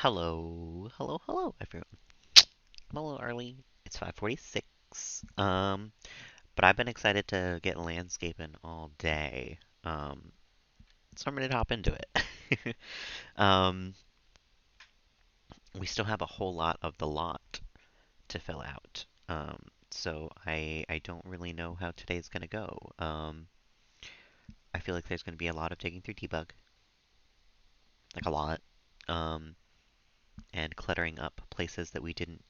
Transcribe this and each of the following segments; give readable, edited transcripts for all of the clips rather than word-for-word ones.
Hello, everyone. I'm a little early. It's 5:46. But I've been excited to get landscaping all day. So I'm ready to hop into it. Um, we still have a whole lot of the lot to fill out. So I don't really know how today's gonna go. I feel like there's gonna be a lot of digging through debug, like a lot, um, and cluttering up places that we didn't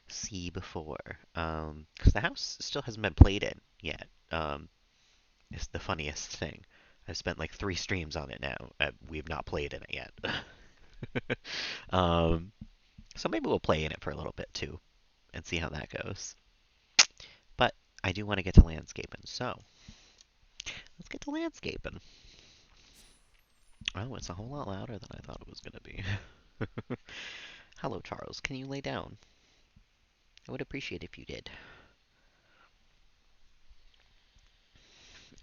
see before. Because the house still hasn't been played in yet. It's the funniest thing. I've spent like 3 streams on it now. We've not played in it yet. um, so maybe we'll play in it for a little bit too and see how that goes. But I do want to get to landscaping, so let's get to landscaping. Oh, it's a whole lot louder than I thought it was going to be. Hello, Charles. Can you lay down? I would appreciate if you did.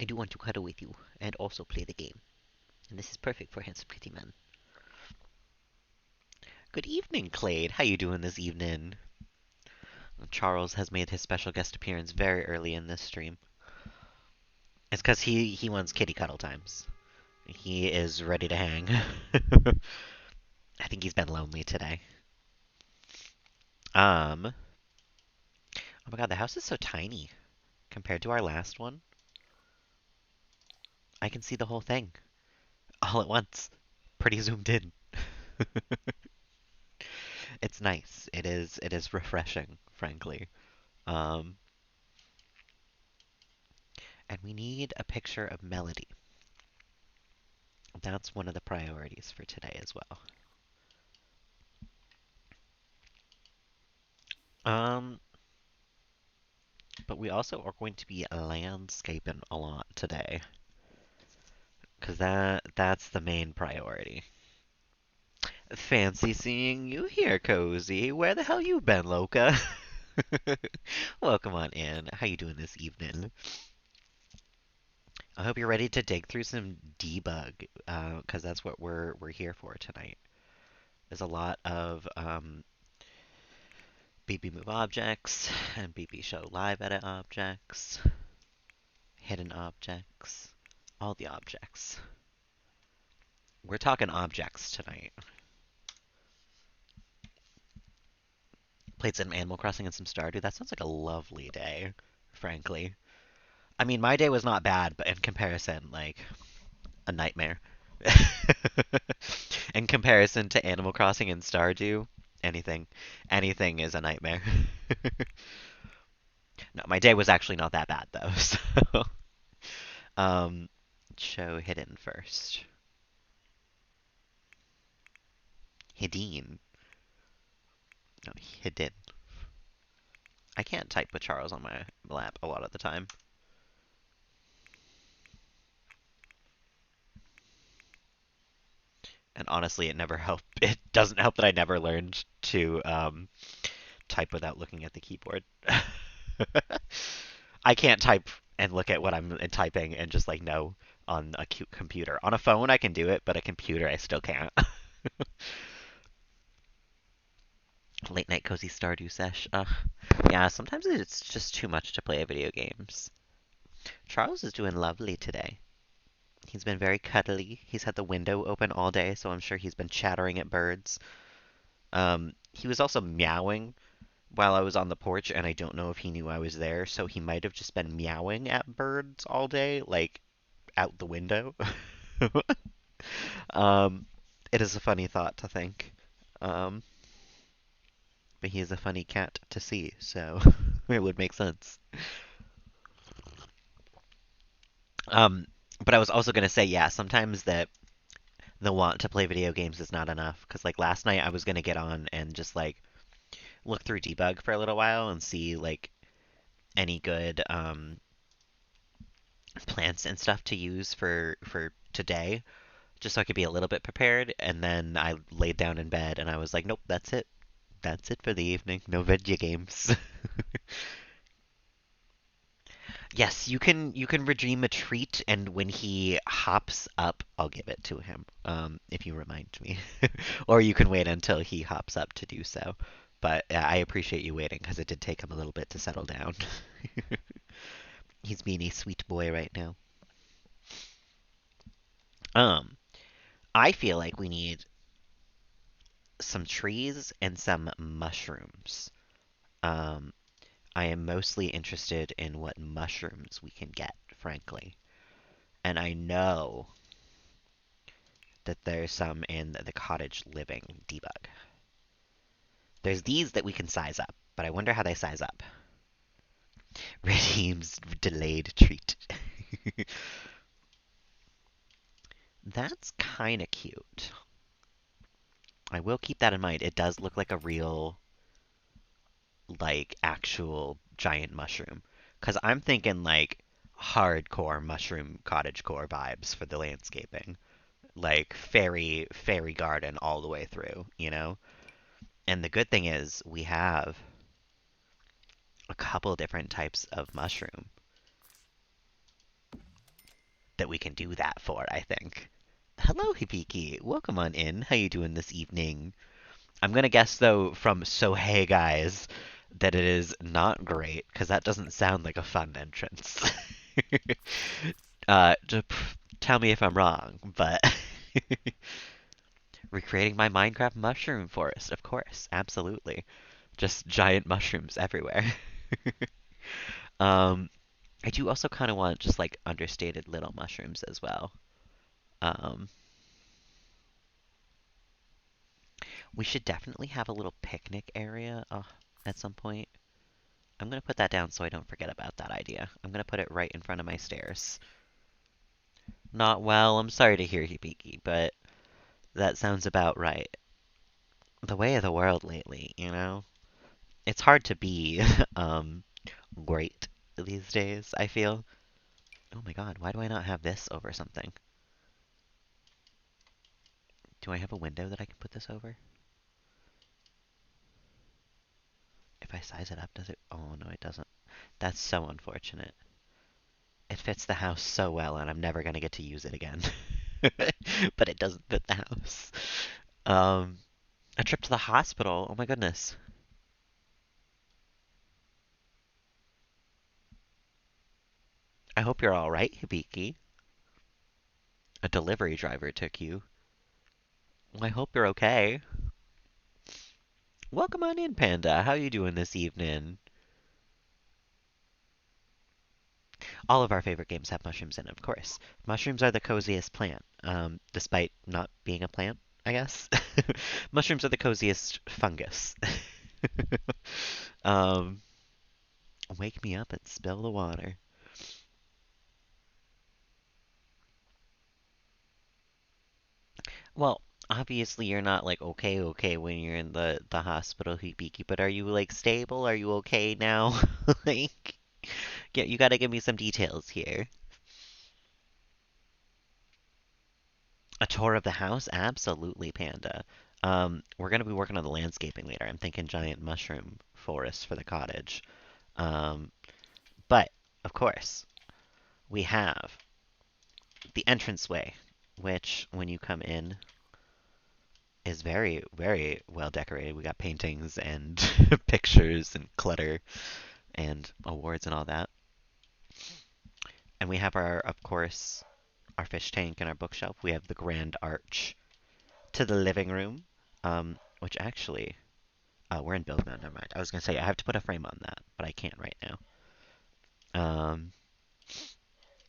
I do want to cuddle with you and also play the game. And this is perfect for Handsome Kitty Man. Good evening, Clade. How you doing this evening? Charles has made his special guest appearance very early in this stream. It's because he wants kitty cuddle times. He is ready to hang. I think he's been lonely today. Oh my god, the house is so tiny compared to our last one. I can see the whole thing all at once. Pretty zoomed in. It's nice. It is refreshing, frankly. Um, and we need a picture of Melody. That's one of the priorities for today as well. Um, but we also are going to be landscaping a lot today, because that's the main priority. Fancy seeing you here, Cozy. Where the hell you been, Loca? Welcome on in. How you doing this evening? I hope you're ready to dig through some debug, because that's what we're here for tonight. There's a lot of BB move objects and BB show live edit objects, hidden objects, all the objects. We're talking objects tonight. Played some Animal Crossing and some Stardew. That sounds like a lovely day, frankly. I mean, my day was not bad, but in comparison, like, a nightmare. In comparison to Animal Crossing and Stardew, anything. Anything is a nightmare. No, my day was actually not that bad, though, so. Um, show hidden first. Hidden. No, hidden. I can't type with Charles on my lap a lot of the time. And honestly, it never helped. It doesn't help that I never learned to type without looking at the keyboard. I can't type and look at what I'm typing and just like know on a computer. On a phone, I can do it, but a computer, I still can't. Late night cozy Stardew sesh. Yeah, sometimes it's just too much to play video games. Charles is doing lovely today. He's been very cuddly. He's had the window open all day, so I'm sure he's been chattering at birds. He was also meowing while I was on the porch, and I don't know if he knew I was there, so he might have just been meowing at birds all day, like out the window. um, it is a funny thought to think. Um, but he is a funny cat to see, so it would make sense. Um, but I was also gonna say, yeah, sometimes that the want to play video games is not enough. Because like last night, I was gonna get on and just like look through debug for a little while and see like any good plants and stuff to use for today, just so I could be a little bit prepared. And then I laid down in bed and I was like, nope, that's it. That's it for the evening. No video games. Yes, you can redeem a treat, and when he hops up, I'll give it to him. If you remind me, or you can wait until he hops up to do so. But I appreciate you waiting because it did take him a little bit to settle down. He's being a sweet boy right now. Um, I feel like we need some trees and some mushrooms. Um, I am mostly interested in what mushrooms we can get, frankly. And I know that there's some in the cottage living debug. There's these that we can size up, but I wonder how they size up. Redeems delayed treat. That's kind of cute. I will keep that in mind. It does look like a real, like, actual giant mushroom. Because I'm thinking, like, hardcore mushroom cottagecore vibes for the landscaping. Like, fairy garden all the way through, you know? And the good thing is, we have a couple different types of mushroom that we can do that for, I think. Hello, Hibiki. Welcome on in. How you doing this evening? I'm gonna guess though from "So hey guys" that it is not great because that doesn't sound like a fun entrance. Tell me if I'm wrong, but recreating my Minecraft mushroom forest, of course, absolutely. Just giant mushrooms everywhere. um, I do also kind of want just like understated little mushrooms as well. Um, we should definitely have a little picnic area at some point. I'm gonna put that down so I don't forget about that idea. I'm gonna put it right in front of my stairs. Not well, I'm sorry to hear, Hibiki, but that sounds about right. The way of the world lately, you know? It's hard to be great these days, I feel. Oh my god, why do I not have this over something? Do I have a window that I can put this over? If I size it up, does it? Oh no, it doesn't. That's so unfortunate. It fits the house so well, and I'm never gonna get to use it again. But it doesn't fit the house. Um, a trip to the hospital. Oh my goodness. I hope you're all right, Hibiki. A delivery driver took you. Well, I hope you're okay. Welcome on in, Panda. How you doing this evening? All of our favorite games have mushrooms in, of course. Mushrooms are the coziest plant, despite not being a plant, I guess. Mushrooms are the coziest fungus. um, wake me up and spill the water. Well, obviously you're not like okay when you're in the hospital, Hibiki, but are you like stable? Are you okay now? Like, yeah, you gotta give me some details here. A tour of the house? Absolutely, Panda. We're gonna be working on the landscaping later. I'm thinking giant mushroom forest for the cottage. Um, but of course, we have the entranceway, which when you come in is very well decorated. We got paintings and pictures and clutter and awards and all that. And we have our, of course, our fish tank and our bookshelf. We have the grand arch to the living room, which actually, we're in build mode. Never mind. I was gonna say I have to put a frame on that, but I can't right now. Um,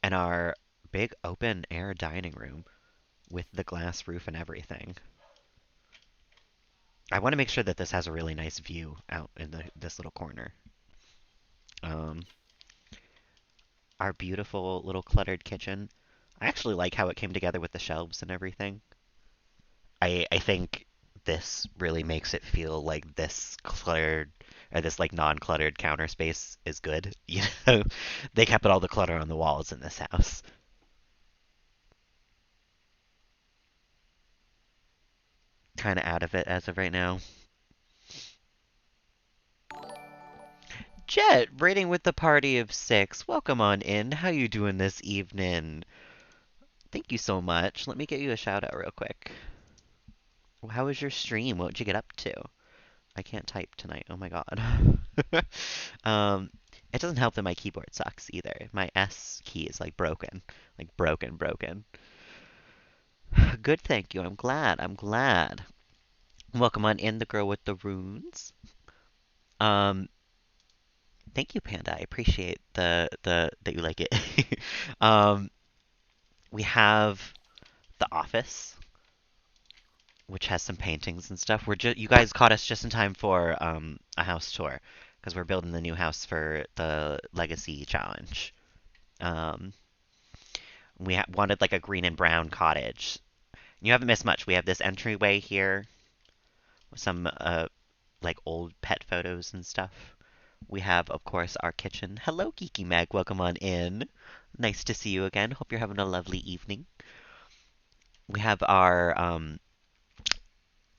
and our big open air dining room with the glass roof and everything. I want to make sure that this has a really nice view out in this little corner. Um, our beautiful little cluttered kitchen. I actually like how it came together with the shelves and everything. I think this really makes it feel like this cluttered or this like non-cluttered counter space is good. You know, they kept all the clutter on the walls in this house. Kind of out of it as of right now. Jet, raiding with the party of six. Welcome on in. How you doing this evening? Thank you so much. Let me get you a shout out real quick. How was your stream? What did you get up to? I can't type tonight. Oh my god. um, it doesn't help that my keyboard sucks either. My S key is like broken. Like broken, broken. Good, thank you. I'm glad. I'm glad. Welcome on in, the girl with the runes. Um, Thank you, Panda. I appreciate the that you like it. Um, we have The Office, which has some paintings and stuff. You guys caught us just in time for a house tour because we're building the new house for the Legacy Challenge. Um, wanted like a green and brown cottage. You haven't missed much. We have this entryway here, with some like old pet photos and stuff. We have, of course, our kitchen. Hello, Geeky Meg. Welcome on in. Nice to see you again. Hope you're having a lovely evening. We have our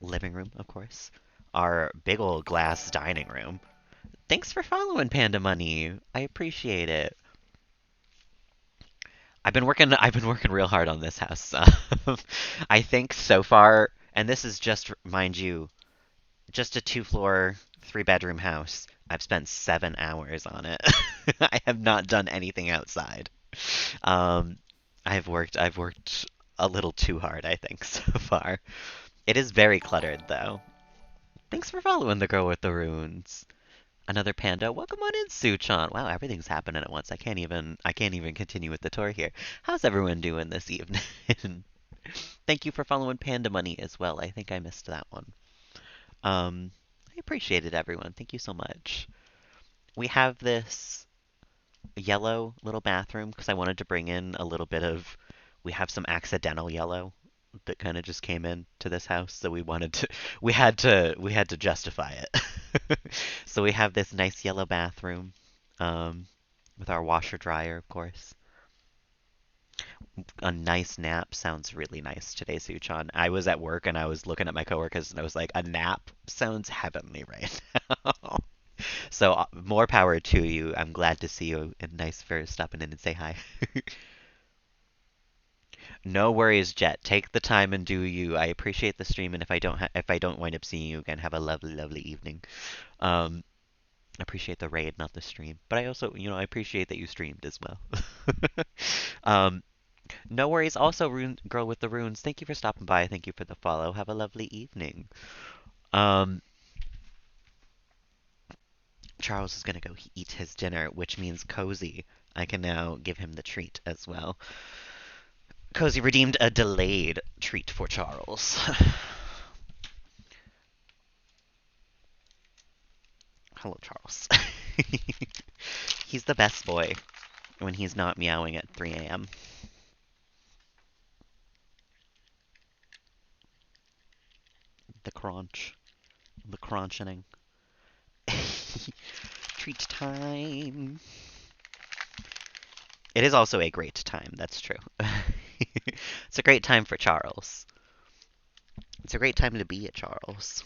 living room, of course. Our big old glass dining room. Thanks for following Panda Money. I appreciate it. I've been working real hard on this house. I think so far, and this is just, mind you, just a two-floor, three-bedroom house. I've spent 7 hours on it. I have not done anything outside. Um, I've worked a little too hard, I think, so far. It is very cluttered, though. Thanks for following the girl with the runes. Another panda. Welcome on in, Suchan. Wow, everything's happening at once. I can't even continue with the tour here. How's everyone doing this evening? Thank you for following Panda Money as well. I think I missed that one. I appreciate it, everyone. Thank you so much. We have this yellow little bathroom because I wanted to bring in a little bit of. We have some accidental yellow that kind of just came in to this house, so we had to justify it. So we have this nice yellow bathroom, um, with our washer dryer, of course. A nice nap sounds really nice today, Suchan. I was at work and I was looking at my coworkers and I was like, a nap sounds heavenly right now. So more power to you. I'm glad to see you and nice for stopping in and say hi. No worries, Jet. Take the time and do you. I appreciate the stream, and if I don't wind up seeing you again, have a lovely, lovely evening. Um, I appreciate the raid, not the stream, but I also, I appreciate that you streamed as well. Um, no worries. Also, Rune Girl with the Runes, thank you for stopping by. Thank you for the follow. Have a lovely evening. Um, Charles is gonna go eat his dinner, which means Cozy. I can now give him the treat as well. Cozy redeemed a delayed treat for Charles. Hello, Charles. He's the best boy when he's not meowing at 3 a.m. The crunch. The crunching. Treat time. It is also a great time, that's true. It's a great time for Charles. It's a great time to be a Charles.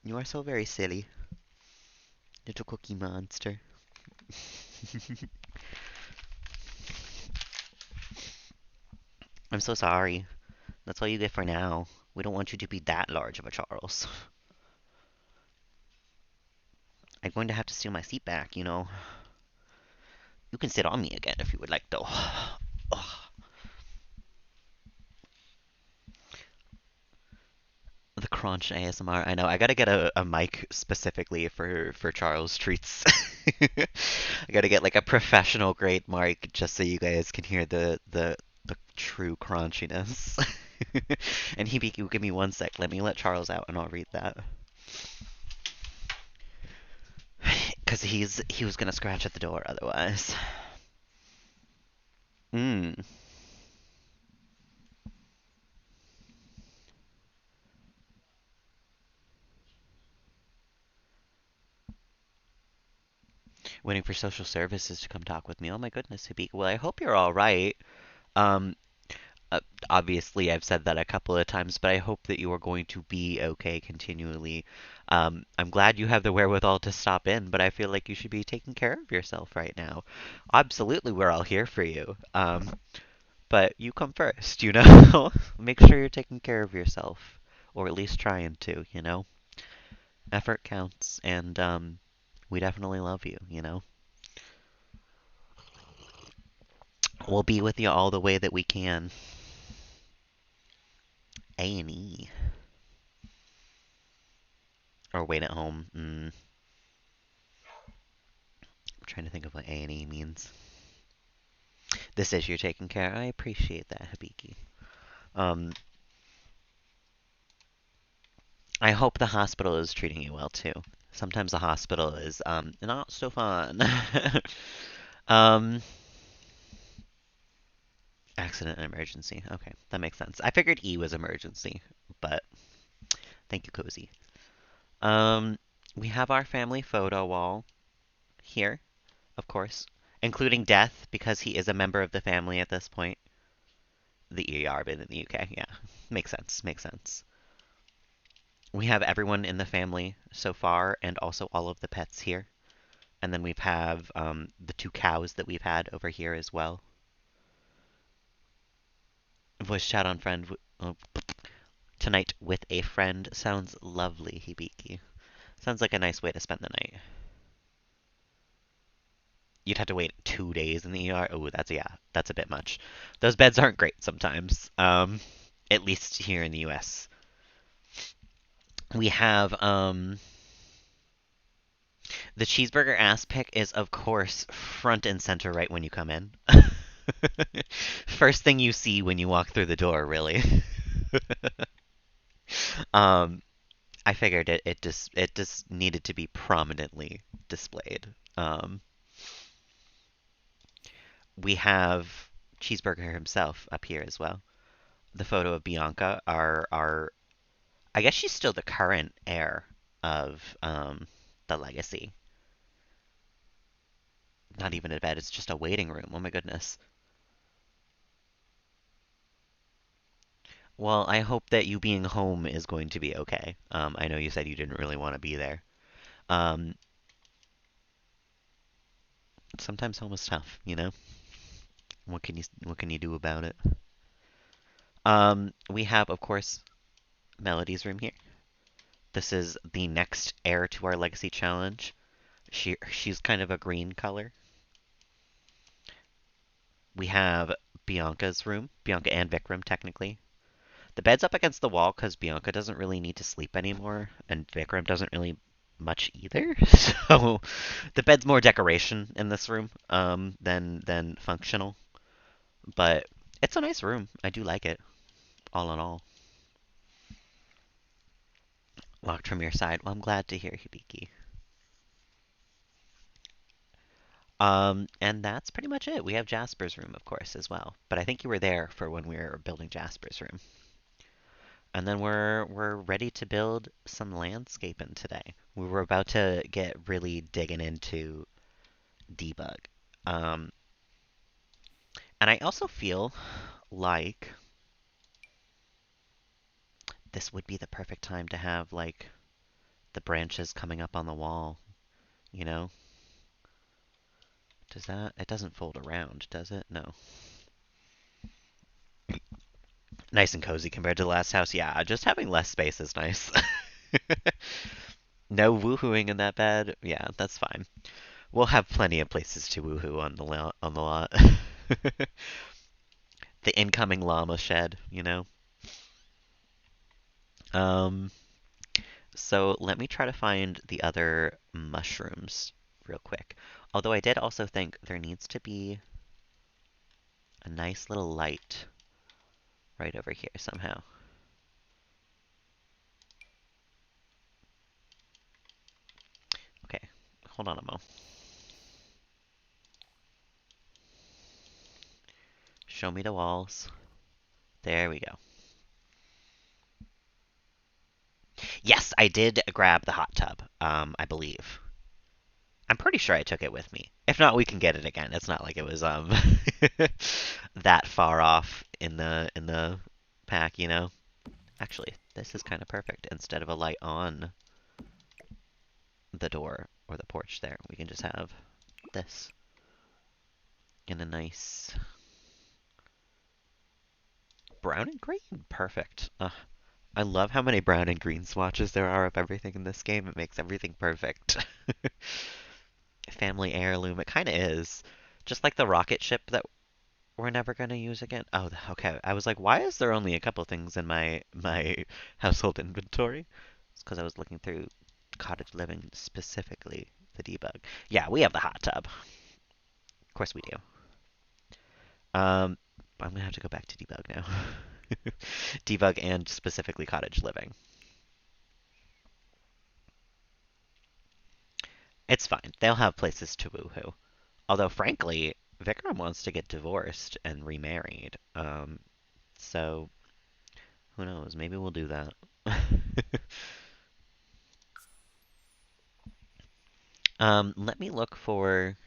You are so very silly, little cookie monster. I'm so sorry. That's all you get for now. We don't want you to be that large of a Charles. I'm going to have to steal my seat back. You can sit on me again if you would like, though. The crunch ASMR. I know. I gotta get a mic specifically for Charles treats. I gotta get like a professional grade mic just so you guys can hear the true crunchiness. And give me one sec. Let me let Charles out and I'll read that. Cause he was gonna scratch at the door otherwise. Mm. Waiting for social services to come talk with me. Oh my goodness, Hibik. Well, I hope you're all right. Um, Uh, Obviously, I've said that a couple of times, but I hope that you are going to be okay continually. I'm glad you have the wherewithal to stop in, but I feel like you should be taking care of yourself right now. Absolutely, we're all here for you. But you come first, you know? Make sure you're taking care of yourself, or at least trying to, you know? Effort counts, and we definitely love you, you know? We'll be with you all the way that we can. A&E. Or wait at home. I'm trying to think of what A&E means. This is you're taking care. I appreciate that, Habiki. Um, I hope the hospital is treating you well too. Sometimes the hospital is not so fun. um, Accident and emergency. Okay, that makes sense. I figured E was emergency, but thank you, Cozy. Um, we have our family photo wall here, of course, including Death because he is a member of the family at this point. The ER, but in the UK, yeah, makes sense. Makes sense. We have everyone in the family so far, and also all of the pets here. And then we have the two cows that we've had over here as well. Voice chat on friend tonight with a friend sounds lovely, Hibiki. Sounds like a nice way to spend the night. You'd have to wait 2 days in the ER. Oh, that's yeah, that's a bit much. Those beds aren't great sometimes. At least here in the US. We have the cheeseburger ass pick is of course front and center right when you come in. First thing you see when you walk through the door, really. um, I figured it just needed to be prominently displayed. Um, we have Cheeseburger himself up here as well. The photo of Bianca, our I guess she's still the current heir of the legacy. Not even a bed, it's just a waiting room. Oh my goodness. Well, I hope that you being home is going to be okay. I know you said you didn't really want to be there. Um, Sometimes home is tough, you know? What can you do about it? We have, of course, Melody's room here. This is the next heir to our legacy challenge. She's kind of a green color. We have Bianca's room, Bianca and Vikram technically. The bed's up against the wall because Bianca doesn't really need to sleep anymore, and Vikram doesn't really much either. So the bed's more decoration in this room than functional. But it's a nice room. I do like it, all in all. Locked from your side. Well, I'm glad to hear, Hibiki. And that's pretty much it. We have Jasper's room, of course, as well. But I think you were there for when we were building Jasper's room. And then we're ready to build some landscaping today. We were about to get really digging into debug. Um, and I also feel like this would be the perfect time to have like the branches coming up on the wall, you know? Does that? It doesn't fold around, does it? No. Nice and cozy compared to the last house. Yeah, just having less space is nice. No woohooing in that bed. Yeah, that's fine. We'll have plenty of places to woohoo on the lot. The incoming llama shed, you know. Um, so let me try to find the other mushrooms real quick. Although I did also think there needs to be a nice little light right over here somehow. Okay, hold on a moment. Show me the walls. There we go. Yes, I did grab the hot tub, I believe. I'm pretty sure I took it with me. If not, we can get it again. It's not like it was that far off in the pack, you know. Actually, this is kind of perfect. Instead of a light on the door or the porch there, we can just have this in a nice brown and green. Perfect. I love how many brown and green swatches there are of everything in this game. It makes everything perfect. Family heirloom. It kind of is. Just like the rocket ship that we're never going to use again. Oh, okay. I was like, why is there only a couple things in my household inventory? It's because I was looking through cottage living specifically the debug. Yeah, we have the hot tub. Of course we do. Um, I'm gonna have to go back to debug now. Debug and specifically cottage living. It's fine. They'll have places to woohoo. Although, frankly, Vikram wants to get divorced and remarried. So who knows? Maybe we'll do that. Let me look for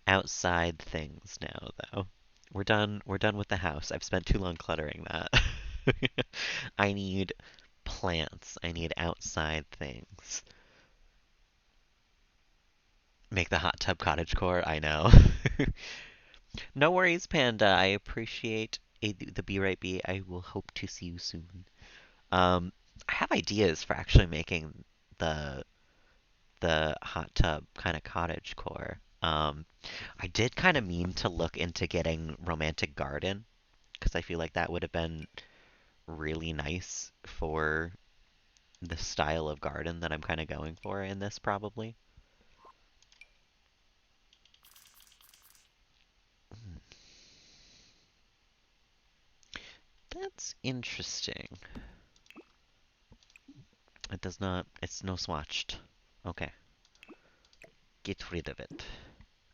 outside things now, though. We're done with the house. I've spent too long cluttering that. I need plants. I need outside things. Make the hot tub cottage core. I know. No worries, Panda. I appreciate the Be Right Bee. I will hope to see you soon. I have ideas for actually making the the hot tub kind of cottage core. I did kind of mean to look into getting romantic garden because I feel like that would have been really nice for the style of garden that I'm kind of going for in this probably. Hmm, that's interesting. It does not, it's no swatched. Okay, get rid of it.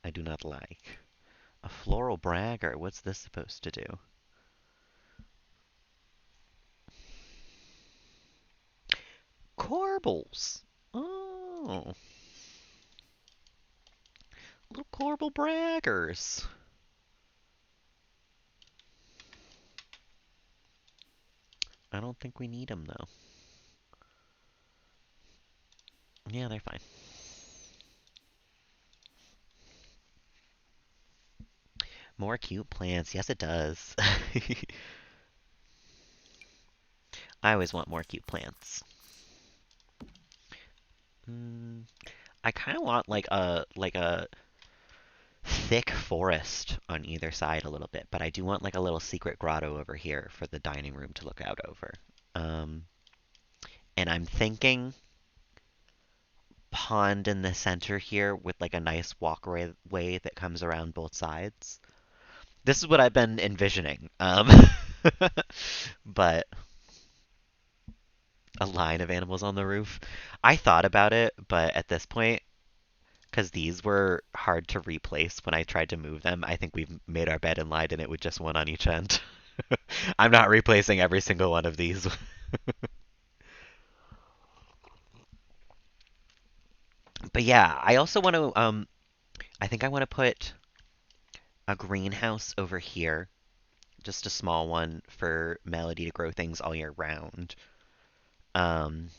I do not like. A floral bragger, what's this supposed to do? Corbels! Oh, little corbel braggers. I don't think we need them though. Yeah, they're fine. More cute plants. Yes, it does. I always want more cute plants. Mm, I kind of want like a thick forest on either side a little bit, but I do want like a little secret grotto over here for the dining room to look out over. Um, and I'm thinking pond in the center here with like a nice walkway way that comes around both sides. This is what I've been envisioning. But a line of animals on the roof. I thought about it, but at this point, because these were hard to replace when I tried to move them, I think we've made our bed and lied in it with just one on each end. I'm not replacing every single one of these. But yeah, I also want to I think I want to put a greenhouse over here, just a small one for Melody to grow things all year round. Um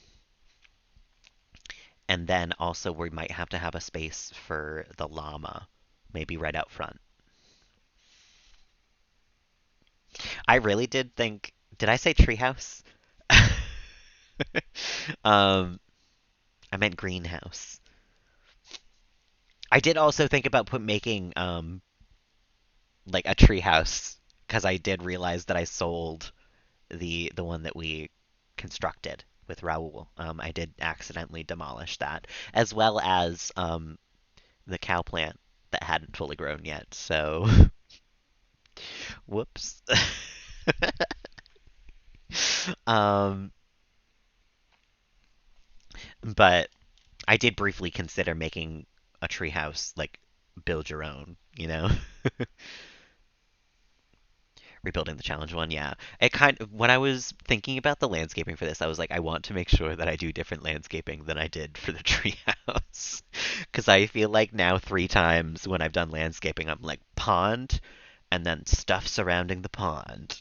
and then also we might have to have a space for the llama, maybe right out front. I really did think, did I say treehouse? um I meant greenhouse. I did also think about making like a treehouse because I did realize that I sold the one that we constructed with Raul. I did accidentally demolish that, as well as the cow plant that hadn't fully grown yet. So, whoops. um, but I did briefly consider making a treehouse like build your own, you know? Rebuilding the challenge one, yeah. It kind of, when I was thinking about the landscaping for this, I was like, I want to make sure that I do different landscaping than I did for the treehouse. Because I feel like now 3 times when I've done landscaping, I'm like pond and then stuff surrounding the pond.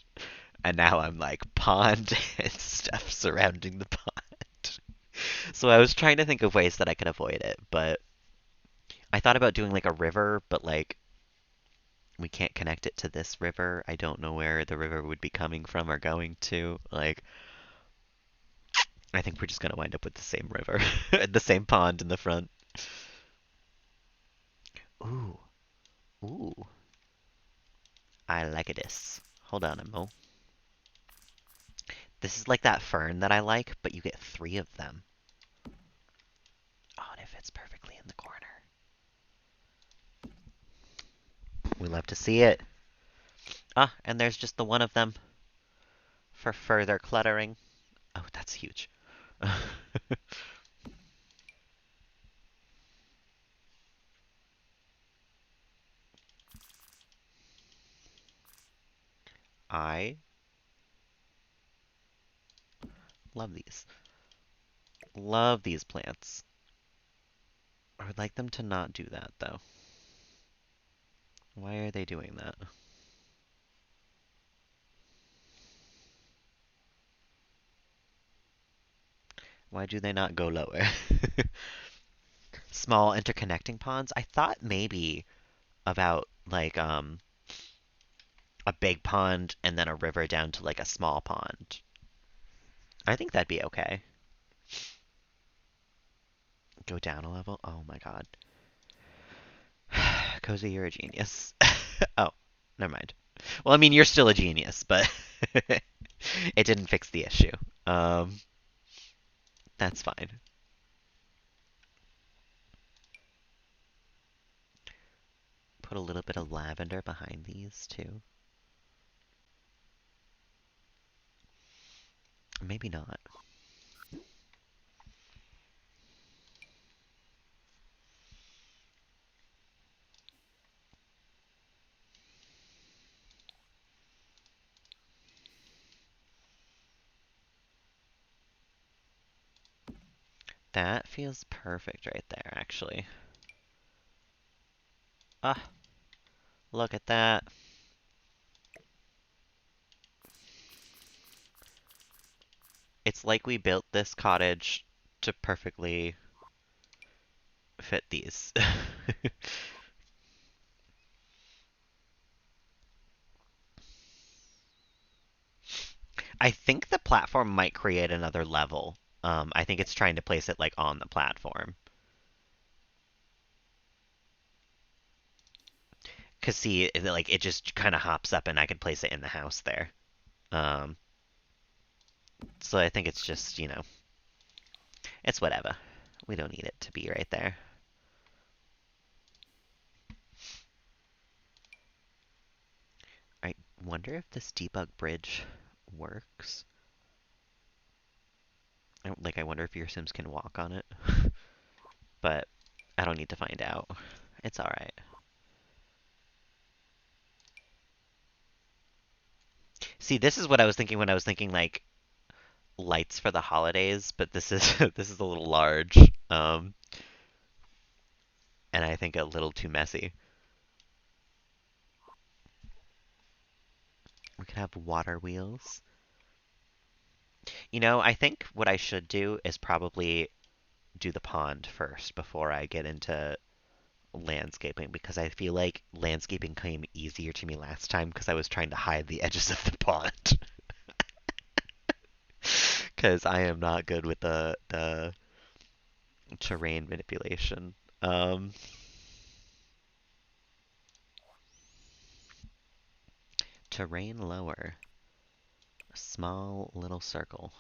And now I'm like pond and stuff surrounding the pond. So I was trying to think of ways that I could avoid it, but I thought about doing like a river, but like we can't connect it to this river. I don't know where the river would be coming from or going to. Like, I think we're just gonna wind up with the same river, the same pond in the front. Ooh, ooh, I like this. Hold on a mo. This is like that fern that I like, but you get 3 of them. Oh, and it fits perfectly in the corner. We love to see it. Ah, and there's just the one of them for further cluttering. Oh, that's huge. I love these. Love these plants. I would like them to not do that, though. Why are they doing that? Why do they not go lower? Small interconnecting ponds? I thought maybe about like a big pond and then a river down to like a small pond. I think that'd be okay. Go down a level? Oh my god. Cozy, you're a genius. Oh, never mind. Well, I mean, you're still a genius, but it didn't fix the issue. Um, that's fine. Put a little bit of lavender behind these too. Maybe not. That feels perfect right there, actually. Ah, look at that. It's like we built this cottage to perfectly fit these. I think the platform might create another level. I think it's trying to place it like on the platform. Cause see, like it just kind of hops up, and I could place it in the house there. Um, so I think it's just it's whatever. We don't need it to be right there. I wonder if this debug bridge works. I wonder if your Sims can walk on it. But I don't need to find out. It's alright. See, this is what I was thinking when I was thinking like lights for the holidays, but this is this is a little large, and I think a little too messy. We could have water wheels. I think what I should do is probably do the pond first before I get into landscaping because I feel like landscaping came easier to me last time because I was trying to hide the edges of the pond. Because I am not good with the terrain manipulation. Um, Terrain lower. A small little circle.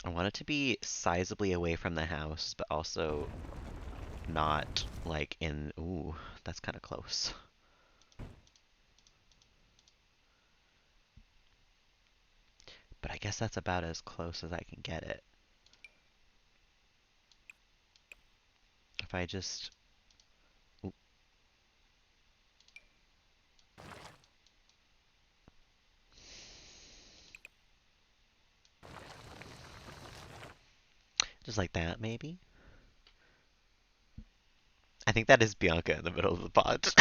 I want it to be sizably away from the house, but also not like in. Ooh, that's kind of close. But I guess that's about as close as I can get it. If I just. Ooh, Just like that, maybe? I think that is Bianca in the middle of the pond.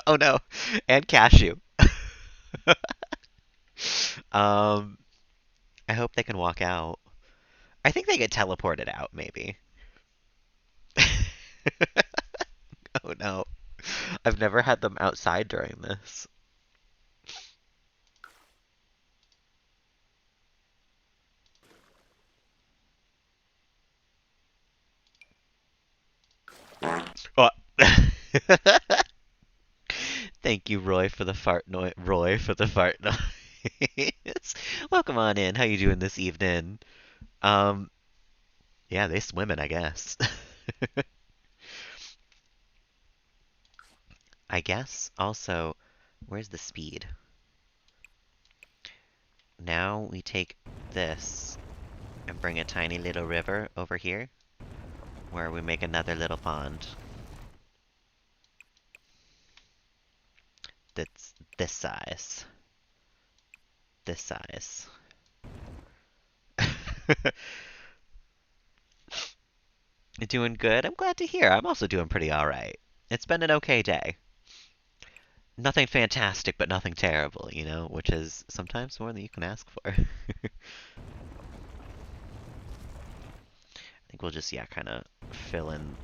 Oh no. And Cashew. Um, I hope they can walk out. I think they get teleported out, maybe. Oh no. I've never had them outside during this. Oh. Thank you, Roy, for the fart noise. Roy for the fart noise. Welcome on in. How you doing this evening? Um, yeah, they swimming, I guess. I guess also, where's the speed? Now we take this and bring a tiny little river over here, where we make another little pond. That's this size. This size. Doing good? I'm glad to hear. I'm also doing pretty alright. It's been an okay day. Nothing fantastic, but nothing terrible, which is sometimes more than you can ask for. I think we'll just, yeah, kind of fill in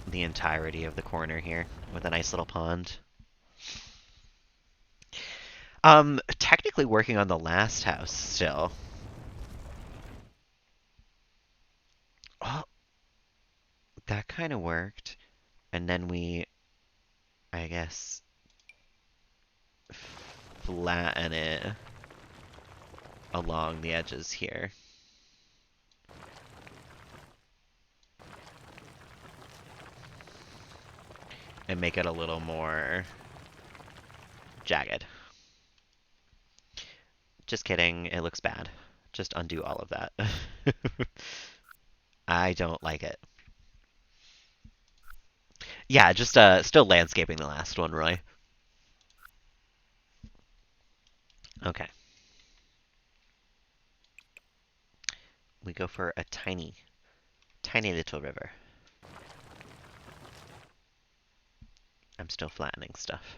the entirety of the corner here with a nice little pond. Technically working on the last house still. Oh, that kind of worked. And then we, I guess, flatten it along the edges here. And make it a little more jagged. Just kidding, it looks bad. Just undo all of that. I don't like it. Yeah, just still landscaping the last one, Roy. Okay. We go for a tiny, tiny little river. I'm still flattening stuff.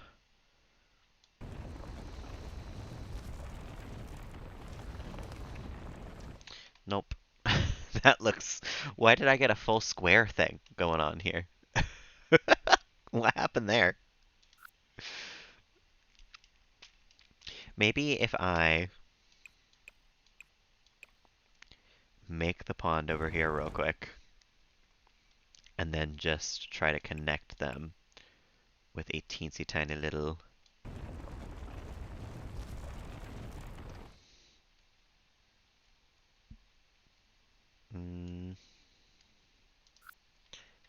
Nope. That looks... Why did I get a full square thing going on here? What happened there? Maybe if I make the pond over here real quick, and then just try to connect them with a teensy tiny little...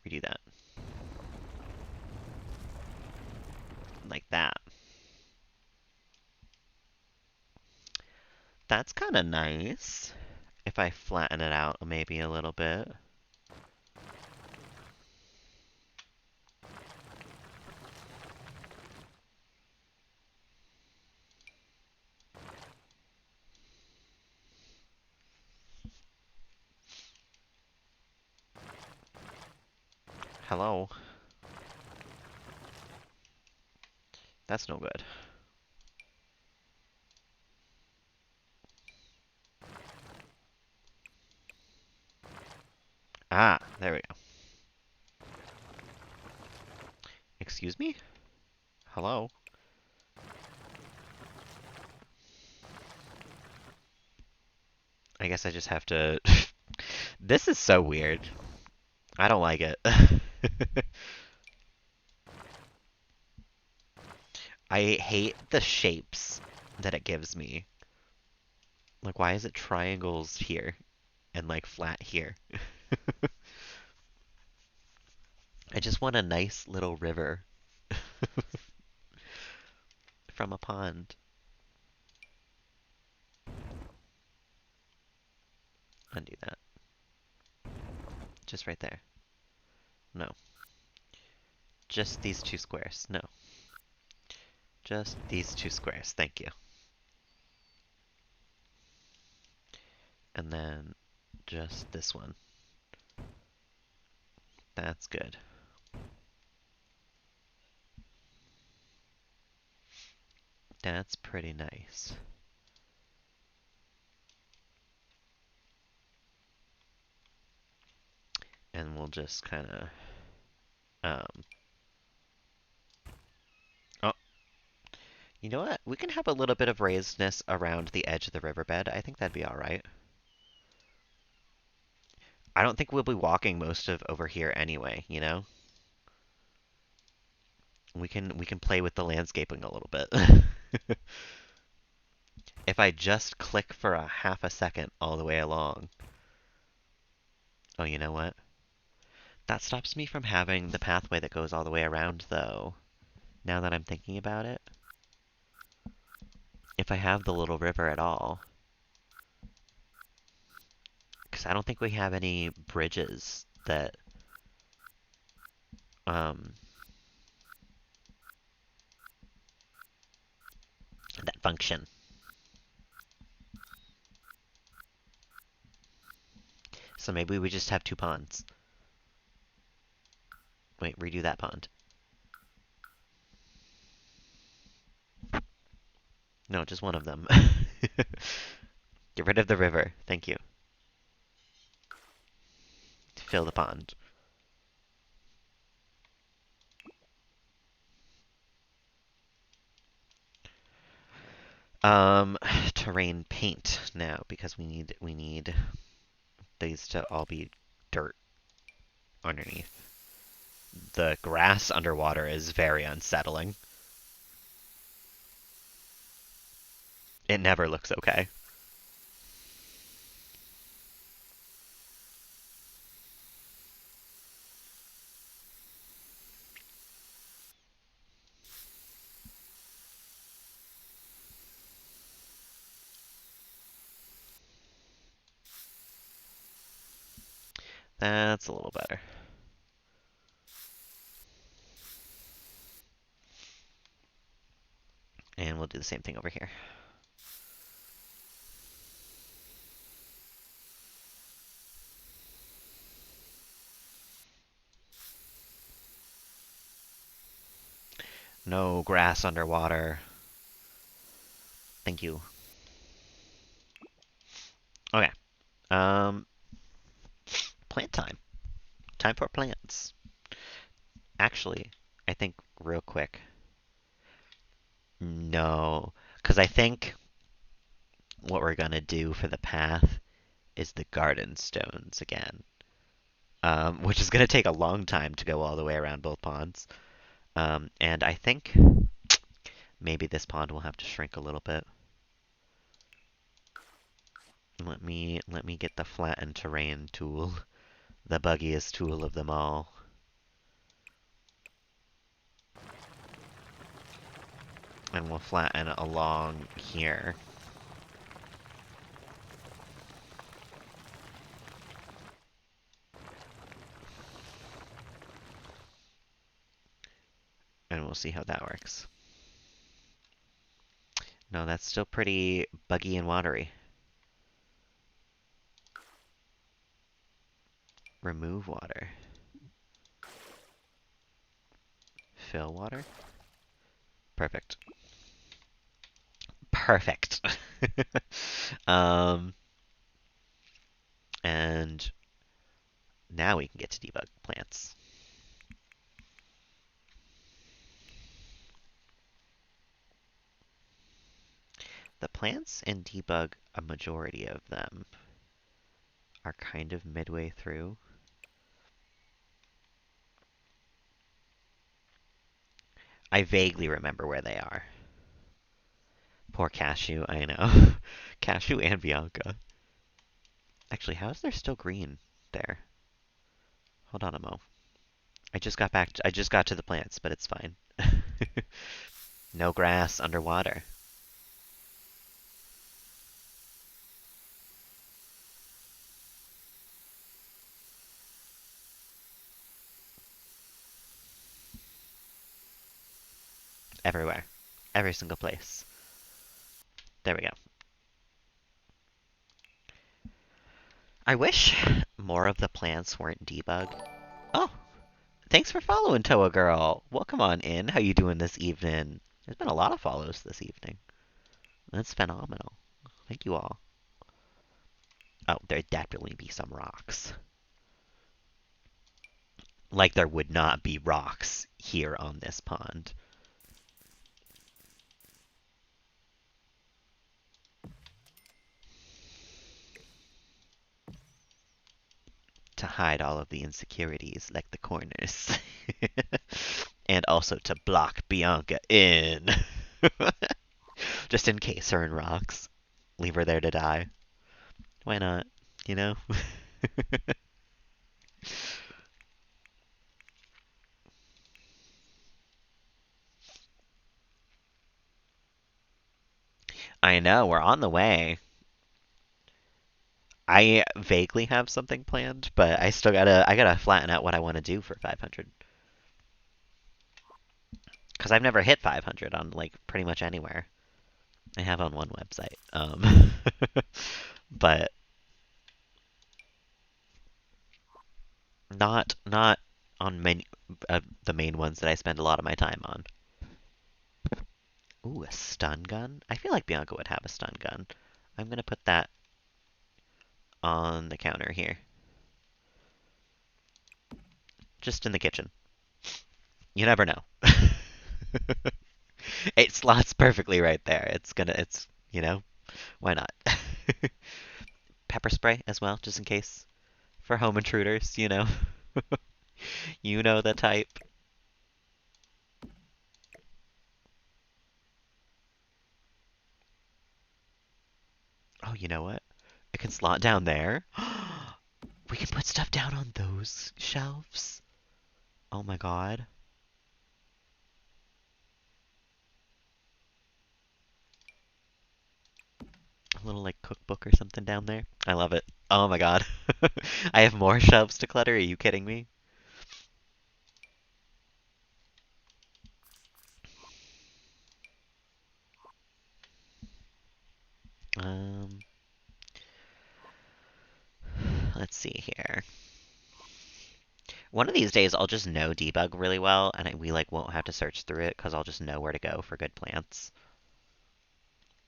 redo that. Like that. That's kind of nice. If I flatten it out maybe a little bit. Hello. That's no good. Ah, there we go. Excuse me? Hello? I guess I just have to... This is so weird. I don't like it. I hate the shapes that it gives me. Like, why is it triangles here and, like, flat here? I just want a nice little river from a pond. Undo that. Just right there. No. Just these two squares. No. Just these two squares. Thank you. And then just this one. That's good. That's pretty nice. And we'll just kind of, um, oh, you know what? We can have a little bit of raisedness around the edge of the riverbed. I think that'd be all right. I don't think we'll be walking most of over here anyway, you know? We can play with the landscaping a little bit. If I just click for a half a second all the way along. Oh, you know what? That stops me from having the pathway that goes all the way around, though. Now that I'm thinking about it. If I have the little river at all. Because I don't think we have any bridges um, that function. So maybe we just have two ponds. Wait, redo that pond. No, just one of them. Get rid of the river. Thank you. Fill the pond. Um, terrain paint now because we need these to all be dirt underneath. The grass underwater is very unsettling. It never looks okay. That's a little better. And we'll do the same thing over here. No grass underwater. Thank you. Okay. Um, plant time. Time for plants. Actually, I think real quick. No, because I think what we're gonna do for the path is the garden stones again, which is gonna take a long time to go all the way around both ponds. And I think maybe this pond will have to shrink a little bit. Let me get the flatten terrain tool, the buggiest tool of them all. And we'll flatten along here. And we'll see how that works. No, that's still pretty buggy and watery. Remove water. Fill water. Perfect. Perfect. um, and now we can get to debug plants. The plants in debug, a majority of them are kind of midway through. I vaguely remember where they are. Poor Cashew, I know. Cashew and Bianca. Actually, how is there still green there? Hold on a mo. I just got to the plants, but it's fine. No grass underwater. Everywhere. Every single place. There we go. I wish more of the plants weren't debugged. Oh, Thanks for following Toa Girl. Welcome on in. How you doing this evening? There's been a lot of follows this evening. That's phenomenal. Thank you all. Oh, there'd definitely be some rocks. Like there would not be rocks here on this pond. To hide all of the insecurities, like the corners. And also to block Bianca in. Just in case her in rocks. Leave her there to die. Why not? You know? I know, we're on the way. I vaguely have something planned, but I gotta flatten out what I want to do for 500. Because I've never hit 500 on like pretty much anywhere. I have on one website. But not on many the main ones that I spend a lot of my time on. Ooh, a stun gun? I feel like Bianca would have a stun gun. I'm gonna put that on the counter here. Just in the kitchen. You never know. It slots perfectly right there. Why not? Pepper spray as well, just in case. For home intruders. You know the type. Oh, you know what? It can slot down there. We can put stuff down on those shelves. Oh my god. A little like cookbook or something down there. I love it. Oh my god. I have more shelves to clutter. Are you kidding me? Um, let's see here. One of these days I'll just know debug really well, and we like won't have to search through it because I'll just know where to go for good plants.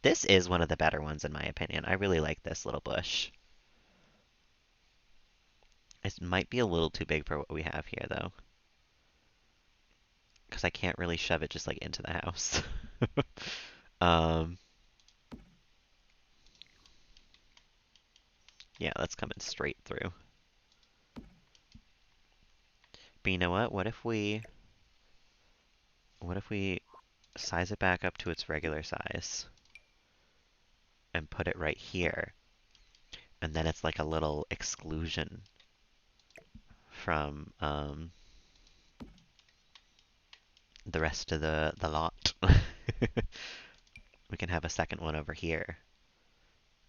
This is one of the better ones in my opinion. I really like this little bush. It might be a little too big for what we have here though, because I can't really shove it just like into the house. um, yeah, that's coming straight through. But you know what? What if we size it back up to its regular size and put it right here? And then it's like a little exclusion from the rest of the lot. We can have a second one over here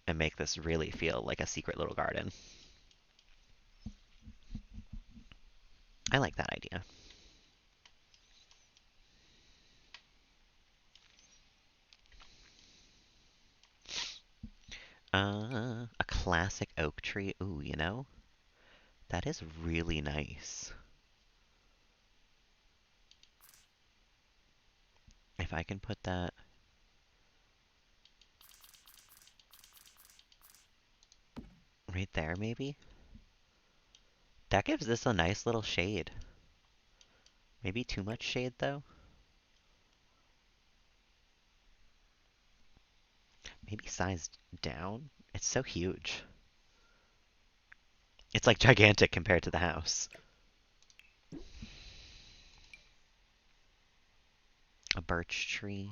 and make this really feel like a secret little garden. I like that idea. A classic oak tree. Ooh, that is really nice. If I can put that right there, maybe? That gives this a nice little shade. Maybe too much shade, though? Maybe sized down? It's so huge. It's like gigantic compared to the house. A birch tree.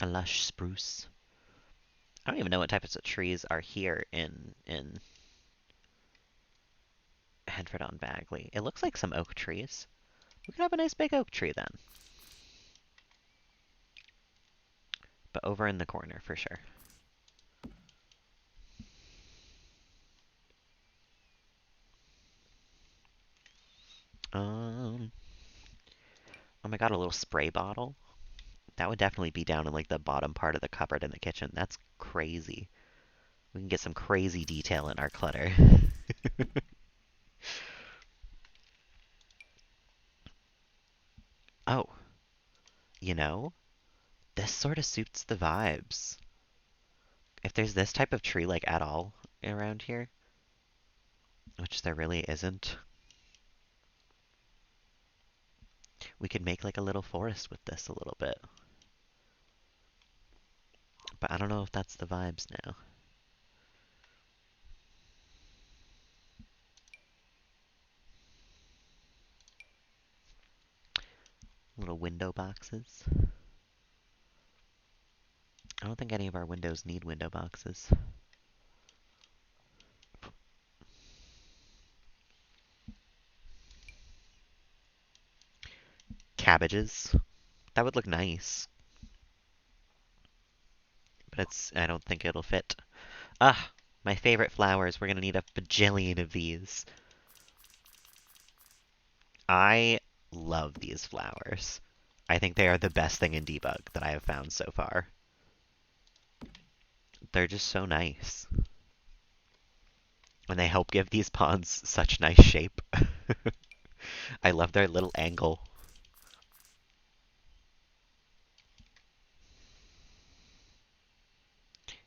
A lush spruce. I don't even know what types of trees are here in Henford-on-Bagley. It looks like some oak trees. We could have a nice big oak tree then. But over in the corner for sure. Um, oh my god, a little spray bottle. That would definitely be down in like the bottom part of the cupboard in the kitchen. That's crazy. We can get some crazy detail in our clutter. Oh, you know, this sort of suits the vibes. If there's this type of tree, like, at all around here, which there really isn't, we could make, like, a little forest with this a little bit. But I don't know if that's the vibes now. Little window boxes. I don't think any of our windows need window boxes. Cabbages. That would look nice, but I don't think it'll fit. Ah, my favorite flowers. We're gonna need a bajillion of these. I love these flowers. I think they are the best thing in debug that I have found so far. They're just so nice. And they help give these ponds such nice shape. I love their little angle.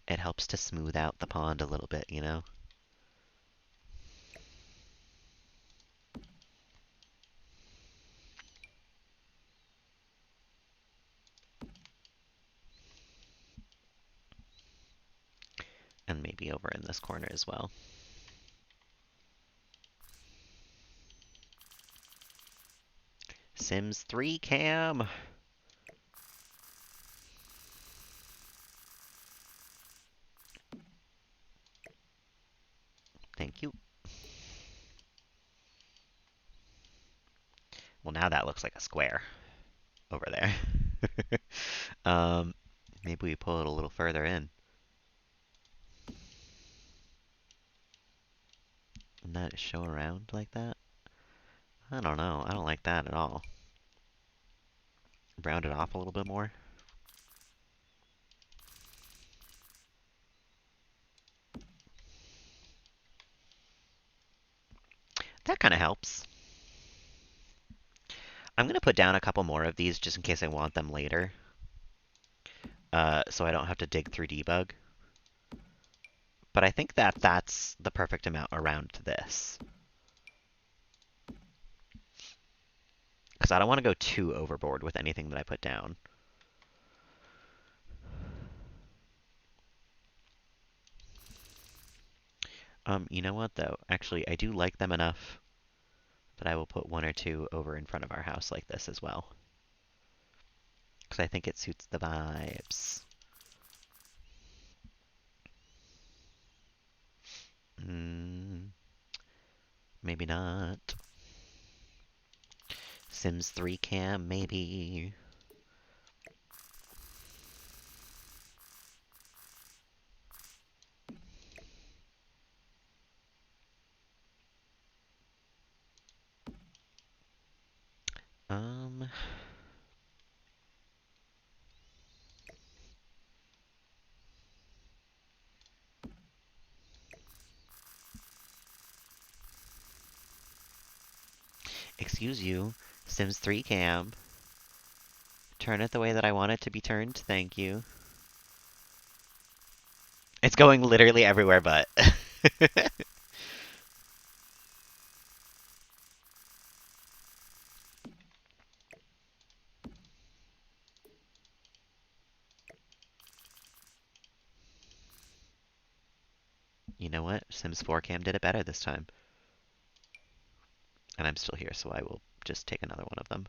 It helps to smooth out the pond a little bit, you know? And maybe over in this corner as well. Sims 3 cam! Thank you. Well, now that looks like a square over there. um, maybe we pull it a little further in. And not show around like that? I don't know. I don't like that at all. Round it off a little bit more. That kind of helps. I'm going to put down a couple more of these just in case I want them later. So I don't have to dig through debug. But I think that that's the perfect amount around this. Because I don't want to go too overboard with anything that I put down. You know what, though? Actually, I do like them enough that I will put one or two over in front of our house like this as well. Because I think it suits the vibes. Maybe not. Sims 3 cam, maybe. Um, Excuse you, Sims 3 cam. Turn it the way that I want it to be turned, thank you. It's going literally everywhere but. You know what? Sims 4 cam did it better this time. And I'm still here, so I will just take another one of them.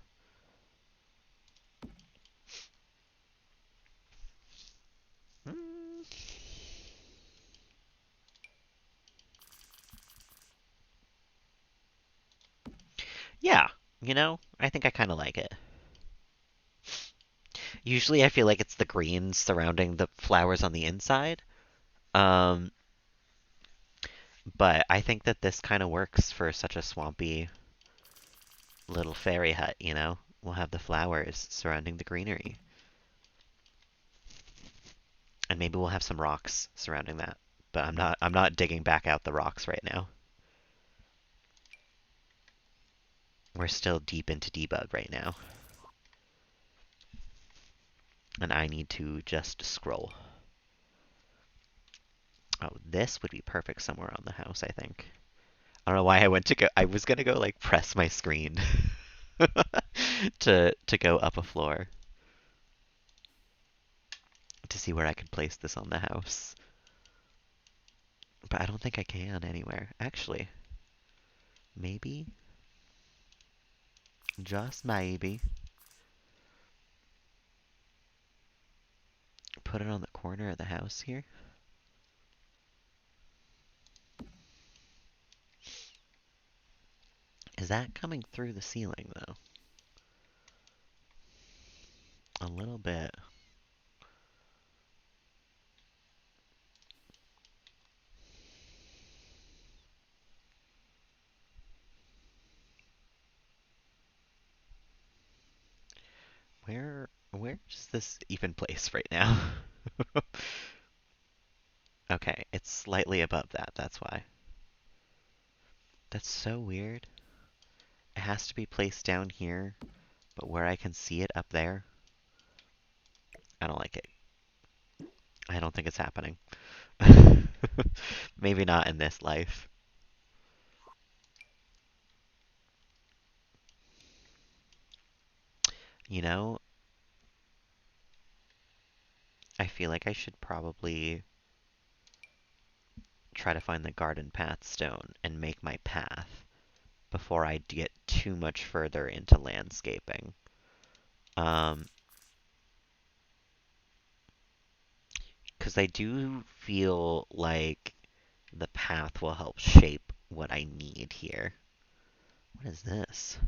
Yeah, you know, I think I kind of like it. Usually I feel like it's the greens surrounding the flowers on the inside. Um, but I think that this kind of works for such a swampy little fairy hut, you know? We'll have the flowers surrounding the greenery. And maybe we'll have some rocks surrounding that. But I'm not digging back out the rocks right now. We're still deep into debug right now. and I need to just scroll. Oh, this would be perfect somewhere on the house, I think. I don't know why I went to go. I was gonna go like press my screen to go up a floor to see where I could place this on the house. But I don't think I can anywhere. Actually, maybe, just maybe, put it on the corner of the house here. Is that coming through the ceiling though? A little bit. Where does this even place right now? Okay, it's slightly above that, that's why. That's so weird. It has to be placed down here, but where I can see it up there, I don't like it. I don't think it's happening. Maybe not in this life. You know, I feel like I should probably try to find the garden path stone and make my path before I get too much further into landscaping. Um, because I do feel like the path will help shape what I need here. What is this?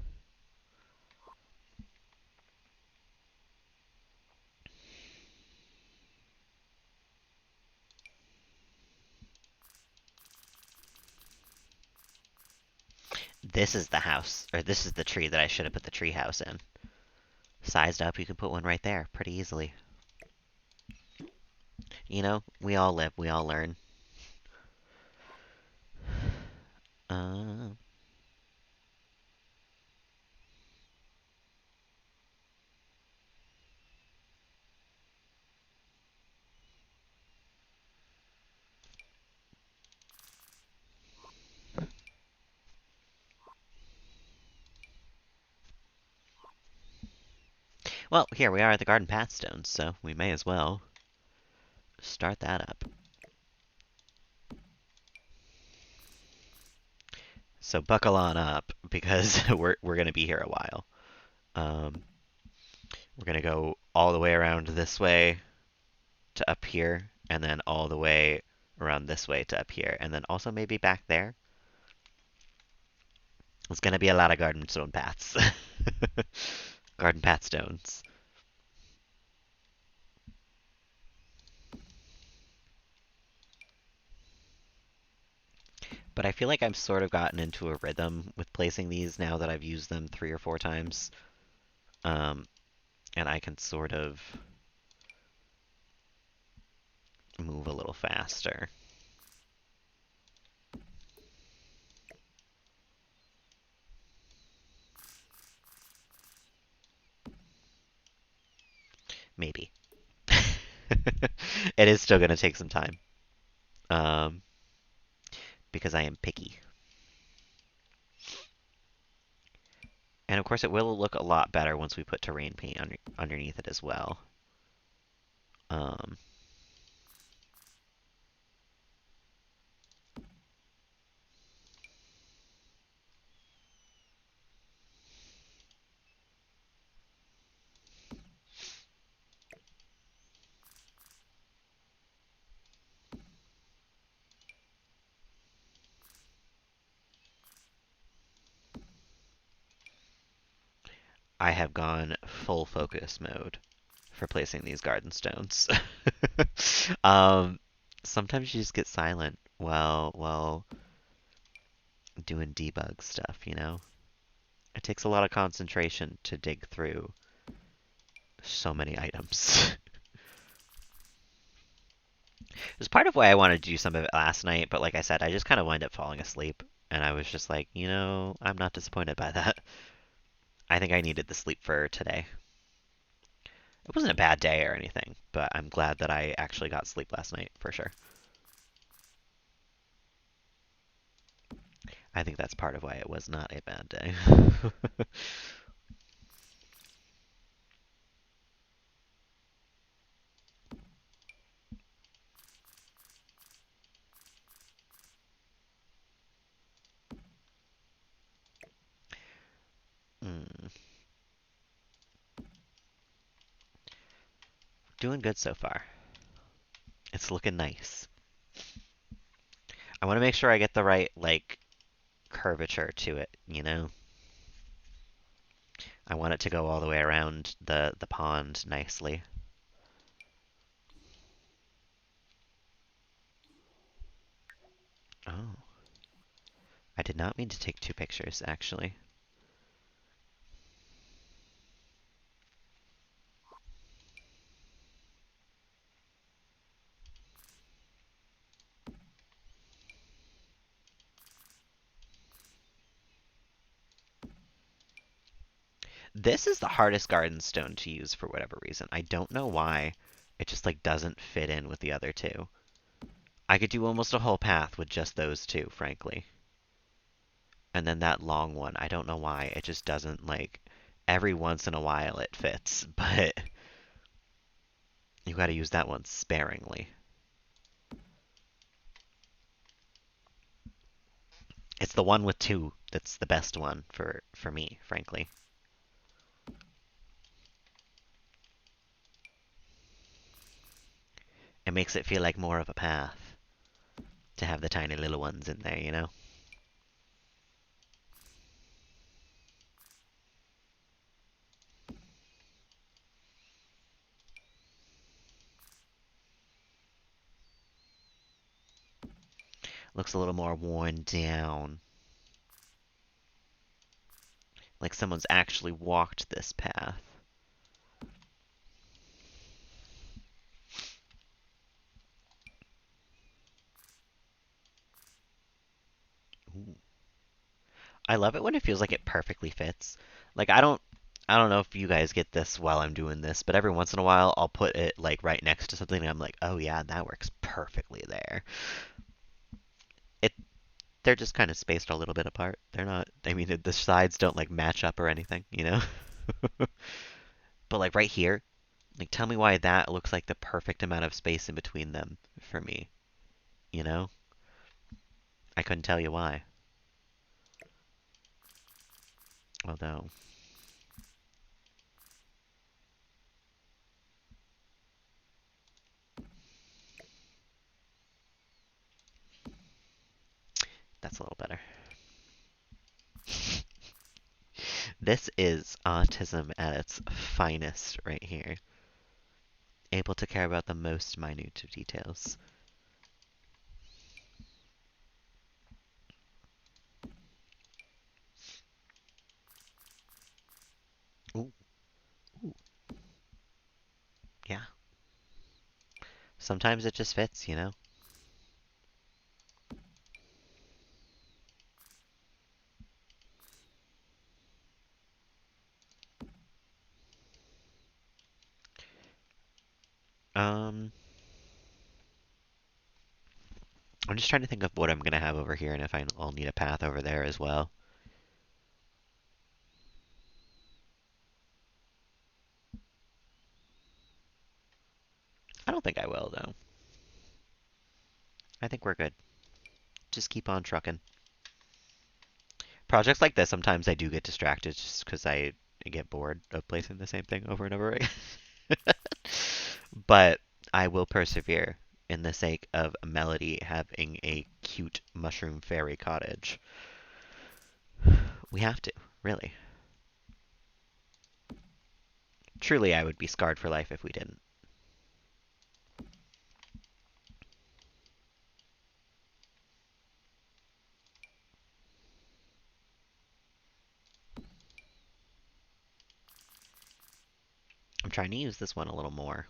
This is the house, or this is the tree that I should have put the tree house in. Sized up, you can put one right there pretty easily. You know, we all live, we all learn. Uh, well, here we are at the garden path stones, so we may as well start that up. So buckle on up because we're gonna be here a while. Um, we're gonna go all the way around this way to up here, and then all the way around this way to up here, and then also maybe back there. It's gonna be a lot of garden stone paths. Garden path stones. But I feel like I've sort of gotten into a rhythm with placing these now that I've used them 3 or 4 times. Um, and I can sort of move a little faster. Maybe. It is still going to take some time. Um, because I am picky. And of course, it will look a lot better once we put terrain paint underneath it as well. Um, I have gone full focus mode for placing these garden stones. um, sometimes you just get silent while doing debug stuff, you know? It takes a lot of concentration to dig through so many items. It was part of why I wanted to do some of it last night, but like I said, I just kind of wind up falling asleep, and I was just like, I'm not disappointed by that. I think I needed the sleep for today. It wasn't a bad day or anything, but I'm glad that I actually got sleep last night for sure. I think that's part of why it was not a bad day. mm, doing good so far. It's looking nice. I want to make sure I get the right like curvature to it, you know? I want it to go all the way around the pond nicely. Oh, I did not mean to take two pictures, actually. This is the hardest garden stone to use for whatever reason. I don't know why. It just like doesn't fit in with the other two. I could do almost a whole path with just those two, frankly. And then that long one, I don't know why. It just doesn't like every once in a while it fits, but you got to use that one sparingly. It's the one with two that's the best one for me, frankly. It makes it feel like more of a path to have the tiny little ones in there, you know? Looks a little more worn down. Like someone's actually walked this path. Ooh. I love it when it feels like it perfectly fits. Like I don't know if you guys get this while I'm doing this, but every once in a while I'll put it like right next to something and I'm like, "Oh yeah, that works perfectly there." It they're just kind of spaced a little bit apart. They're not I mean the sides don't like match up or anything, you know? But like right here, like tell me why that looks like the perfect amount of space in between them for me, you know? I couldn't tell you why. Although that's a little better. This is autism at its finest right here. Able to care about the most minute of details. Ooh, ooh, yeah. Sometimes it just fits, you know? Um, I'm just trying to think of what I'm gonna have over here and if I'll need a path over there as well. I don't think I will, though. I think we're good. Just keep on trucking. Projects like this, sometimes I do get distracted just because I get bored of placing the same thing over and over again. But I will persevere in the sake of Melody having a cute mushroom fairy cottage. We have to, really. Truly, I would be scarred for life if we didn't. I'm trying to use this one a little more.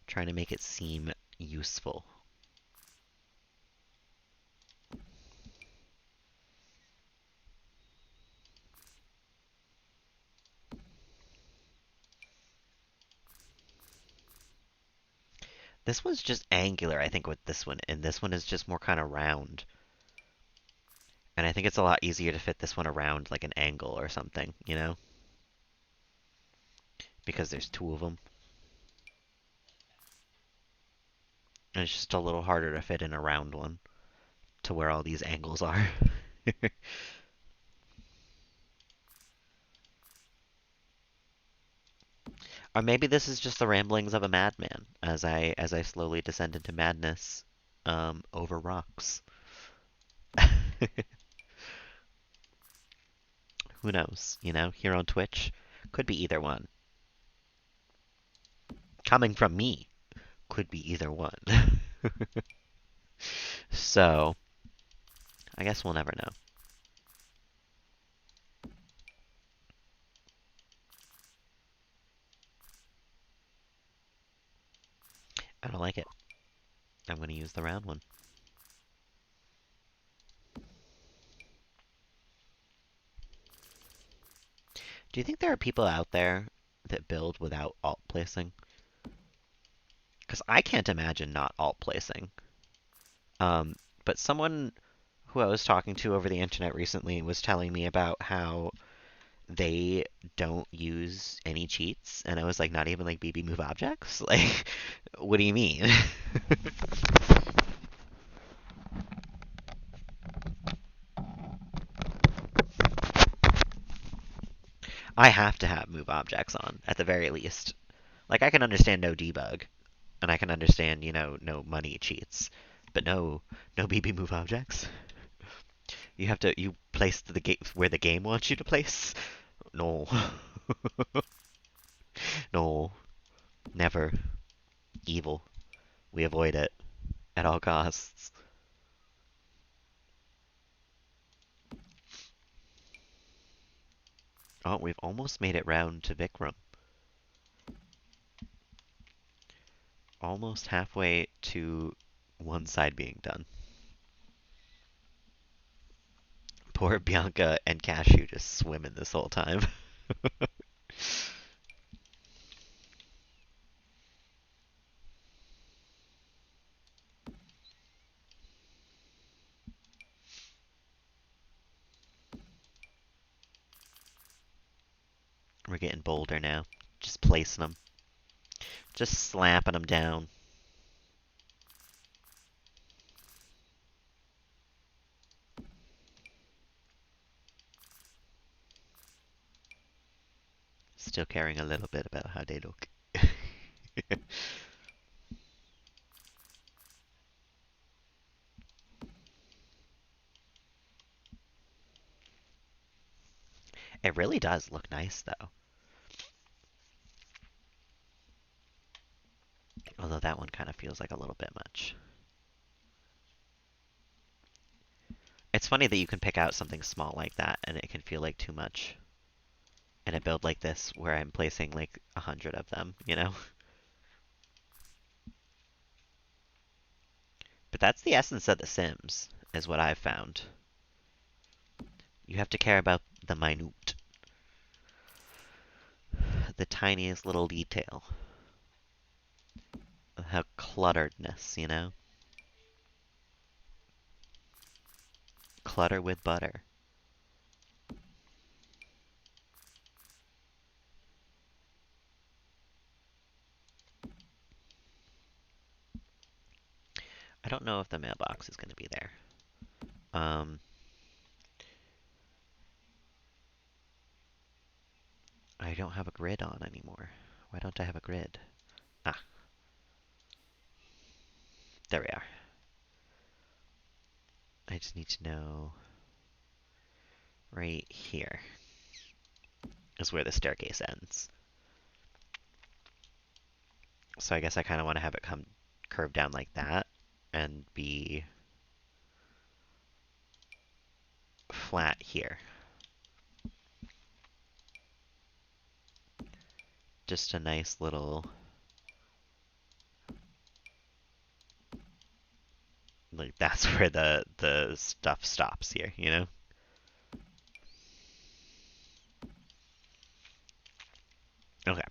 Trying to make it seem useful. This one's just angular, I think, with this one, and this one is just more kind of round. And I think it's a lot easier to fit this one around like an angle or something, you know? Because there's two of them. And it's just a little harder to fit in a round one to where all these angles are. Or maybe this is just the ramblings of a madman as I slowly descend into madness over rocks. Who knows? You know, here on Twitch, could be either one. Coming from me, could be either one. So, I guess we'll never know. I don't like it. I'm going to use the round one. Do you think there are people out there that build without alt placing? Because I can't imagine not alt placing. Um, but someone who I was talking to over the internet recently was telling me about how they don't use any cheats, and I was like, not even like BB move objects? Like, what do you mean? I have to have move objects on at the very least. Like, I can understand no debug, and I can understand, no money cheats, but no BB move objects. You place the game where the game wants you to place. No, no, never. Evil. We avoid it at all costs. Oh, we've almost made it round to Vikram. Almost halfway to one side being done. Poor Bianca and Cashew just swimming this whole time. We're getting bolder now. Just placing them. Just slapping them down. Still caring a little bit about how they look. It really does look nice, though. Although that one kind of feels like a little bit much. It's funny that you can pick out something small like that and it can feel like too much. In a build like this where I'm placing like 100 of them, you know? But that's the essence of The Sims, is what I've found. You have to care about the minute, the tiniest little detail. How clutteredness, you know? Clutter with butter. I don't know if the mailbox is going to be there. Um, I don't have a grid on anymore. Why don't I have a grid? Ah, there we are. I just need to know right here is where the staircase ends. So I guess I kind of want to have it come curve down like that and be flat here. Just a nice little, like that's where the stuff stops here, you know? Okay.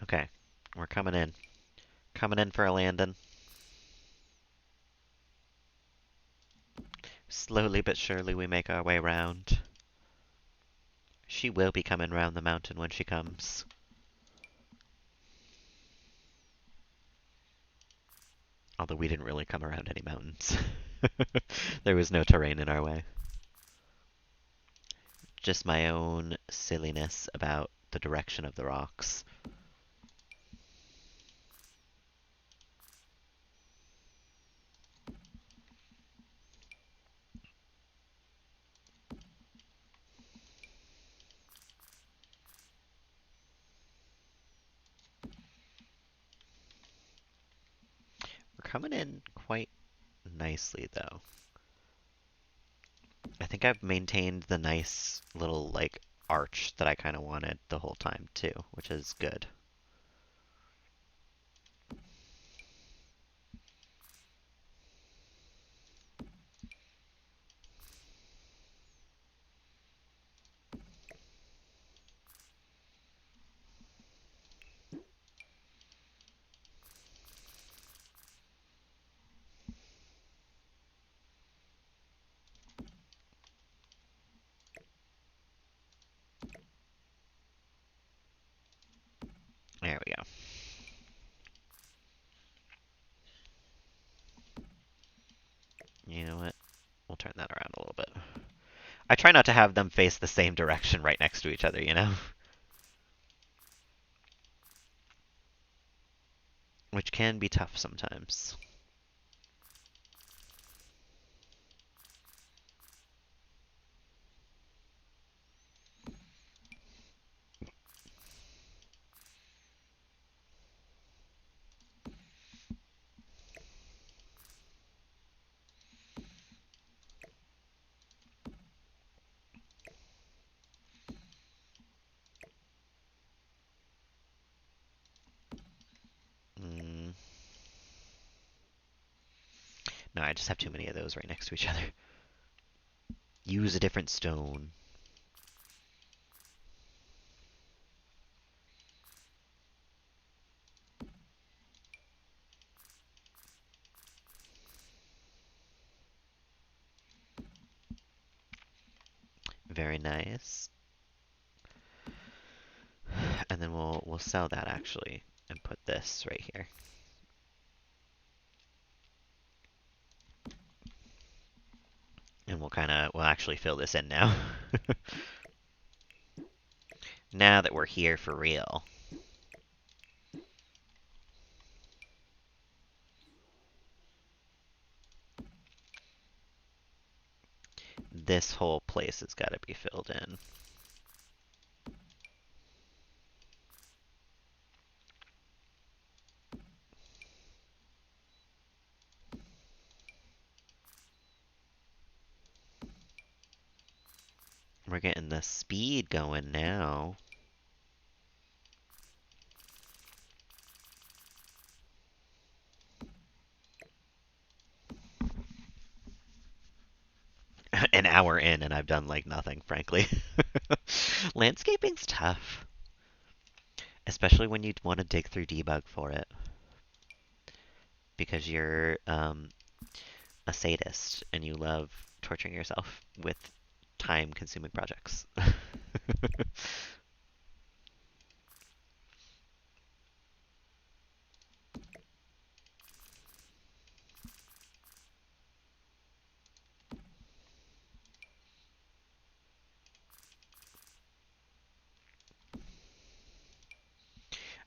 Okay, we're coming in. Coming in for a landing. Slowly but surely we make our way round. She will be coming round the mountain when she comes. Although we didn't really come around any mountains. There was no terrain in our way. Just my own silliness about the direction of the rocks. We're coming in quite nicely, though. I think I've maintained the nice little, like, arch that I kind of wanted the whole time, too, which is good. There we go. You know what? We'll turn that around a little bit. I try not to have them face the same direction right next to each other, you know? Which can be tough sometimes. Mm. No, I just have too many of those right next to each other. Use a different stone. Very nice. And then we'll sell that actually and put this right here. And we'll actually fill this in now. Now that we're here for real. This whole place has got to be filled in. We're getting the speed going now. An hour in and I've done like nothing, frankly. Landscaping's tough. Especially when you want to dig through debug for it. Because you're a sadist and you love torturing yourself with time consuming projects.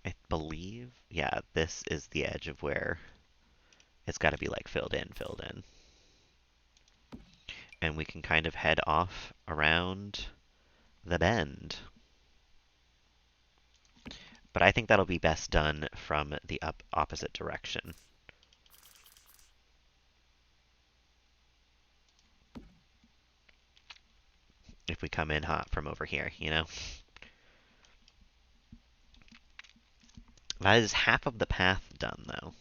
I believe, yeah, this is the edge of where it's got to be like filled in, filled in. And we can kind of head off around the bend. But I think that'll be best done from the opposite direction. If we come in hot from over here, you know? That is half of the path done, though.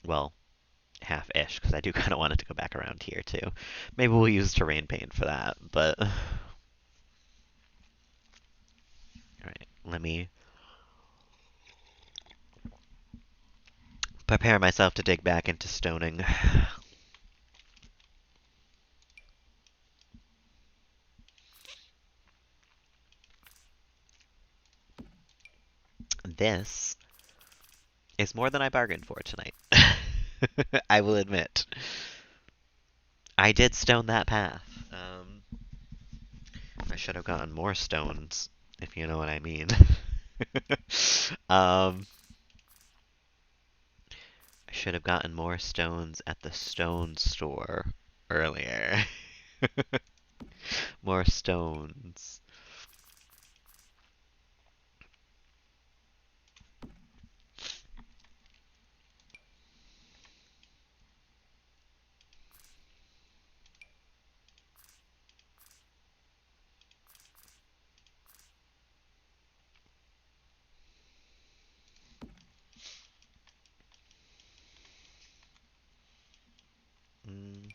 Well, half-ish, because I do kind of want it to go back around here, too. Maybe we'll use terrain paint for that, but... Alright, let me Prepare myself to dig back into stoning. This is more than I bargained for tonight. I will admit. I did stone that path. I should have gotten more stones, if you know what I mean. um, I should have gotten more stones at the stone store earlier. More stones. Mm.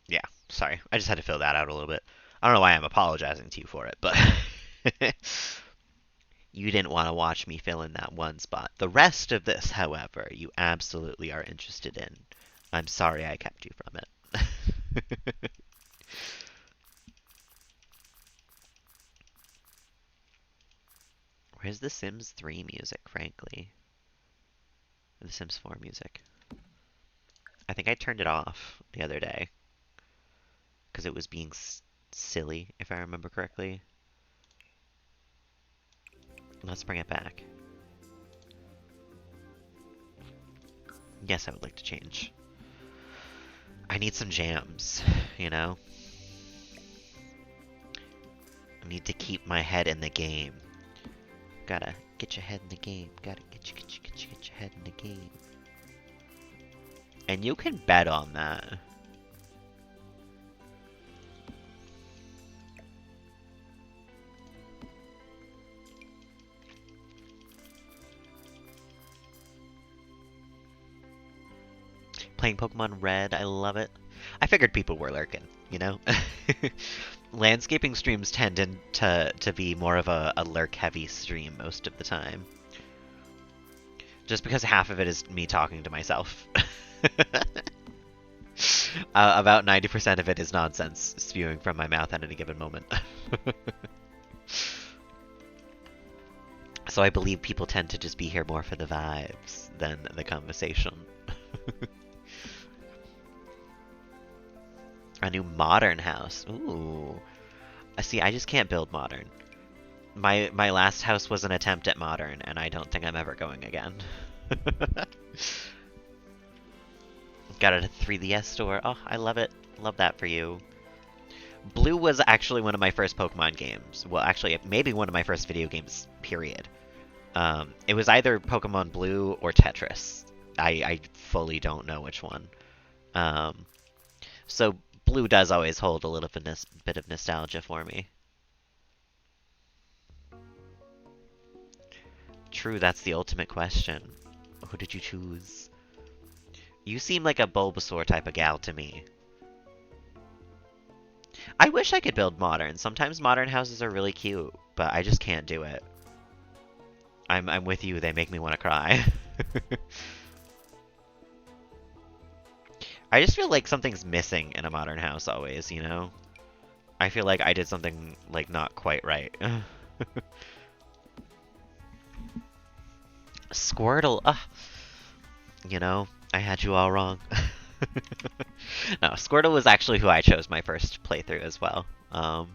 Yeah, sorry. I just had to fill that out a little bit. I don't know why I'm apologizing to you for it, but you didn't want to watch me fill in that one spot. The rest of this, however, you absolutely are interested in. I'm sorry I kept you from it. Where's the Sims 3 music, frankly? The Sims 4 music. I think I turned it off the other day because it was being silly, if I remember correctly. Let's bring it back. Yes, I would like to change. I need some jams, you know? I need to keep my head in the game. Gotta get your head in the game. Gotta get your head in the game. And you can bet on that. Playing Pokemon Red, I love it. I figured people were lurking, you know? Landscaping streams tend to be more of a lurk-heavy stream most of the time. Just because half of it is me talking to myself. About 90% of it is nonsense spewing from my mouth at any given moment. So I believe people tend to just be here more for the vibes than the conversation. A new modern house. Ooh. See, I just can't build modern. My last house was an attempt at modern, and I don't think I'm ever going again. Got it at 3DS store. Oh, I love it. Love that for you. Blue was actually one of my first Pokemon games. Well, actually, maybe one of my first video games, period. It was either Pokemon Blue or Tetris. I fully don't know which one. So Blue does always hold a little bit of nostalgia for me. True, that's the ultimate question. Who did you choose? You seem like a Bulbasaur type of gal to me. I wish I could build modern. Sometimes modern houses are really cute, but I just can't do it. I'm with you, they make me want to cry. I just feel like something's missing in a modern house always, you know? I feel like I did something, like, not quite right. Squirtle, you know, I had you all wrong. No, Squirtle was actually who I chose my first playthrough as well. I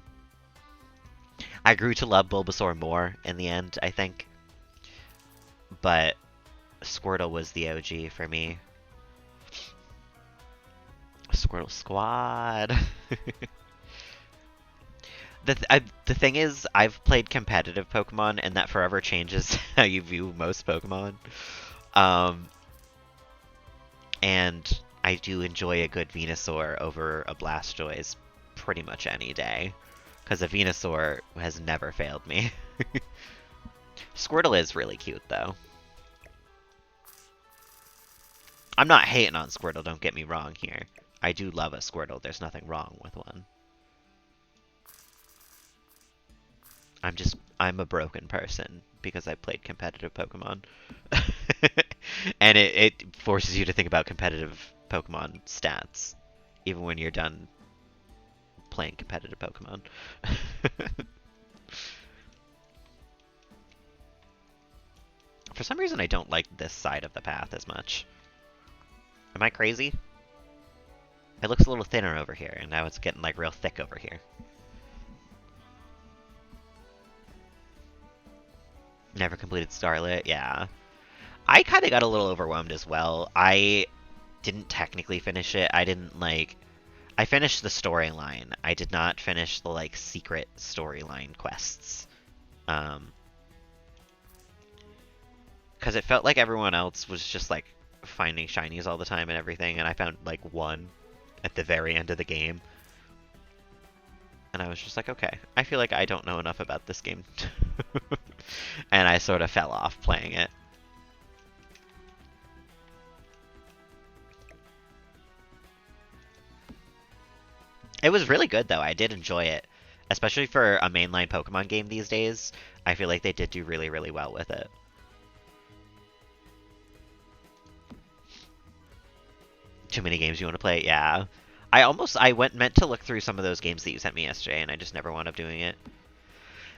grew to love Bulbasaur more in the end, I think. But Squirtle was the OG for me. Squirtle Squad. The thing is, I've played competitive Pokemon, and that forever changes how you view most Pokemon. And I do enjoy a good Venusaur over a Blastoise pretty much any day. Because a Venusaur has never failed me. Squirtle is really cute, though. I'm not hating on Squirtle, don't get me wrong here. I do love a Squirtle. There's nothing wrong with one. I'm a broken person because I played competitive Pokemon. And it forces you to think about competitive Pokemon stats, even when you're done playing competitive Pokemon. For some reason, I don't like this side of the path as much. Am I crazy? It looks a little thinner over here, and now it's getting like real thick over here. Never completed Starlit, yeah. I kind of got a little overwhelmed as well. I didn't technically finish it. I didn't like... I finished the storyline. I did not finish the like secret storyline quests. Because it felt like everyone else was just like finding shinies all the time and everything, and I found like one at the very end of the game. And I was just like, okay, I feel like I don't know enough about this game. And I sort of fell off playing it. It was really good, though. I did enjoy it. Especially for a mainline Pokemon game these days, I feel like they did do really, really well with it. Too many games you want to play? Yeah. I meant to look through some of those games that you sent me yesterday, and I just never wound up doing it.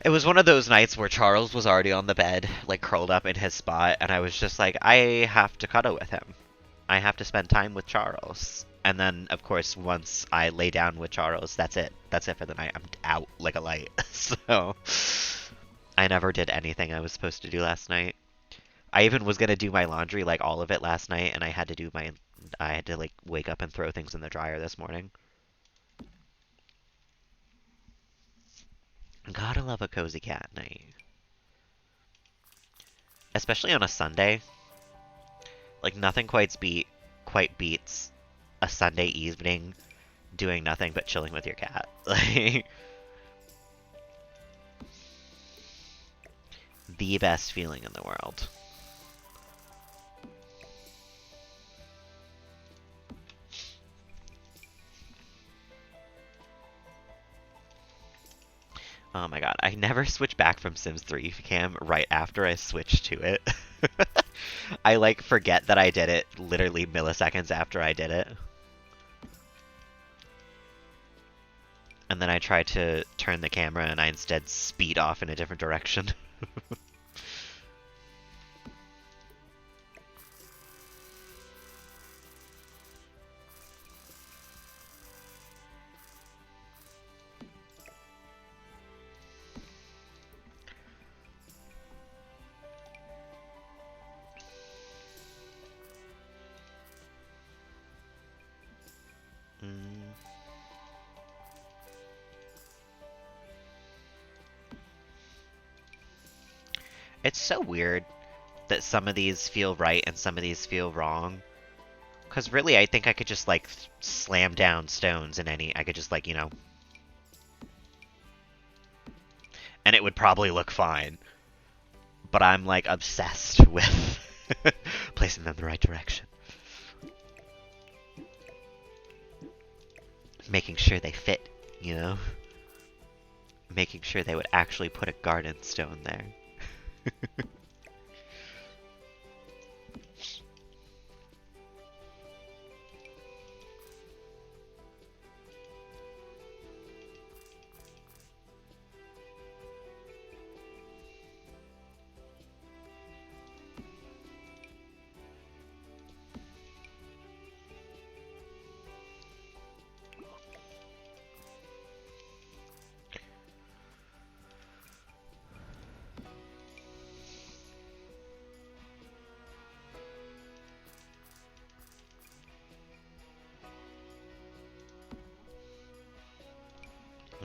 It was one of those nights where Charles was already on the bed, like curled up in his spot, and I was just like, I have to cuddle with him. I have to spend time with Charles. And then, of course, once I lay down with Charles, that's it. That's it for the night. I'm out like a light. So, I never did anything I was supposed to do last night. I even was gonna do my laundry, like all of it last night, and I had to like wake up and throw things in the dryer this morning. Gotta love a cozy cat night. Especially on a Sunday. Like nothing quite beats a Sunday evening doing nothing but chilling with your cat. Like the best feeling in the world. Oh my god, I never switch back from Sims 3 cam right after I switch to it. I like forget that I did it literally milliseconds after I did it. And then I try to turn the camera and I instead speed off in a different direction. Mm. It's so weird that some of these feel right and some of these feel wrong. Because really, I think I could just, like, slam down stones in any... I could just, like, you know... And it would probably look fine. But I'm, like, obsessed with placing them in the right direction. Making sure they fit, you know? Making sure they would actually put a garden stone there.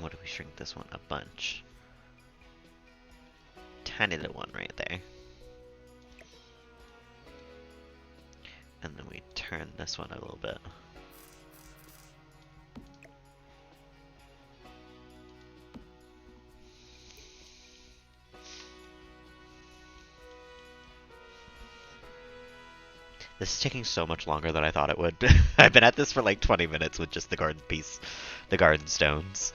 What if we shrink this one a bunch? Tiny little one right there. And then we turn this one a little bit. This is taking so much longer than I thought it would. I've been at this for like 20 minutes with just the garden piece, the garden stones.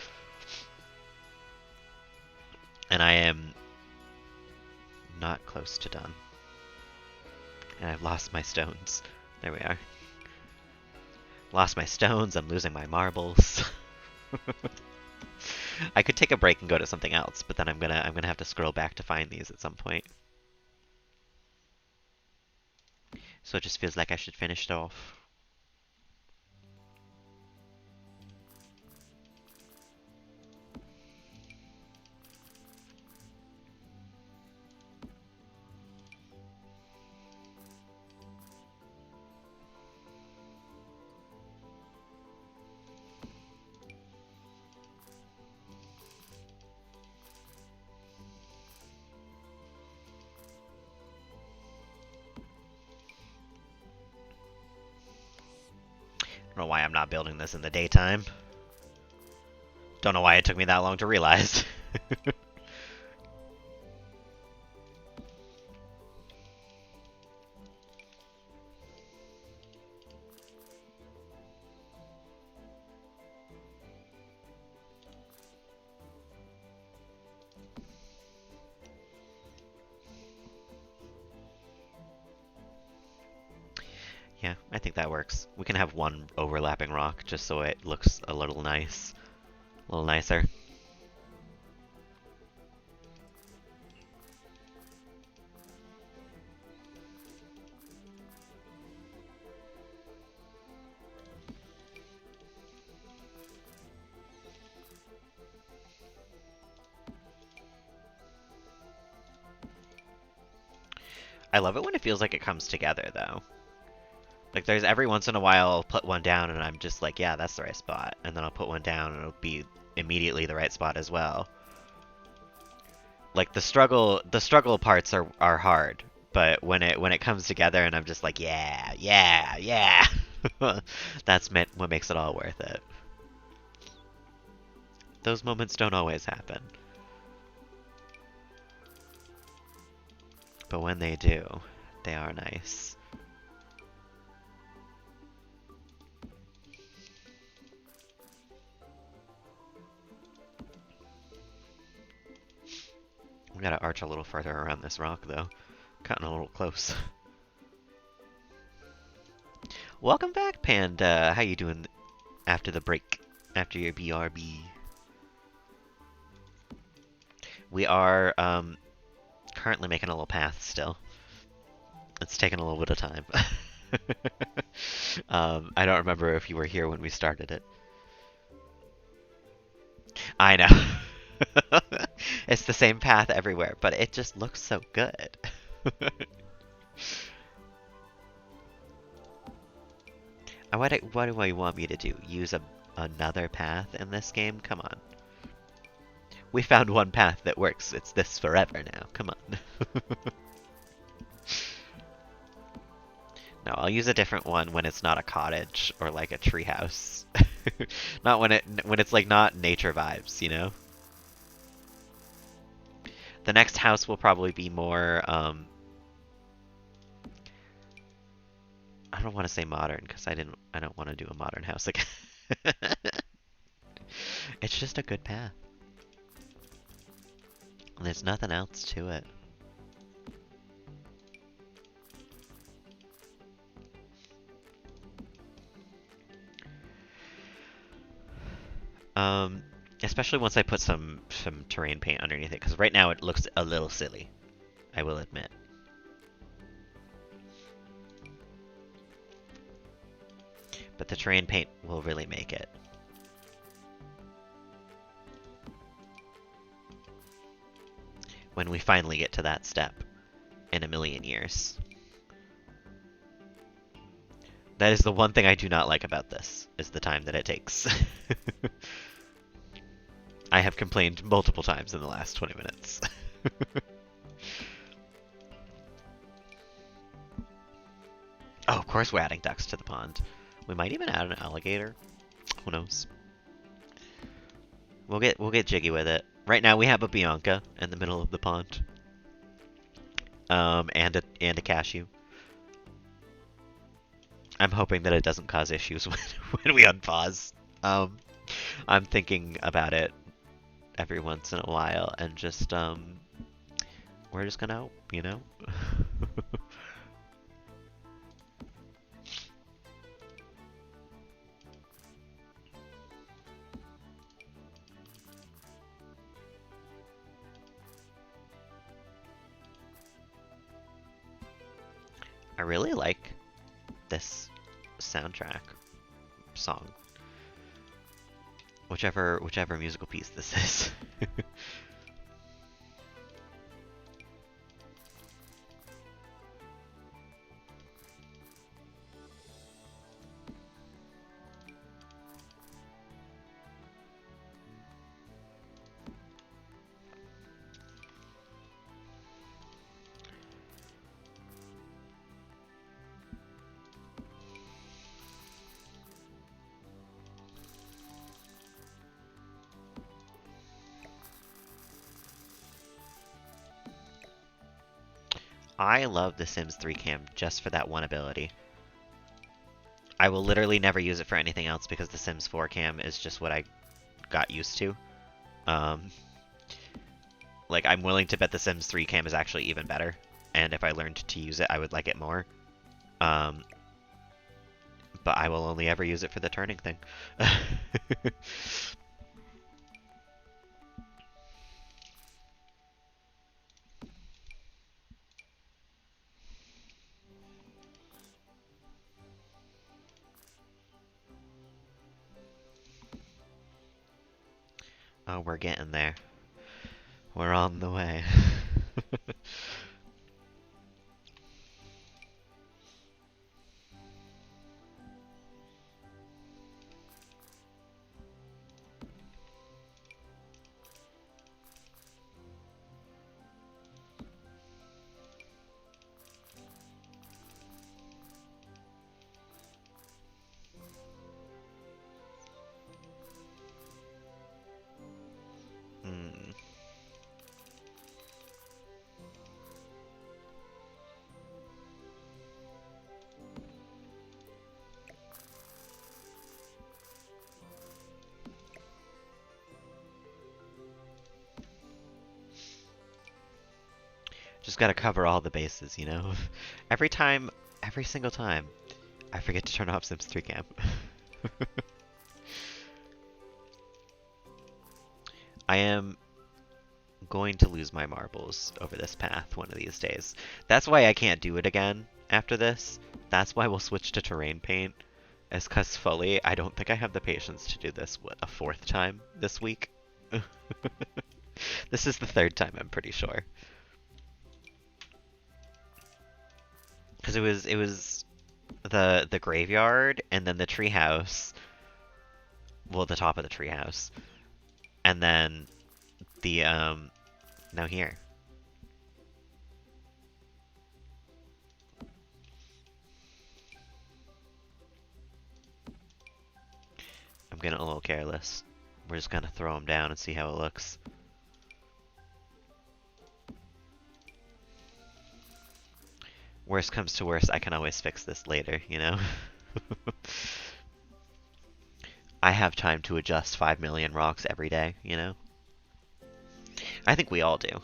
And I am not close to done. And I've lost my stones. There we are. Lost my stones, I'm losing my marbles. I could take a break and go to something else, but then I'm gonna have to scroll back to find these at some point. So it just feels like I should finish it off. I don't know why I'm not building this in the daytime. Don't know why it took me that long to realize. Yeah, I think that works. We can have one overlapping rock just so it looks a little nice. A little nicer. I love it when it feels like it comes together, though. Like, there's every once in a while I'll put one down and I'm just like, yeah, that's the right spot. And then I'll put one down and it'll be immediately the right spot as well. Like, the struggle parts are hard, but when it comes together and I'm just like, yeah, yeah, yeah, that's what makes it all worth it. Those moments don't always happen. But when they do, they are nice. We gotta arch a little further around this rock, though. Cutting a little close. Welcome back, Panda. How you doing after the break? After your BRB? We are currently making a little path still. It's taking a little bit of time. I don't remember if you were here when we started it. I know. It's the same path everywhere, but it just looks so good. What do I want me to do? Use another path in this game? Come on. We found one path that works. It's this forever now. Come on. No, I'll use a different one when it's not a cottage or like a treehouse. Not when it's like not nature vibes, you know? The next house will probably be more I don't want to say modern because I don't want to do a modern house again. It's just a good path. There's nothing else to it. Especially once I put some terrain paint underneath it, because right now it looks a little silly, I will admit. But the terrain paint will really make it. When we finally get to that step in a million years. That is the one thing I do not like about this, is the time that it takes. I have complained multiple times in the last 20 minutes. Oh, of course we're adding ducks to the pond. We might even add an alligator. Who knows? We'll get jiggy with it. Right now we have a Bianca in the middle of the pond. And a cashew. I'm hoping that it doesn't cause issues when we unpause. Um, I'm thinking about it every once in a while, and just we're just gonna hope, you know. I really like this soundtrack song, whichever musical piece this is. I love the Sims 3 cam just for that one ability. I will literally never use it for anything else because the Sims 4 cam is just what I got used to. Um, like, I'm willing to bet the Sims 3 cam is actually even better, and if I learned to use it, I would like it more. Um, but I will only ever use it for the turning thing. Oh, we're getting there. We're on the way. Hmm. Just gotta cover all the bases, you know? Every single time, I forget to turn off Sims 3 cam. I am going to lose my marbles over this path one of these days. That's why I can't do it again after this. That's why we'll switch to terrain paint. As cause fully, I don't think I have the patience to do this, what, a fourth time this week? This is the third time, I'm pretty sure. Because it was the graveyard and then the treehouse. Well, the top of the treehouse. And then the now here. I'm getting a little careless. We're just gonna throw them down and see how it looks. Worst comes to worst, I can always fix this later, you know? I have time to adjust 5 million rocks every day, you know? I think we all do.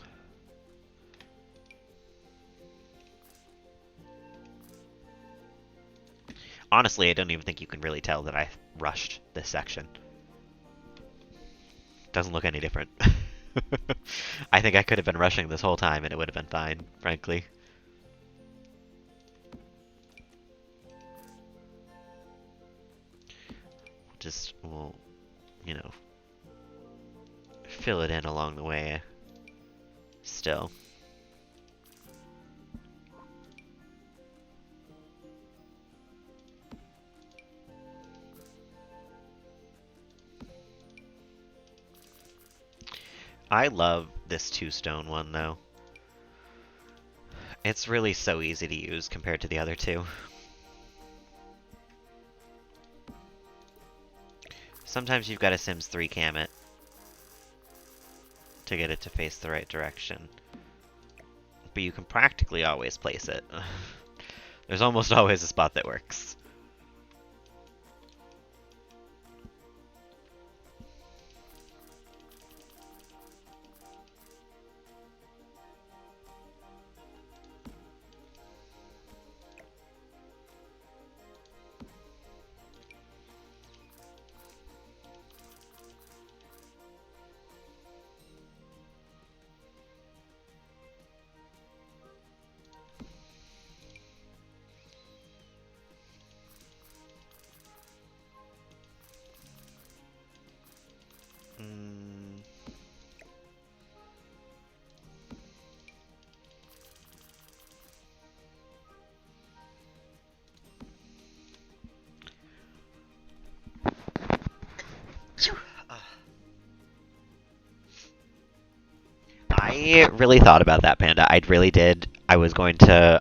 Honestly, I don't even think you can really tell that I rushed this section. Doesn't look any different. I think I could have been rushing this whole time and it would have been fine, frankly. Just, we'll, you know, fill it in along the way still. I love this two-stone one, though. It's really so easy to use compared to the other two. Sometimes you've got to Sims 3 cam it to get it to face the right direction. But you can practically always place it. There's almost always a spot that works. I really thought about that, Panda. I really did. I was going to,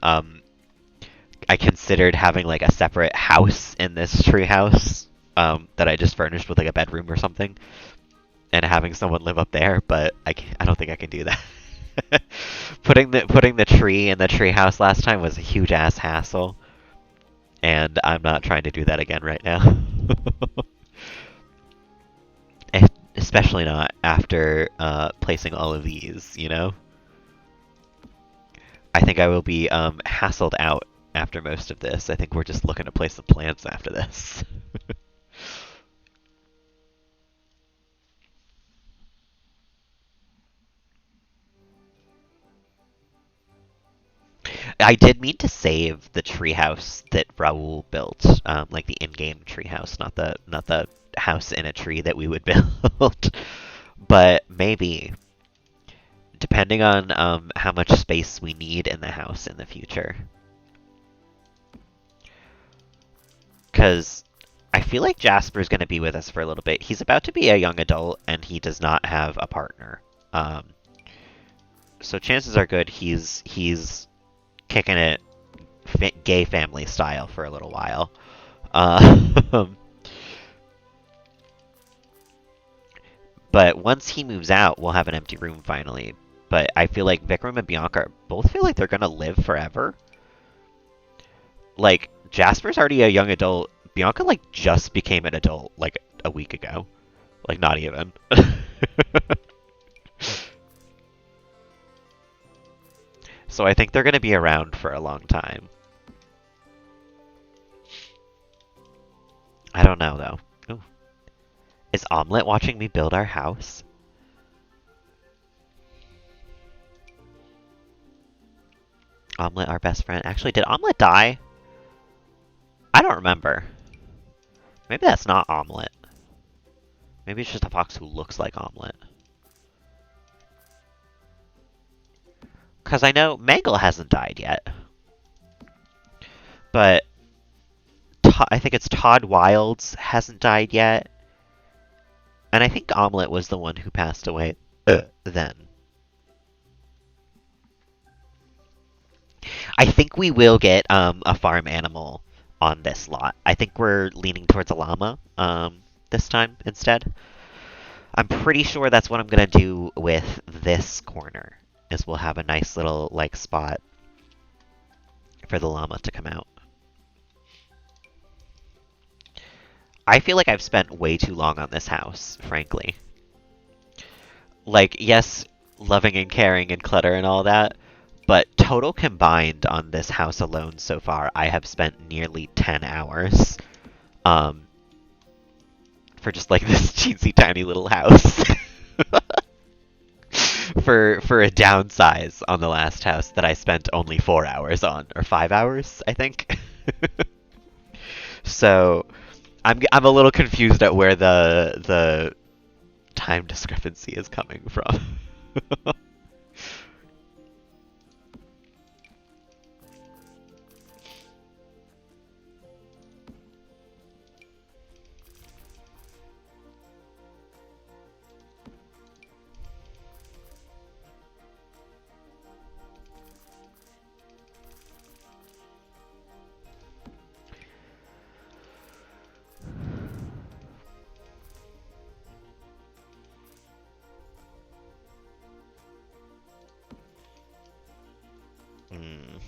I considered having like a separate house in this treehouse, that I just furnished with like a bedroom or something, and having someone live up there, but I don't think I can do that. Putting the tree in the treehouse last time was a huge ass hassle, and I'm not trying to do that again right now. Especially not after placing all of these, you know? I think I will be hassled out after most of this. I think we're just looking to place some plants after this. I did mean to save the treehouse that Raul built, like the in-game treehouse, not the house in a tree that we would build. But maybe, depending on how much space we need in the house in the future. Because I feel like Jasper's going to be with us for a little bit. He's about to be a young adult, and he does not have a partner. So chances are good he's kicking it gay family style for a little while. But once he moves out, we'll have an empty room finally. But I feel like Vikram and Bianca both feel like they're gonna live forever. Like, Jasper's already a young adult. Bianca, like, just became an adult, like, a week ago. Like, not even. So I think they're gonna be around for a long time. I don't know, though. Ooh. Is Omelette watching me build our house? Omelette, our best friend. Actually, did Omelette die? I don't remember. Maybe that's not Omelette. Maybe it's just a fox who looks like Omelette. Because I know Mangle hasn't died yet. But I think it's Todd Wilds hasn't died yet. And I think Omelette was the one who passed away then. I think we will get a farm animal on this lot. I think we're leaning towards a llama this time instead. I'm pretty sure that's what I'm going to do with this corner, is we'll have a nice little like spot for the llama to come out. I feel like I've spent way too long on this house, frankly. Like, yes, loving and caring and clutter and all that, but total combined on this house alone so far, I have spent nearly 10 hours for just like this teensy tiny little house. For a downsize on the last house that I spent only 4 hours on, or 5 hours, I think. So I'm a little confused at where the time discrepancy is coming from. Hmm.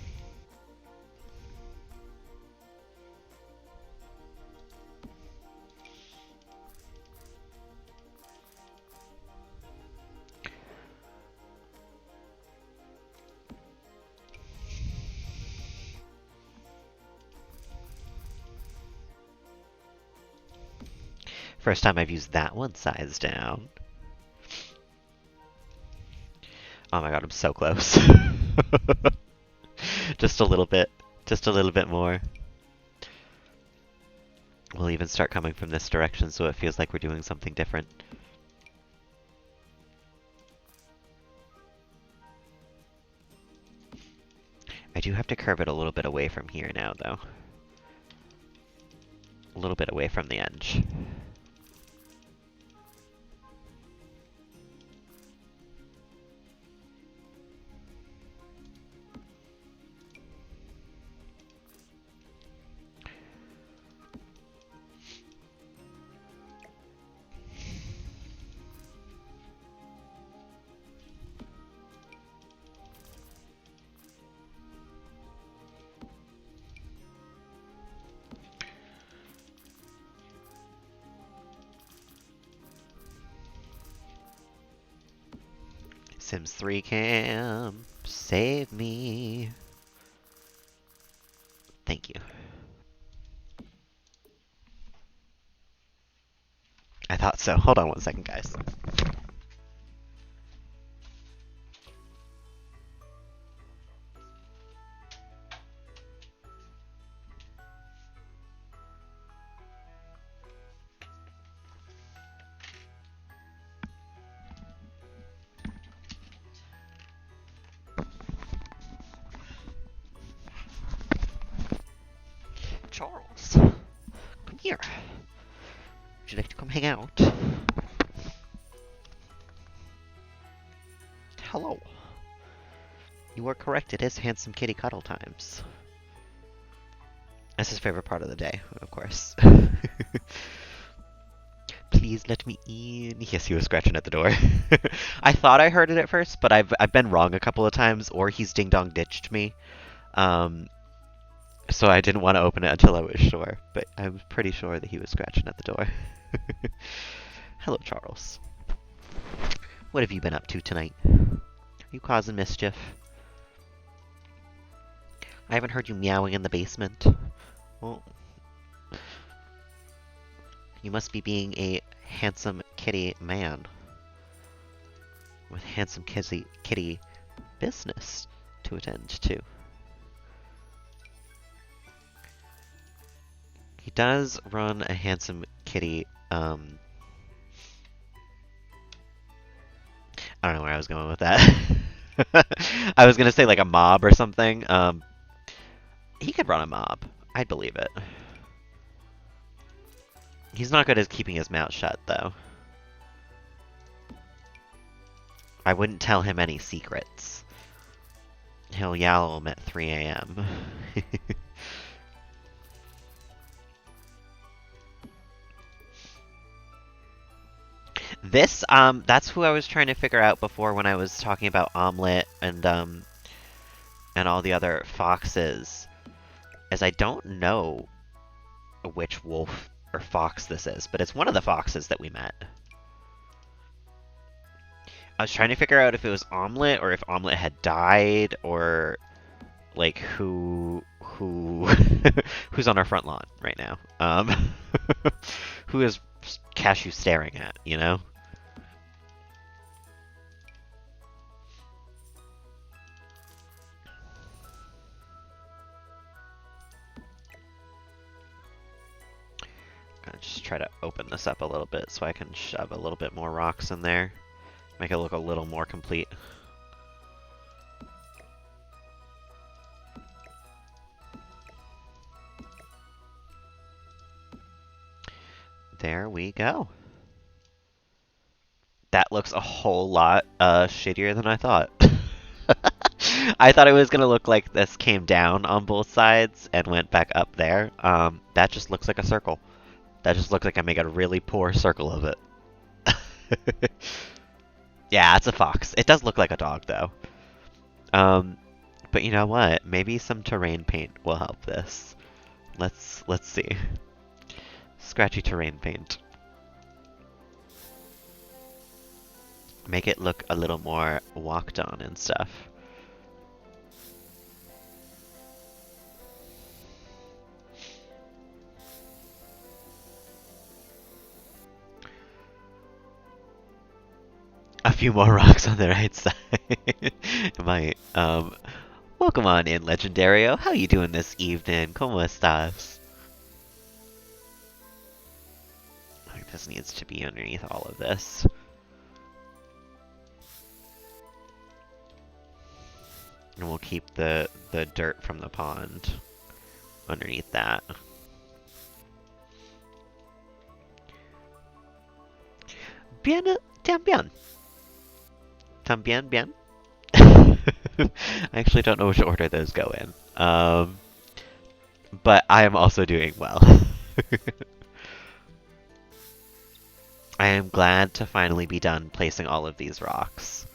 First time I've used that one size down. Oh my god, I'm so close. Just a little bit. Just a little bit more. We'll even start coming from this direction so it feels like we're doing something different. I do have to curve it a little bit away from here now, though. A little bit away from the edge. Sims 3 cam, save me. Thank you. I thought so. Hold on one second, guys. Charles, come here. Would you like to come hang out? Hello. You are correct, it is handsome kitty cuddle times. That's his favorite part of the day, of course. Please let me in. Yes, he was scratching at the door. I thought I heard it at first, but I've been wrong a couple of times, or he's ding-dong ditched me. So I didn't want to open it until I was sure, but I was pretty sure that he was scratching at the door. Hello, Charles. What have you been up to tonight? Are you causing mischief? I haven't heard you meowing in the basement. Well, you must be being a handsome kitty man. With handsome kitty business to attend to. He does run a handsome kitty, I don't know where I was going with that. I was gonna say like a mob or something. He could run a mob. I'd believe it. He's not good at keeping his mouth shut, though. I wouldn't tell him any secrets. He'll yell at him at 3 a.m. This, that's who I was trying to figure out before when I was talking about Omelette and all the other foxes. As I don't know which wolf or fox this is, but it's one of the foxes that we met. I was trying to figure out if it was Omelette or if Omelette had died or like who's on our front lawn right now. Who is Cashew staring at, you know? I'm gonna just try to open this up a little bit so I can shove a little bit more rocks in there. Make it look a little more complete. There we go. That looks a whole lot shittier than I thought. I thought it was going to look like this came down on both sides and went back up there. That just looks like a circle. That just looks like I make a really poor circle of it. Yeah, it's a fox. It does look like a dog, though. But you know what? Maybe some terrain paint will help this. Let's see. Scratchy terrain paint. Make it look a little more walked on and stuff. A few more rocks on the right side. Might. Welcome on in, Legendario. How you doing this evening? ¿Cómo estás? I think this needs to be underneath all of this. And we'll keep the dirt from the pond underneath that. Bien, también. También, bien. I actually don't know which order those go in. But I am also doing well. I am glad to finally be done placing all of these rocks.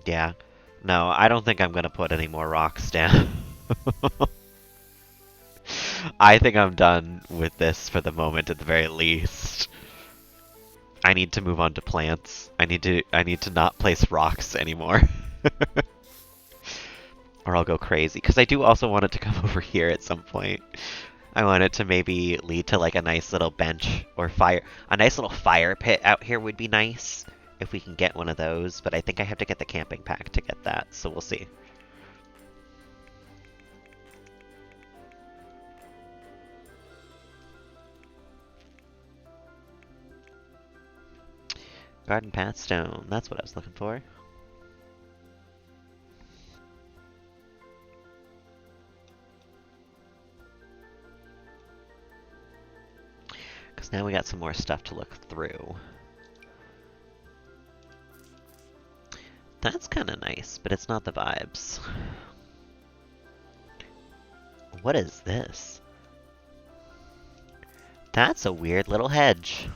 Yeah. No, I don't think I'm gonna put any more rocks down. I think I'm done with this for the moment at the very least. I need to move on to plants. I need to not place rocks anymore. Or I'll go crazy. Because I do also want it to come over here at some point. I want it to maybe lead to like a nice little bench or fire. A nice little fire pit out here would be nice if we can get one of those. But I think I have to get the camping pack to get that. So we'll see. Garden path stone. That's what I was looking for. Because now we got some more stuff to look through. That's kind of nice, but it's not the vibes. What is this? That's a weird little hedge.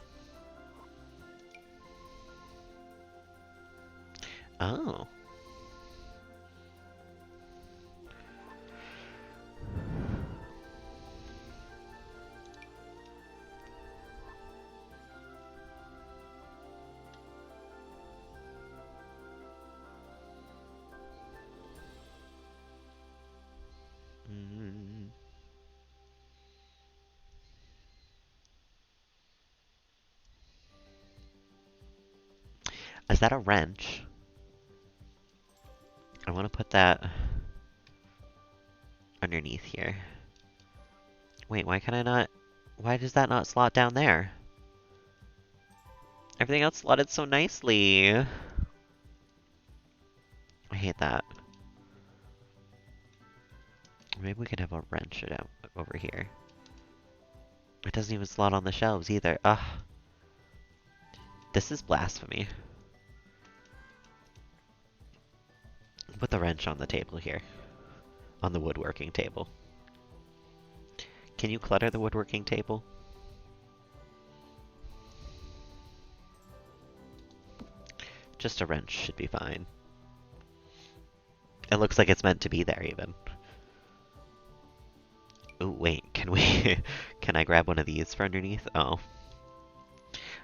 Oh. Mm. Is that a wrench? I want to put that underneath here. Wait, why can I not? Why does that not slot down there? Everything else slotted so nicely. I hate that. Maybe we can have a wrench it out over here. It doesn't even slot on the shelves either. Ugh. This is blasphemy. Put the wrench on the table here. On the woodworking table. Can you clutter the woodworking table? Just a wrench should be fine. It looks like it's meant to be there even. Oh wait, can we... can I grab one of these for underneath? Oh.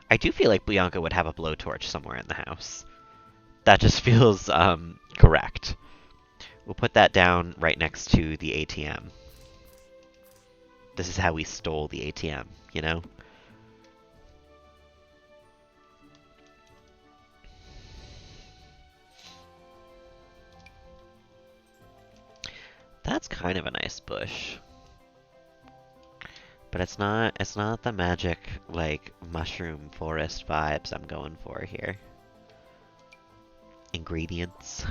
I do feel like Bianca would have a blowtorch somewhere in the house. That just feels, correct. We'll put that down right next to the ATM. This is how we stole the ATM, you know? That's kind of a nice bush. But it's not the magic, like, mushroom forest vibes I'm going for here. Ingredients.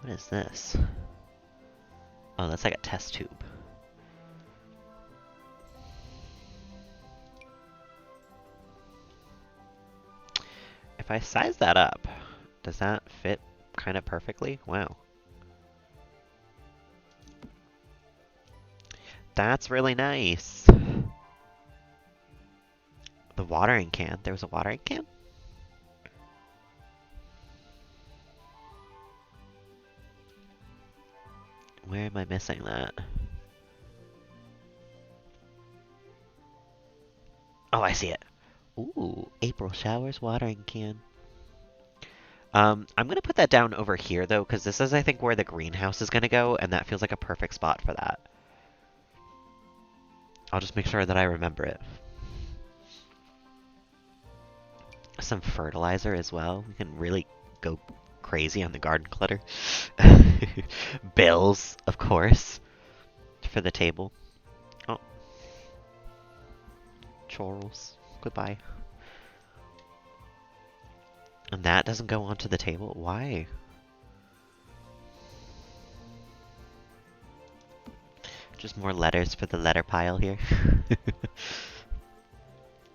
What is this? Oh, that's like a test tube. If I size that up, does that fit kind of perfectly? Wow. That's really nice. The watering can. There was a watering can? Where am I missing that? Oh, I see it. Ooh, April showers watering can. I'm gonna put that down over here though, because this is I think where the greenhouse is gonna go, and that feels like a perfect spot for that. I'll just make sure that I remember it. Some fertilizer as well. We can really go crazy on the garden clutter. Bills, of course, for the table. Oh. Chorals. Goodbye. And that doesn't go onto the table? Why? Just more letters for the letter pile here.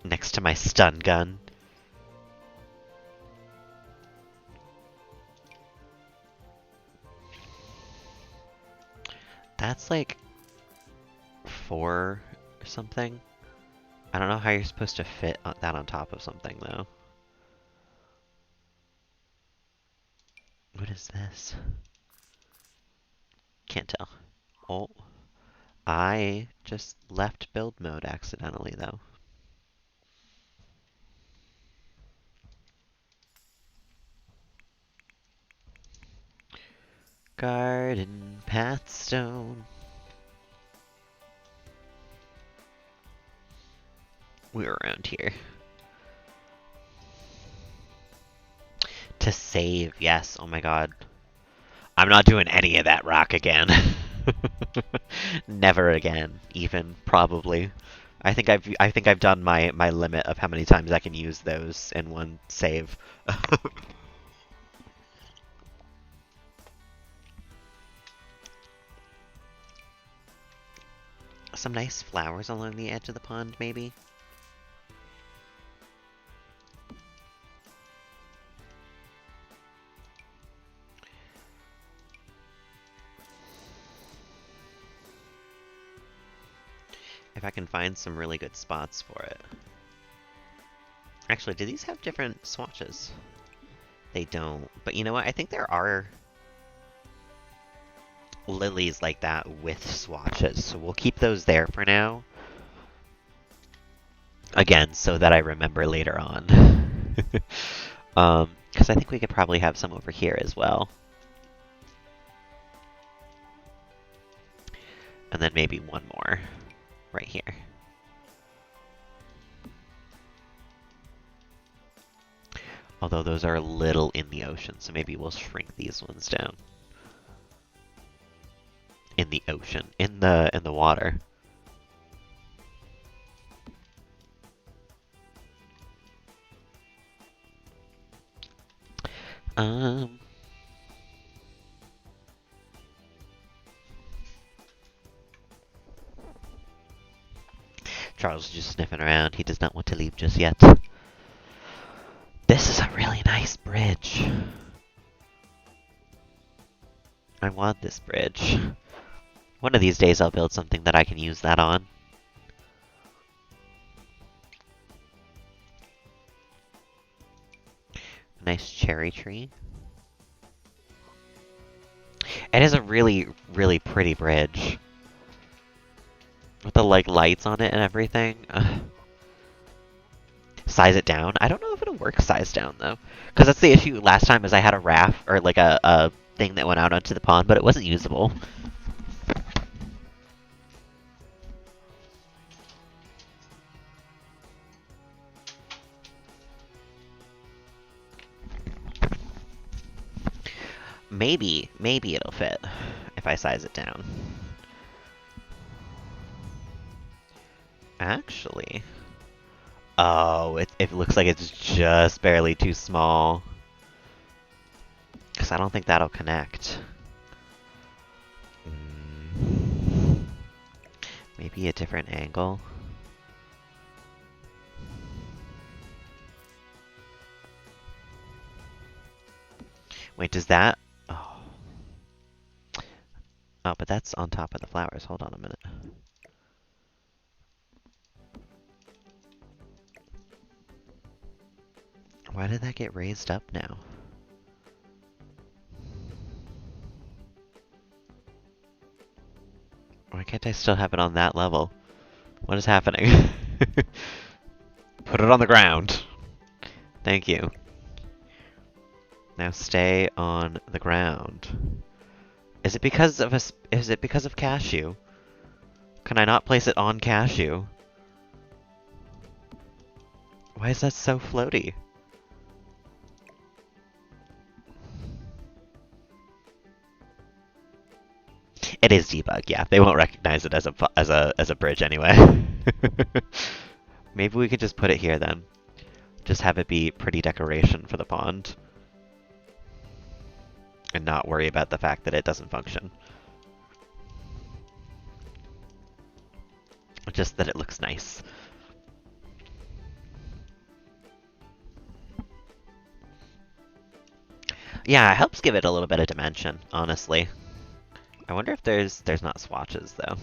Next to my stun gun. That's like 4 or something. I don't know how you're supposed to fit that on top of something, though. What is this? Can't tell. Oh, I just left build mode accidentally, though. Garden path stone. We're around here. To save, yes. Oh my god. I'm not doing any of that rock again. Never again, even probably. I think I've done my limit of how many times I can use those in one save. Some nice flowers along the edge of the pond, maybe? If I can find some really good spots for it. Actually, do these have different swatches? They don't. But you know what? I think there are lilies like that with swatches, so we'll keep those there for now. Again, so that I remember later on. Because I think we could probably have some over here as well. And then maybe one more right here. Although those are a little in the ocean, so maybe we'll shrink these ones down. In the ocean, in the water. Charles is just sniffing around. He does not want to leave just yet. This is a really nice bridge. I want this bridge. One of these days I'll build something that I can use that on. A nice cherry tree. It is a really, really pretty bridge. With the, like, lights on it and everything. Size it down. I don't know if it'll work size down, though. Because that's the issue last time, is I had a raft, or like a thing that went out onto the pond, but it wasn't usable. Maybe it'll fit if I size it down. Actually. Oh, it looks like it's just barely too small. Because I don't think that'll connect. Maybe a different angle. Wait, does that... Oh. Oh, but that's on top of the flowers. Hold on a minute. Why did that get raised up now? Why can't I still have it on that level? What is happening? Put it on the ground. Thank you. Now stay on the ground. Is it because of cashew? Can I not place it on cashew? Why is that so floaty? It is debug, yeah. They won't recognize it as a bridge anyway. Maybe we could just put it here then. Just have it be pretty decoration for the pond. And not worry about the fact that it doesn't function. Just that it looks nice. Yeah, it helps give it a little bit of dimension, honestly. I wonder if there's not swatches though.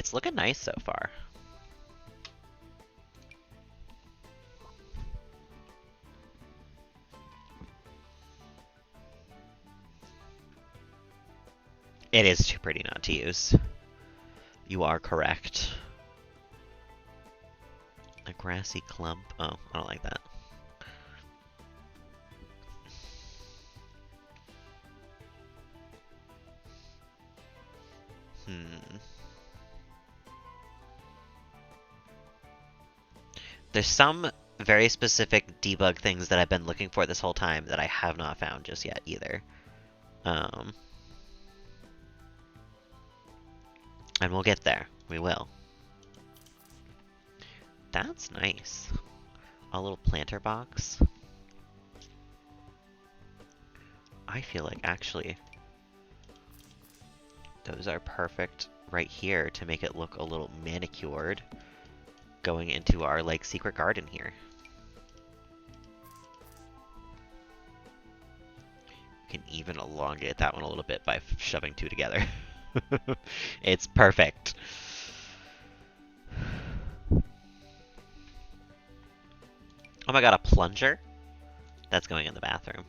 It's looking nice so far. It is too pretty not to use. You are correct. A grassy clump. Oh, I don't like that. There's some very specific debug things that I've been looking for this whole time that I have not found just yet either. And we'll get there. We will. That's nice. A little planter box. I feel like actually those are perfect right here to make it look a little manicured going into our like secret garden here. We can even elongate that one a little bit by shoving two together. It's perfect. Oh my god, a plunger? That's going in the bathroom.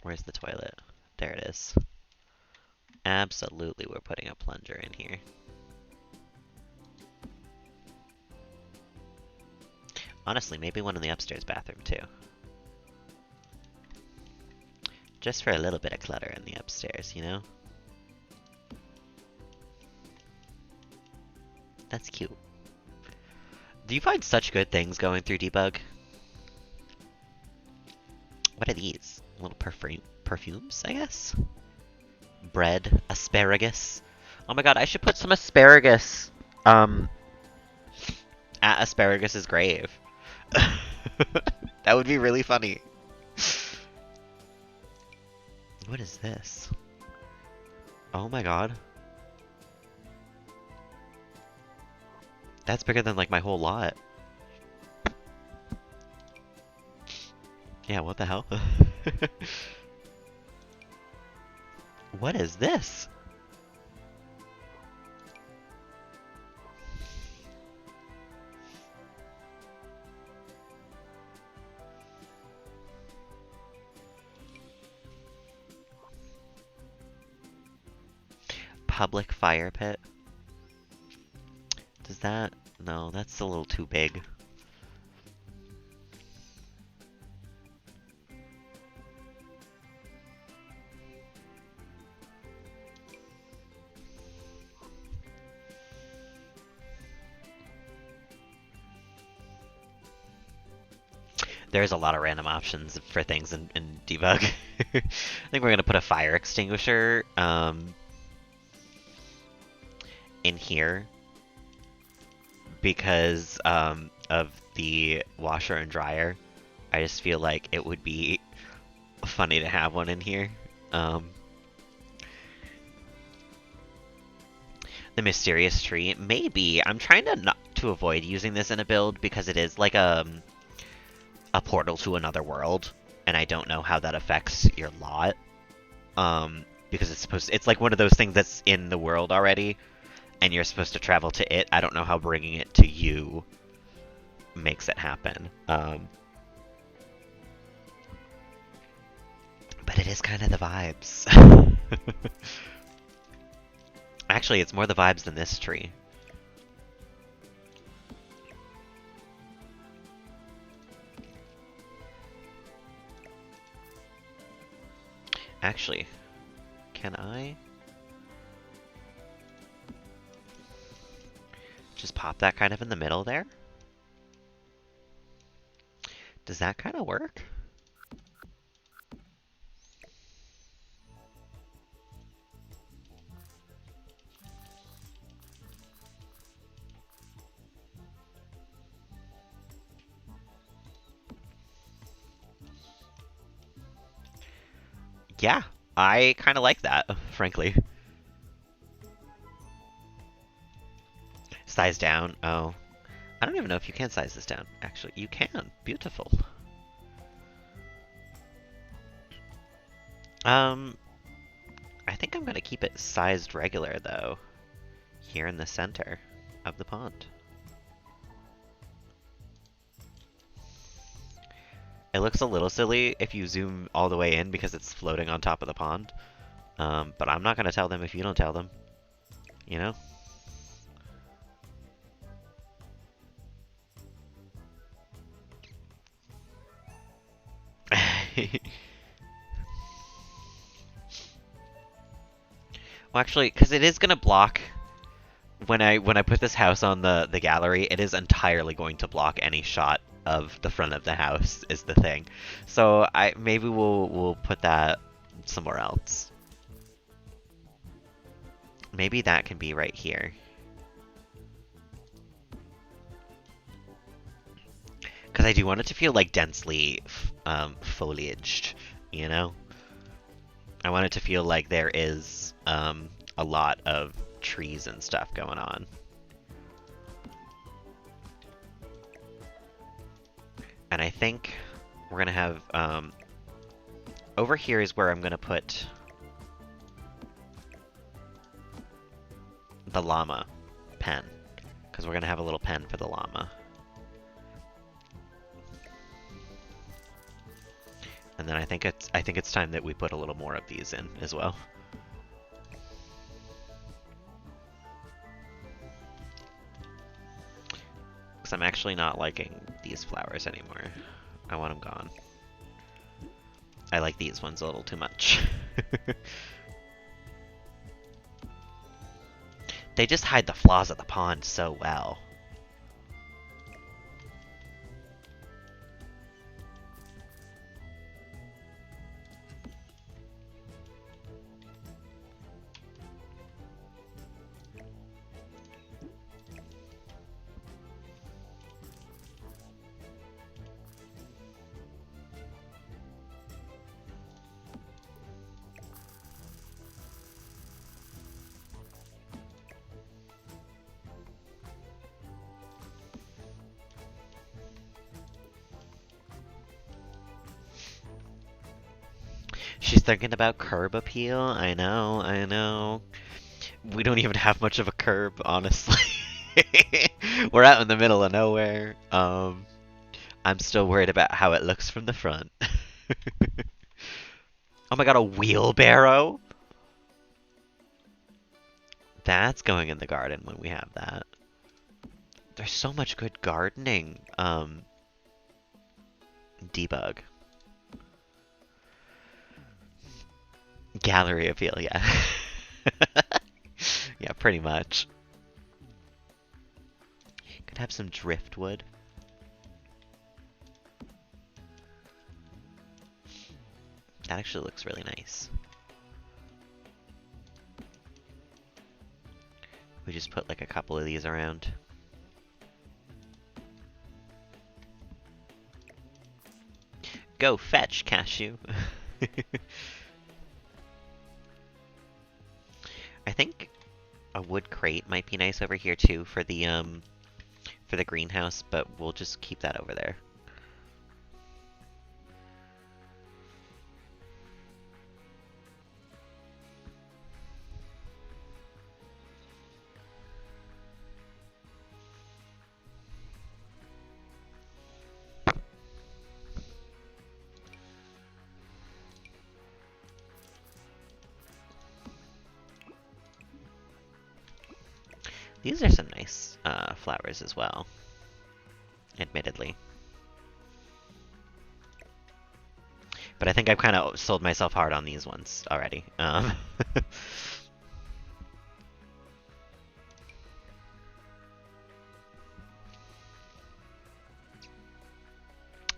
Where's the toilet? There it is. Absolutely, we're putting a plunger in here. Honestly, maybe one in the upstairs bathroom too. Just for a little bit of clutter in the upstairs, you know? That's cute. Do you find such good things going through debug? What are these? Little perfumes, I guess? Bread, asparagus. Oh my god, I should put some asparagus, at Asparagus' grave. That would be really funny. What is this? Oh my god. That's bigger than like my whole lot. Yeah, what the hell? What is this? Public fire pit? Does that... No, that's a little too big. There's a lot of random options for things in debug. I think we're gonna put a fire extinguisher in here because of the washer and dryer. I just feel like it would be funny to have one in here. The mysterious tree, maybe. I'm trying to not to avoid using this in a build because it is like a portal to another world, and I don't know how that affects your lot. Because it's like one of those things that's in the world already, and you're supposed to travel to it. I don't know how bringing it to you makes it happen. But it is kind of the vibes. Actually, it's more the vibes than this tree. Actually, can I just pop that kind of in the middle there? Does that kind of work? Yeah, I kind of like that, frankly. Size down. Oh. I don't even know if you can size this down. Actually, you can. Beautiful. I think I'm gonna keep it sized regular though, here in the center of the pond. It looks a little silly if you zoom all the way in because it's floating on top of the pond. But I'm not gonna tell them if you don't tell them, you know? Well, actually, because it is gonna block when I put this house on the gallery, it is entirely going to block any shot of the front of the house. Is the thing. So I maybe we'll put that somewhere else. Maybe that can be right here. Because I do want it to feel like densely foliaged, you know? I want it to feel like there is a lot of trees and stuff going on. And I think we're going to have... over here is where I'm going to put the llama pen. Because we're going to have a little pen for the llama. And then I think it's time that we put a little more of these in as well. Because I'm actually not liking these flowers anymore. I want them gone. I like these ones a little too much. They just hide the flaws of the pond so well. She's thinking about curb appeal. I know, I know. We don't even have much of a curb, honestly. We're out in the middle of nowhere. I'm still worried about how it looks from the front. Oh my god, a wheelbarrow? That's going in the garden when we have that. There's so much good gardening. Debug. Gallery appeal, yeah. Yeah, pretty much. Could have some driftwood. That actually looks really nice. We just put like a couple of these around. Go fetch, Cashew. I think a wood crate might be nice over here too for the greenhouse, but we'll just keep that over there. These are some nice flowers as well, admittedly. But I think I've kind of sold myself hard on these ones already.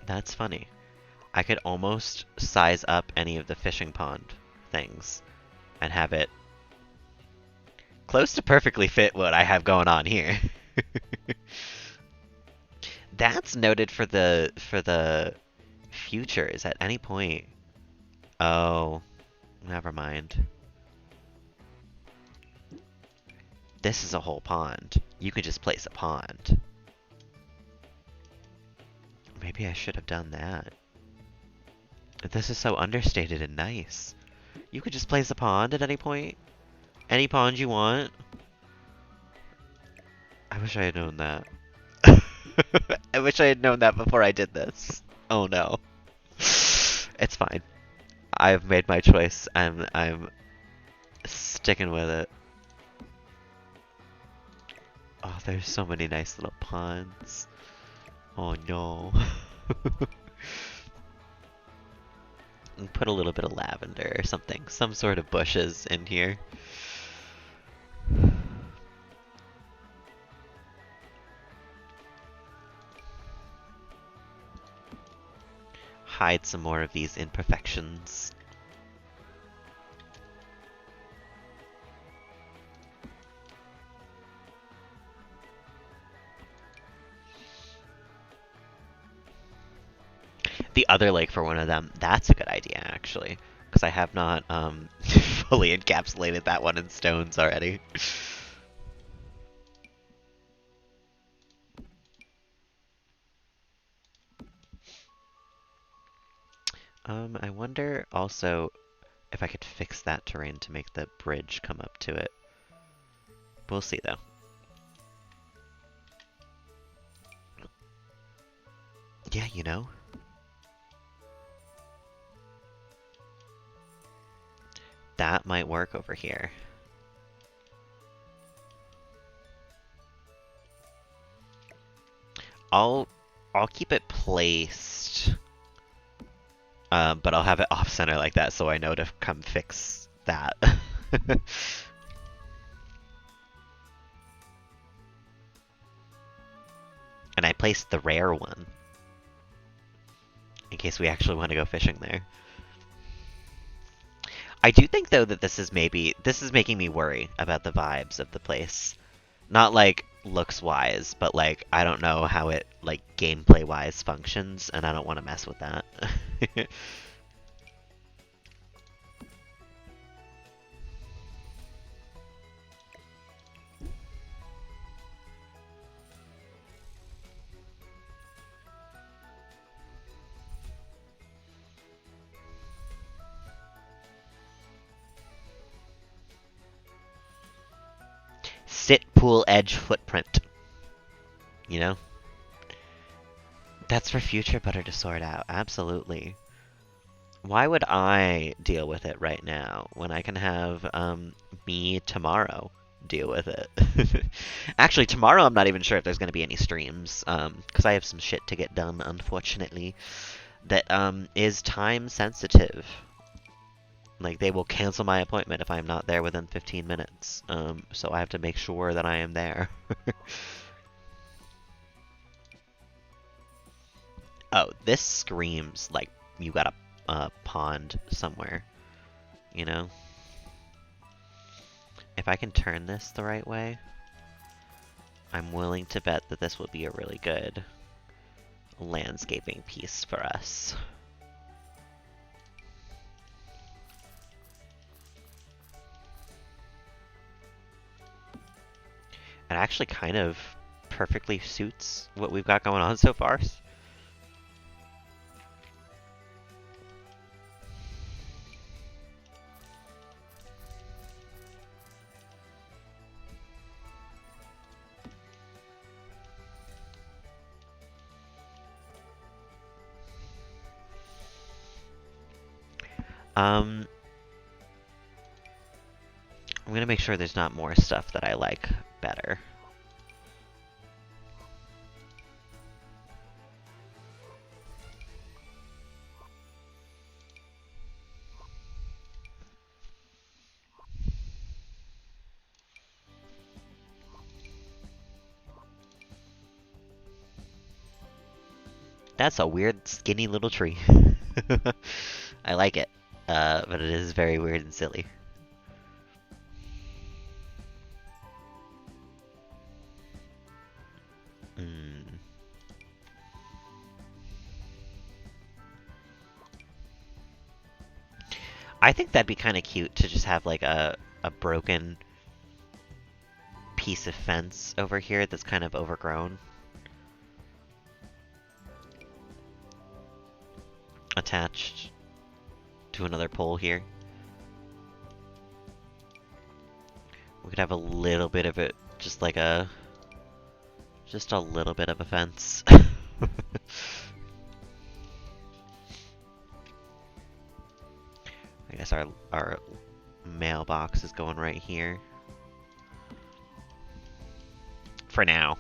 That's funny. I could almost size up any of the fishing pond things and have it close to perfectly fit what I have going on here. That's noted for the futures at any point. Oh, never mind. This is a whole pond. You could just place a pond. Maybe I should have done that. This is so understated and nice. You could just place a pond at any point. Any pond you want. I wish I had known that. I wish I had known that before I did this. Oh no. It's fine. I've made my choice. I'm sticking with it. Oh, there's so many nice little ponds. Oh no. Put a little bit of lavender or something. Some sort of bushes in here. Hide some more of these imperfections. The other lake for one of them, that's a good idea, actually. Because I have not fully encapsulated that one in stones already. I wonder also if I could fix that terrain to make the bridge come up to it. We'll see, though. Yeah, you know. That might work over here. I'll keep it placed, but I'll have it off center like that so I know to come fix that. And I placed the rare one in case we actually want to go fishing there. I do think though that this is making me worry about the vibes of the place. Not like looks wise, but like I don't know how it like gameplay wise functions, and I don't want to mess with that. Sit pool edge footprint. You know? That's for future butter to sort out. Absolutely. Why would I deal with it right now when I can have me tomorrow deal with it? Actually, tomorrow I'm not even sure if there's going to be any streams because I have some shit to get done, unfortunately, that is time sensitive. Like, they will cancel my appointment if I'm not there within 15 minutes. So I have to make sure that I am there. Oh, this screams like you got a pond somewhere. You know? If I can turn this the right way, I'm willing to bet that this will be a really good landscaping piece for us. It actually kind of perfectly suits what we've got going on so far. I'm gonna make sure there's not more stuff that I like better. That's a weird, skinny little tree. I like it, but it is very weird and silly. Mm. I think that'd be kind of cute to just have like a broken piece of fence over here that's kind of overgrown. Attached to another pole here. We could have a little bit of it, just a little bit of a fence. I guess our mailbox is going right here. For now.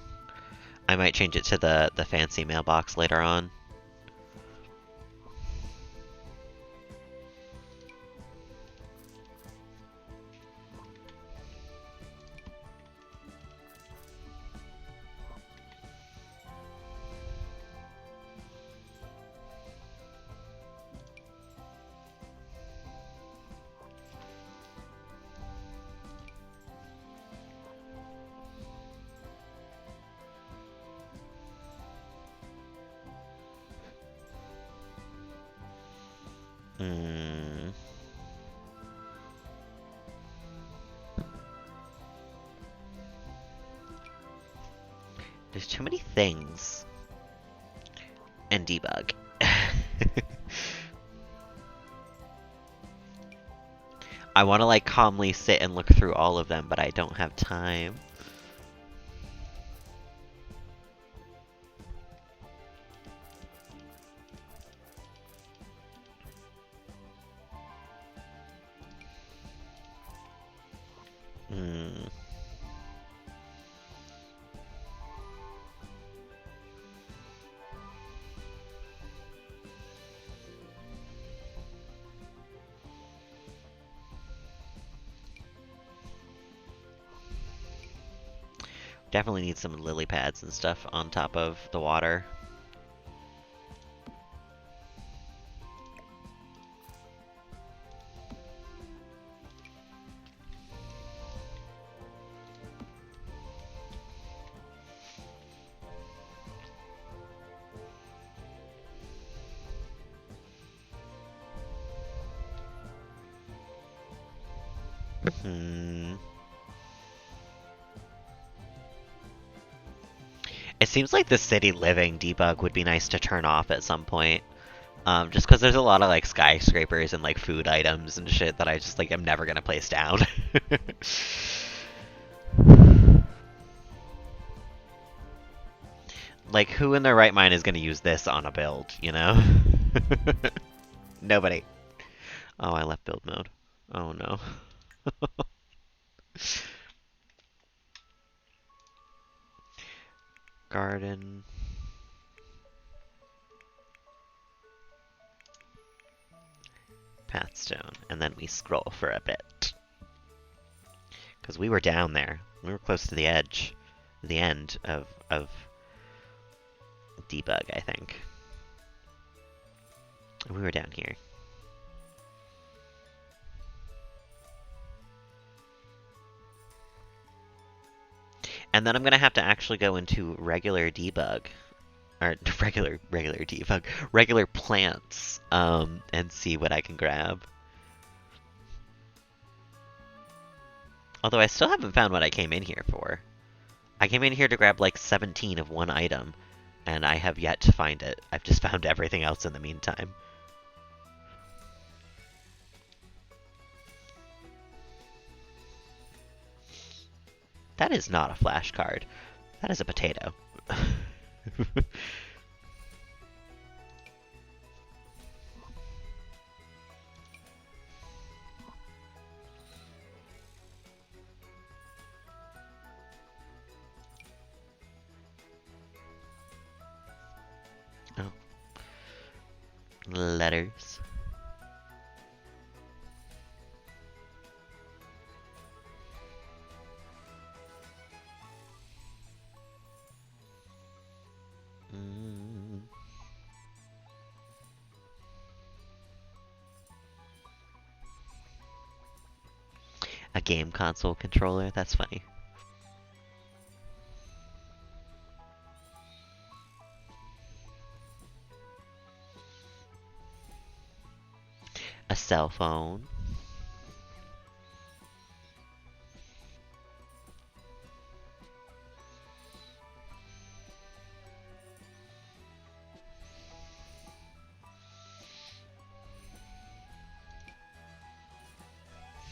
I might change it to the fancy mailbox later on. Hmm. There's too many things. And debug. I want to like calmly sit and look through all of them, but I don't have time. Hmm. Definitely need some lily pads and stuff on top of the water. Hmm. It seems like the city living debug would be nice to turn off at some point. Just because there's a lot of like skyscrapers and like food items and shit that I just like am never gonna place down. Like, who in their right mind is gonna use this on a build, you know? Nobody. Oh, I left build mode. Oh no. Garden. Pathstone. And then we scroll for a bit. Because we were down there. We were close to the edge. The end of debug, I think. We were down here. And then I'm gonna have to actually go into regular debug. Or regular debug. Regular plants. And see what I can grab. Although I still haven't found what I came in here for. I came in here to grab like 17 of one item, and I have yet to find it. I've just found everything else in the meantime. That is not a flashcard. That is a potato. Oh. Letters. Mm. A game console controller? That's funny. A cell phone.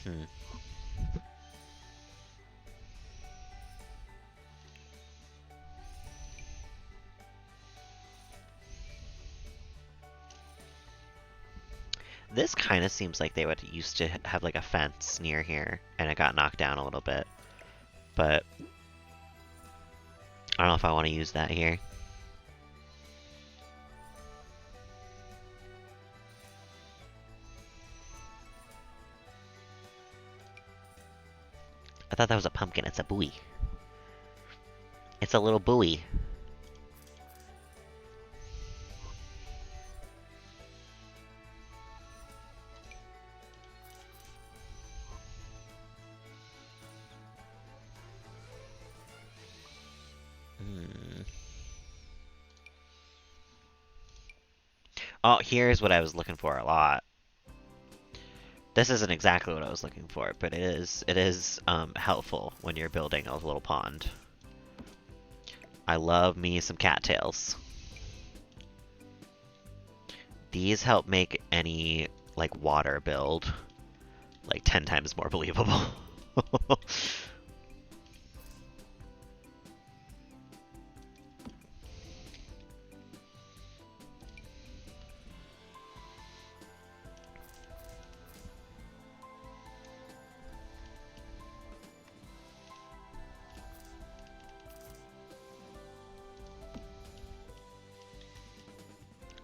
Hmm. This kind of seems like they would used to have like a fence near here, and it got knocked down a little bit. But I don't know if I want to use that here. I thought that was a pumpkin. It's a buoy. It's a little buoy. Oh, here's what I was looking for a lot. This isn't exactly what I was looking for, but it is helpful when you're building a little pond. I love me some cattails. These help make any like water build like 10 times more believable.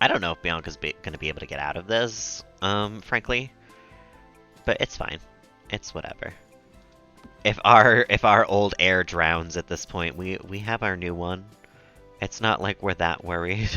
I don't know if Bianca's gonna be able to get out of this, frankly. But it's fine. It's whatever. If our old heir drowns at this point, we have our new one. It's not like we're that worried.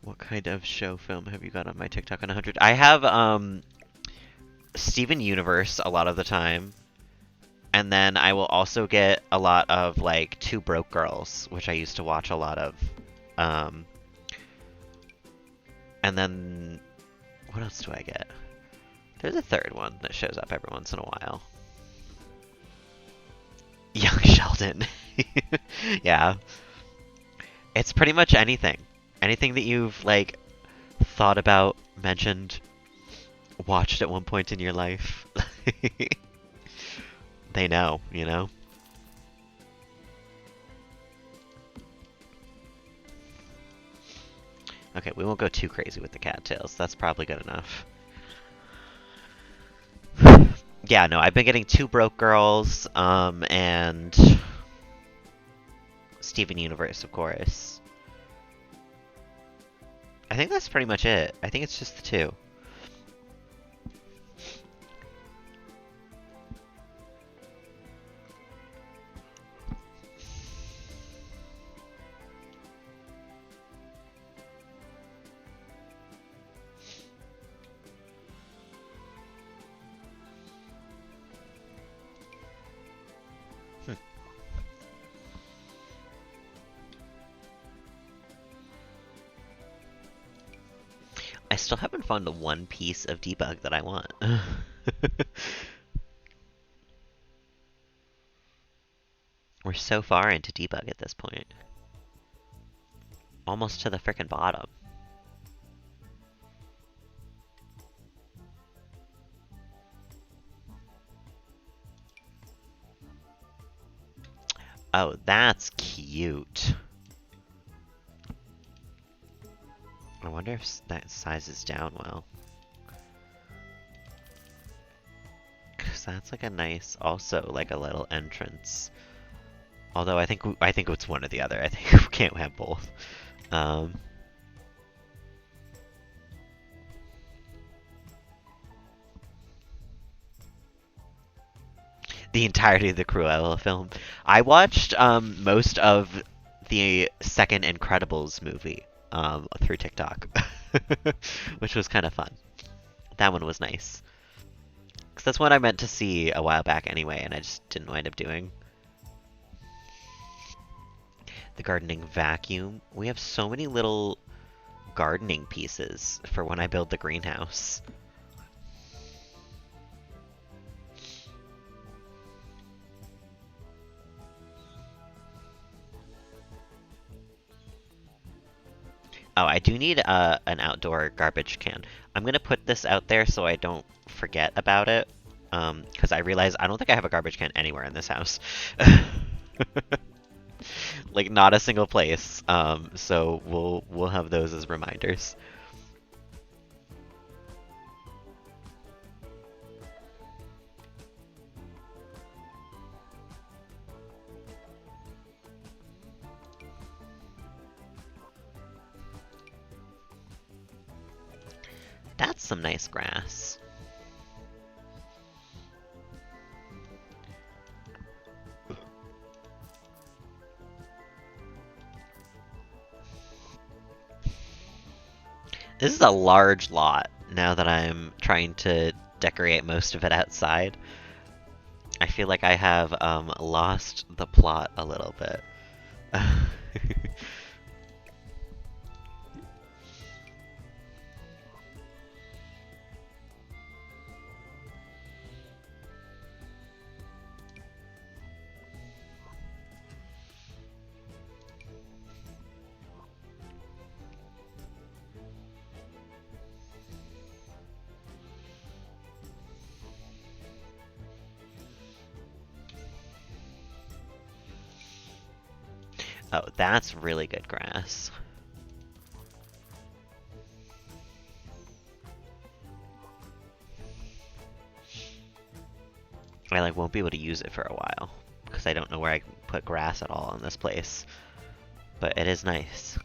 What kind of show film have you got on my TikTok on 100? I have Steven Universe a lot of the time. And then I will also get a lot of like Two Broke Girls, which I used to watch a lot of. Um, and then what else do I get? There's a third one that shows up every once in a while. Young Sheldon. Yeah. It's pretty much anything. Anything that you've like thought about, mentioned, watched at one point in your life. They know, you know? Okay, we won't go too crazy with the cattails. That's probably good enough. Yeah, no, I've been getting Two Broke Girls, and Steven Universe, of course. I think that's pretty much it. I think it's just the two. I still haven't found the one piece of debug that I want. We're so far into debug at this point. Almost to the frickin' bottom. Oh, that's cute. I wonder if that sizes down well. Cause that's like a nice, also like a little entrance. Although I think it's one or the other. I think we can't have both. The entirety of the Cruella film. I watched most of the second Incredibles movie through TikTok, which was kind of fun. That one was nice. Because that's what I meant to see a while back anyway, and I just didn't wind up doing. The gardening vacuum. We have so many little gardening pieces for when I build the greenhouse. Oh, I do need an outdoor garbage can. I'm gonna put this out there so I don't forget about it. Because I realize I don't think I have a garbage can anywhere in this house. Like not a single place. So we'll have those as reminders. That's some nice grass. This is a large lot now that I'm trying to decorate most of it outside. I feel like I have lost the plot a little bit. Oh, that's really good grass. I like won't be able to use it for a while because I don't know where I can put grass at all in this place. But it is nice.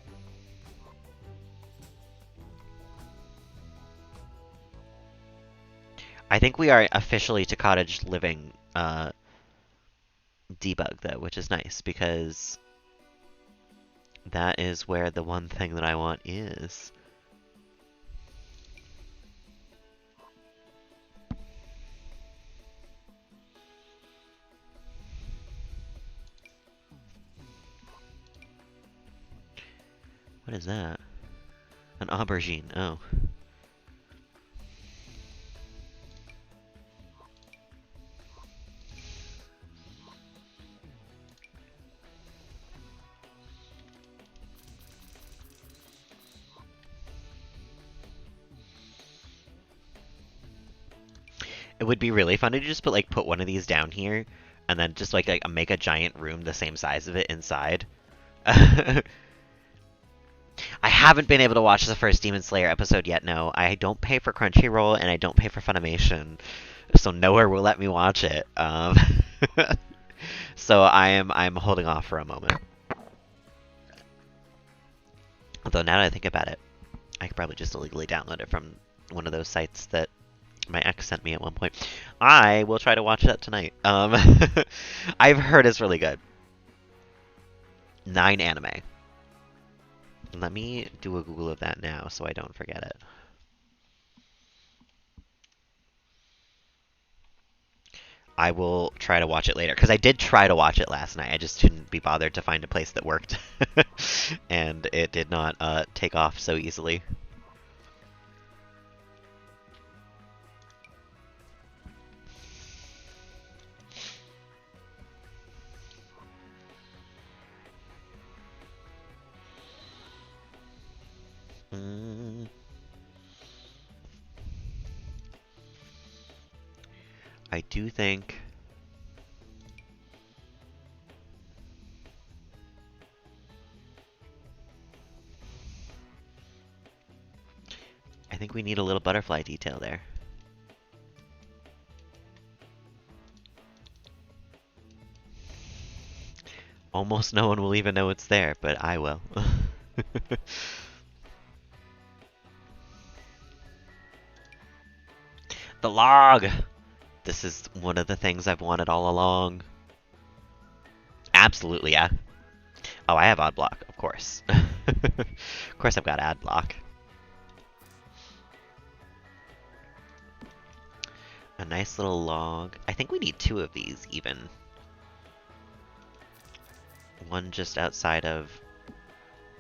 I think we are officially to cottage living debug though, which is nice because that is where the one thing that I want is. What is that? An aubergine. Oh. It would be really fun to just put one of these down here and then just like make a giant room the same size of it inside. I haven't been able to watch the first Demon Slayer episode yet, no. I don't pay for Crunchyroll and I don't pay for Funimation, so nowhere will let me watch it. So I'm holding off for a moment. Although now that I think about it, I could probably just illegally download it from one of those sites that my ex sent me at one point. I will try to watch that tonight. I've heard it's really good. 9 anime. Let me do a Google of that now so I don't forget it. I will try to watch it later because I did try to watch it last night. I just couldn't be bothered to find a place that worked, and it did not take off so easily. I do think we need a little butterfly detail there. Almost no one will even know it's there, but I will. The log! This is one of the things I've wanted all along. Absolutely, yeah. Oh, I have odd block, of course. Of course I've got ad block. A nice little log. I think we need 2 of these, even. One just outside of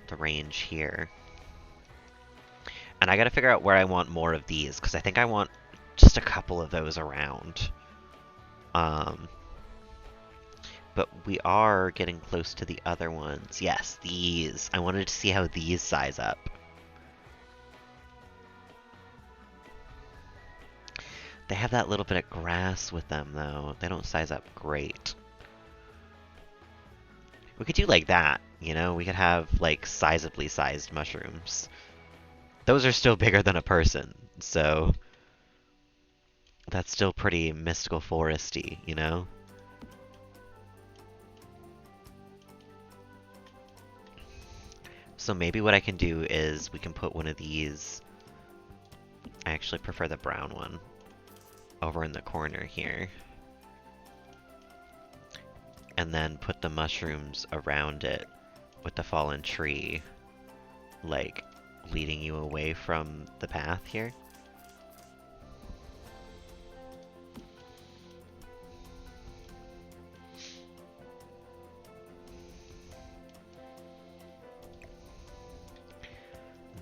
the range here. And I gotta figure out where I want more of these, because I think I want just a couple of those around. But we are getting close to the other ones. Yes, these. I wanted to see how these size up. They have that little bit of grass with them, though. They don't size up great. We could do like that, you know? We could have, like, sizably sized mushrooms. Those are still bigger than a person, so... That's still pretty mystical foresty, you know? So maybe what I can do is we can put one of these... I actually prefer the brown one. Over in the corner here. And then put the mushrooms around it with the fallen tree, like, leading you away from the path here.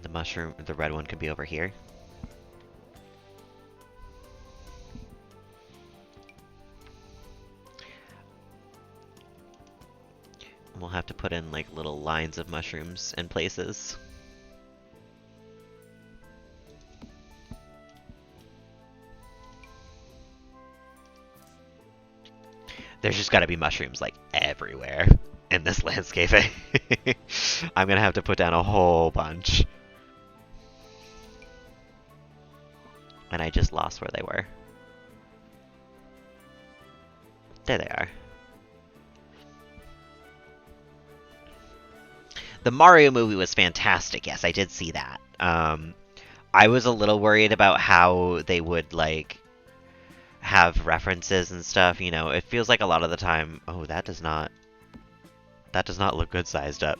The mushroom, the red one could be over here. We'll have to put in like little lines of mushrooms in places. There's just gotta be mushrooms like everywhere in this landscaping. I'm gonna have to put down a whole bunch. And I just lost where they were. There they are. The Mario movie was fantastic. Yes, I did see that. I was a little worried about how they would, like, have references and stuff. You know, it feels like a lot of the time... Oh, that does not look good sized up.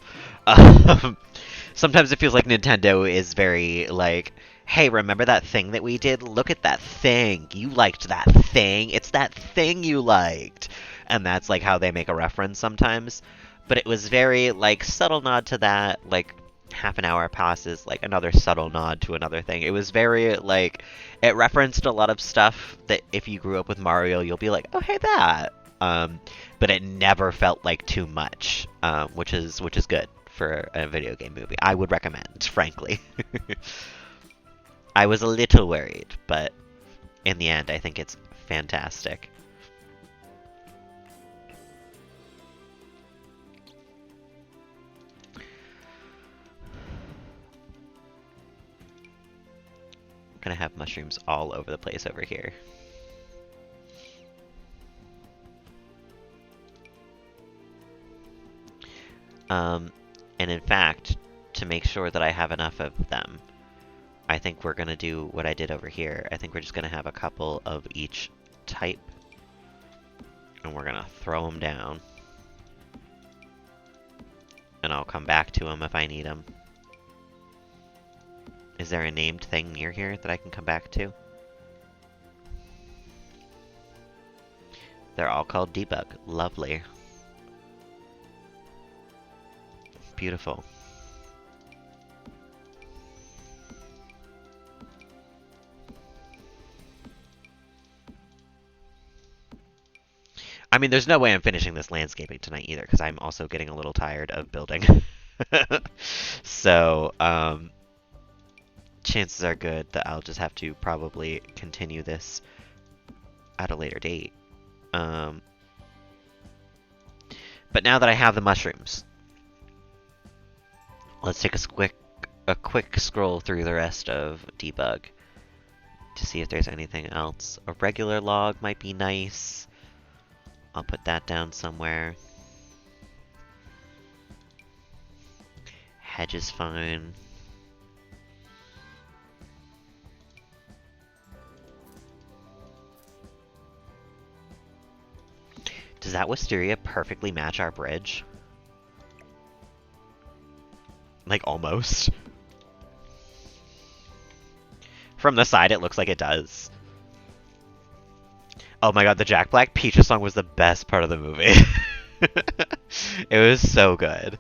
Sometimes it feels like Nintendo is very, like... Hey, remember that thing that we did? Look at that thing. You liked that thing. It's that thing you liked. And that's, like, how they make a reference sometimes. But it was very, like, subtle nod to that, like, half an hour passes, like, another subtle nod to another thing. It was very, like, it referenced a lot of stuff that if you grew up with Mario, you'll be like, oh, hey, that! But it never felt like too much, which is good for a video game movie. I would recommend, frankly. I was a little worried, but in the end, I think it's fantastic. Gonna have mushrooms all over the place over here. And in fact, to make sure that I have enough of them, I think we're gonna do what I did over here. I think we're just gonna have a couple of each type, and we're gonna throw them down. And I'll come back to them if I need them. Is there a named thing near here that I can come back to? They're all called Debug. Lovely. Beautiful. I mean, there's no way I'm finishing this landscaping tonight either, because I'm also getting a little tired of building. So, chances are good that I'll just have to probably continue this at a later date. But now that I have the mushrooms, let's take a quick scroll through the rest of Debug to see if there's anything else. A regular log might be nice. I'll put that down somewhere. Hedge is fine. Does that wisteria perfectly match our bridge? Like, almost. From the side, it looks like it does. Oh my god, the Jack Black Peaches song was the best part of the movie. It was so good.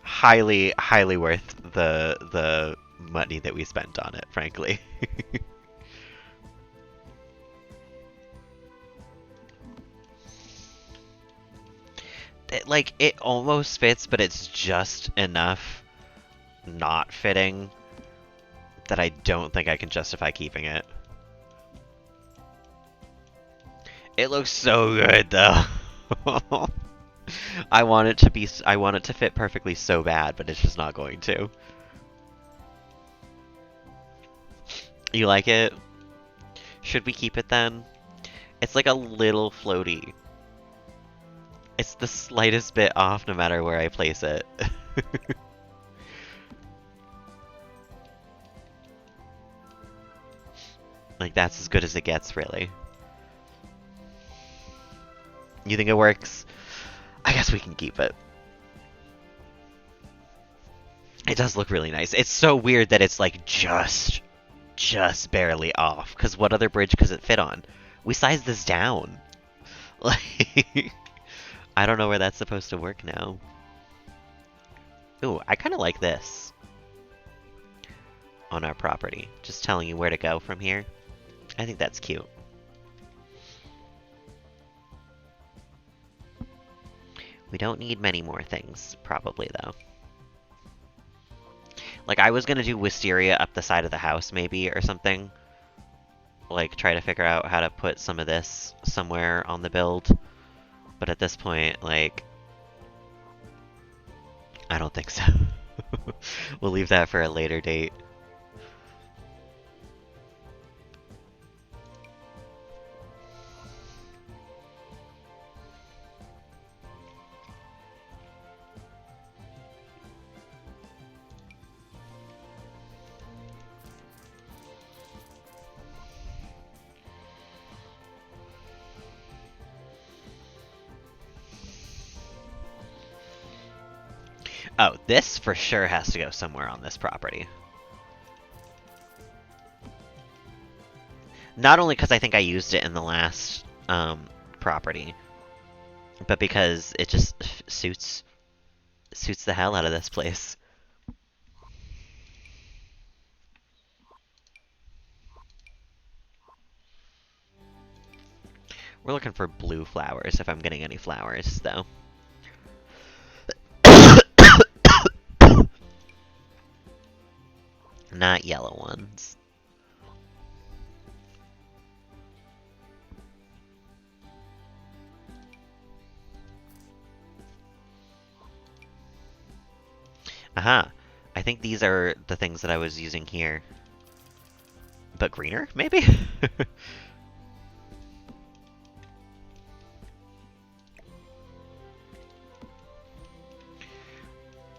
Highly, highly worth the money that we spent on it, frankly. It almost fits, but it's just enough not fitting that I don't think I can justify keeping it. It looks so good, though. I want it to be. I want it to fit perfectly so bad, but it's just not going to. You like it? Should we keep it then? It's like a little floaty. It's the slightest bit off no matter where I place it. Like, that's as good as it gets, really. You think it works? I guess we can keep it. It does look really nice. It's so weird that it's like just barely off. Because what other bridge could it fit on? We sized this down. Like, I don't know where that's supposed to work now. Ooh, I kind of like this. On our property. Just telling you where to go from here. I think that's cute. We don't need many more things, probably, though. Like, I was gonna do wisteria up the side of the house, maybe, or something. Like, try to figure out how to put some of this somewhere on the build. But at this point, like... I don't think so. We'll leave that for a later date. Oh, this for sure has to go somewhere on this property. Not only because I think I used it in the last property, but because it just suits the hell out of this place. We're looking for blue flowers, if I'm getting any flowers, though. Not yellow ones. Aha! I think these are the things that I was using here. But greener, maybe?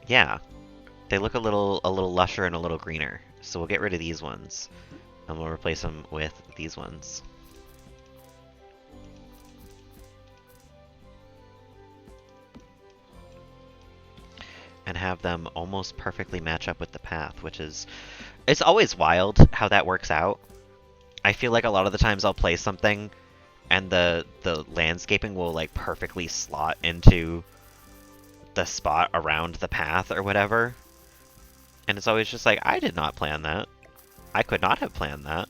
Yeah. They look a little lusher and a little greener. So we'll get rid of these ones. And we'll replace them with these ones. And have them almost perfectly match up with the path, which is... It's always wild how that works out. I feel like a lot of the times I'll play something and the landscaping will like perfectly slot into the spot around the path or whatever. And it's always just like, I did not plan that. I could not have planned that.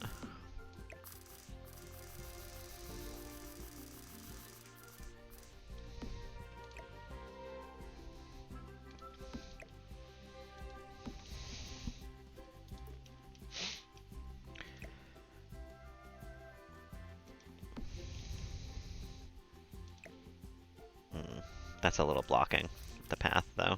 That's a little blocking the path, though.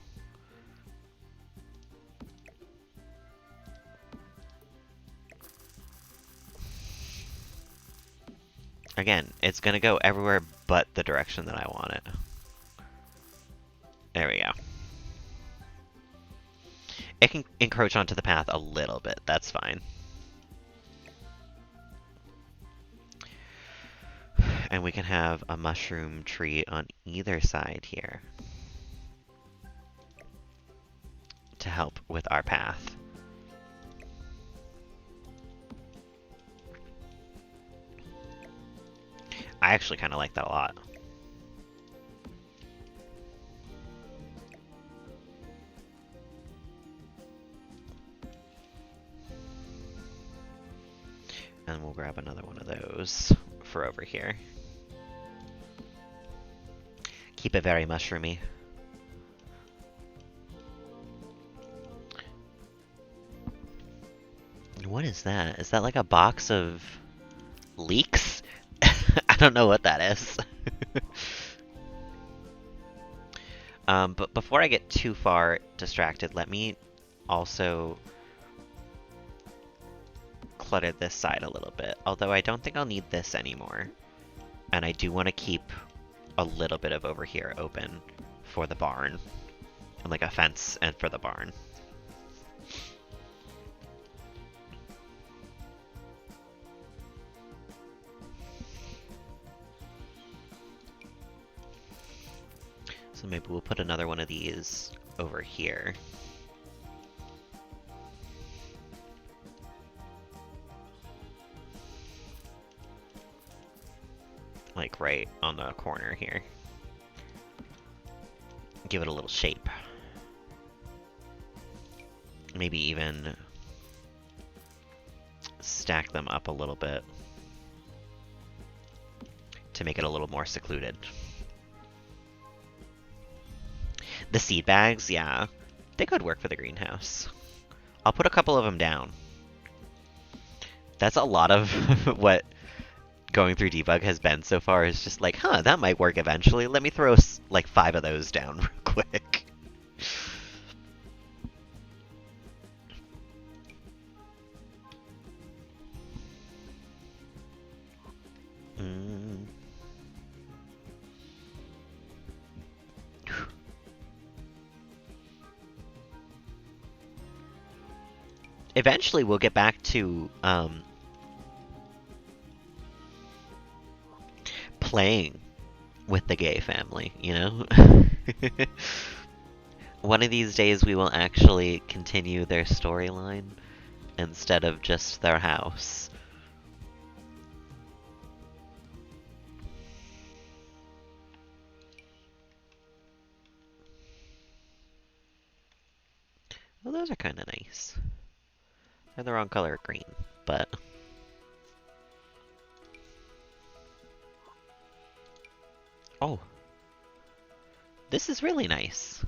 Again, it's going to go everywhere but the direction that I want it. There we go. It can encroach onto the path a little bit. That's fine. And we can have a mushroom tree on either side here to help with our path. I actually kind of like that a lot. And we'll grab another one of those for over here. Keep it very mushroomy. What is that? Is that like a box of leeks? I don't know what that is. But before I get too far distracted, let me also clutter this side a little bit. Although I don't think I'll need this anymore. And I do want to keep a little bit of over here open for the barn. And like a fence and for the barn. So maybe we'll put another one of these over here. Like right on the corner here. Give it a little shape. Maybe even stack them up a little bit to make it a little more secluded. The seed bags, yeah, they could work for the greenhouse. I'll put a couple of them down. That's a lot of what going through debug has been so far, is just like, huh, that might work eventually. Let me throw like 5 of those down real quick. Eventually we'll get back to playing with the gay family, you know? One of these days we will actually continue their storyline instead of just their house. Well, those are kind of nice. They're the wrong color of green, but... Oh. This is really nice.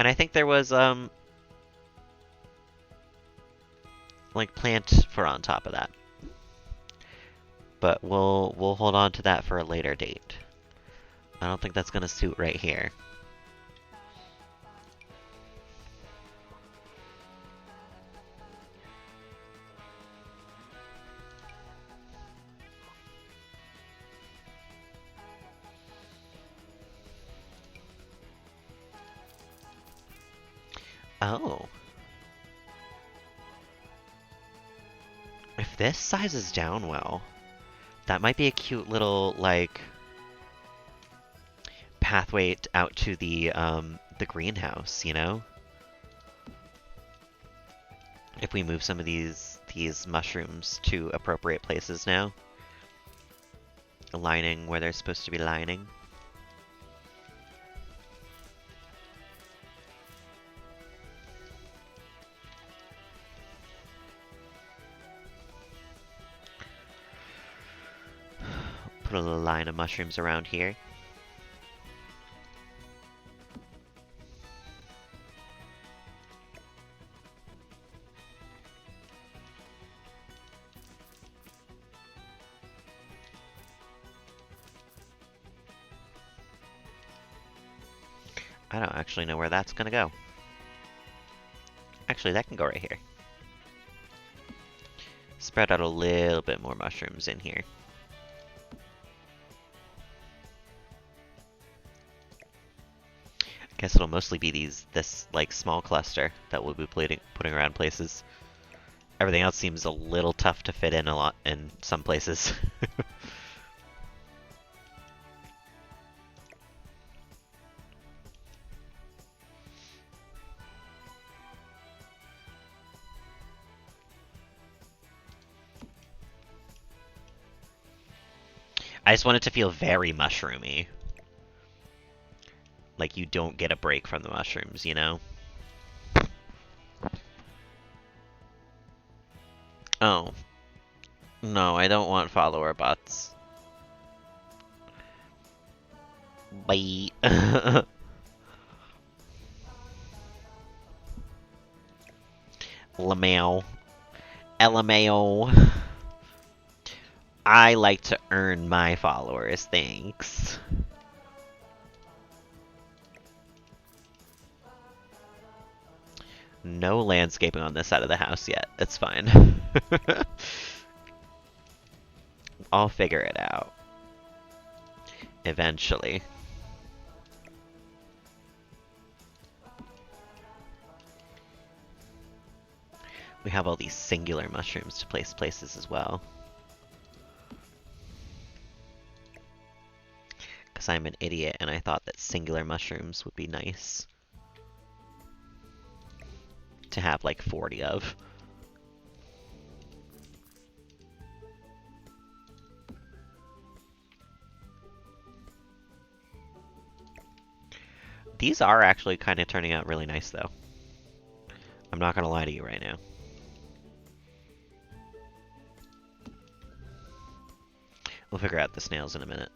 And I think there was, like plant fur on top of that. But we'll hold on to that for a later date. I don't think that's gonna suit right here. Oh. If this sizes down well, that might be a cute little, like, pathway out to the greenhouse, you know? If we move some of these mushrooms to appropriate places now. Aligning where they're supposed to be lining. Put a little line of mushrooms around here. I don't actually know where that's gonna go. Actually, that can go right here. Spread out a little bit more mushrooms in here. Guess it'll mostly be this like small cluster that we'll be putting around places. Everything else seems a little tough to fit in in some places. I just want it to feel very mushroomy. Like you don't get a break from the mushrooms, you know? Oh. No, I don't want follower bots. Bye. Lamau. LMAO. I like to earn my followers, thanks. No landscaping on this side of the house yet. It's fine. I'll figure it out. Eventually. We have all these singular mushrooms to place places as well. Because I'm an idiot and I thought that singular mushrooms would be nice to have like 40 of. These are actually kind of turning out really nice though. I'm not gonna lie to you right now. We'll figure out the snails in a minute.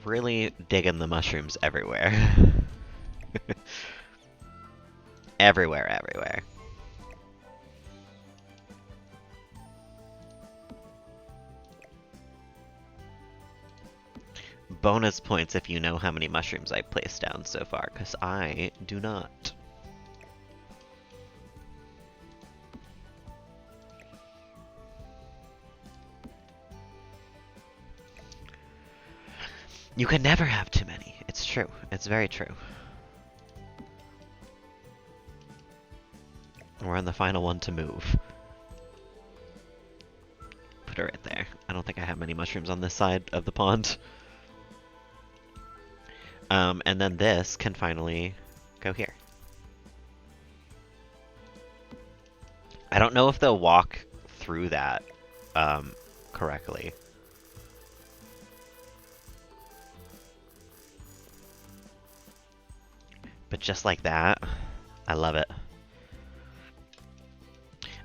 Really digging the mushrooms everywhere. Everywhere, everywhere. Bonus points if you know how many mushrooms I placed down so far, because I do not. You can never have too many. It's true. It's very true. We're on the final one to move. Put her right there. I don't think I have many mushrooms on this side of the pond. And then this can finally go here. I don't know if they'll walk through that correctly. But just like that, I love it.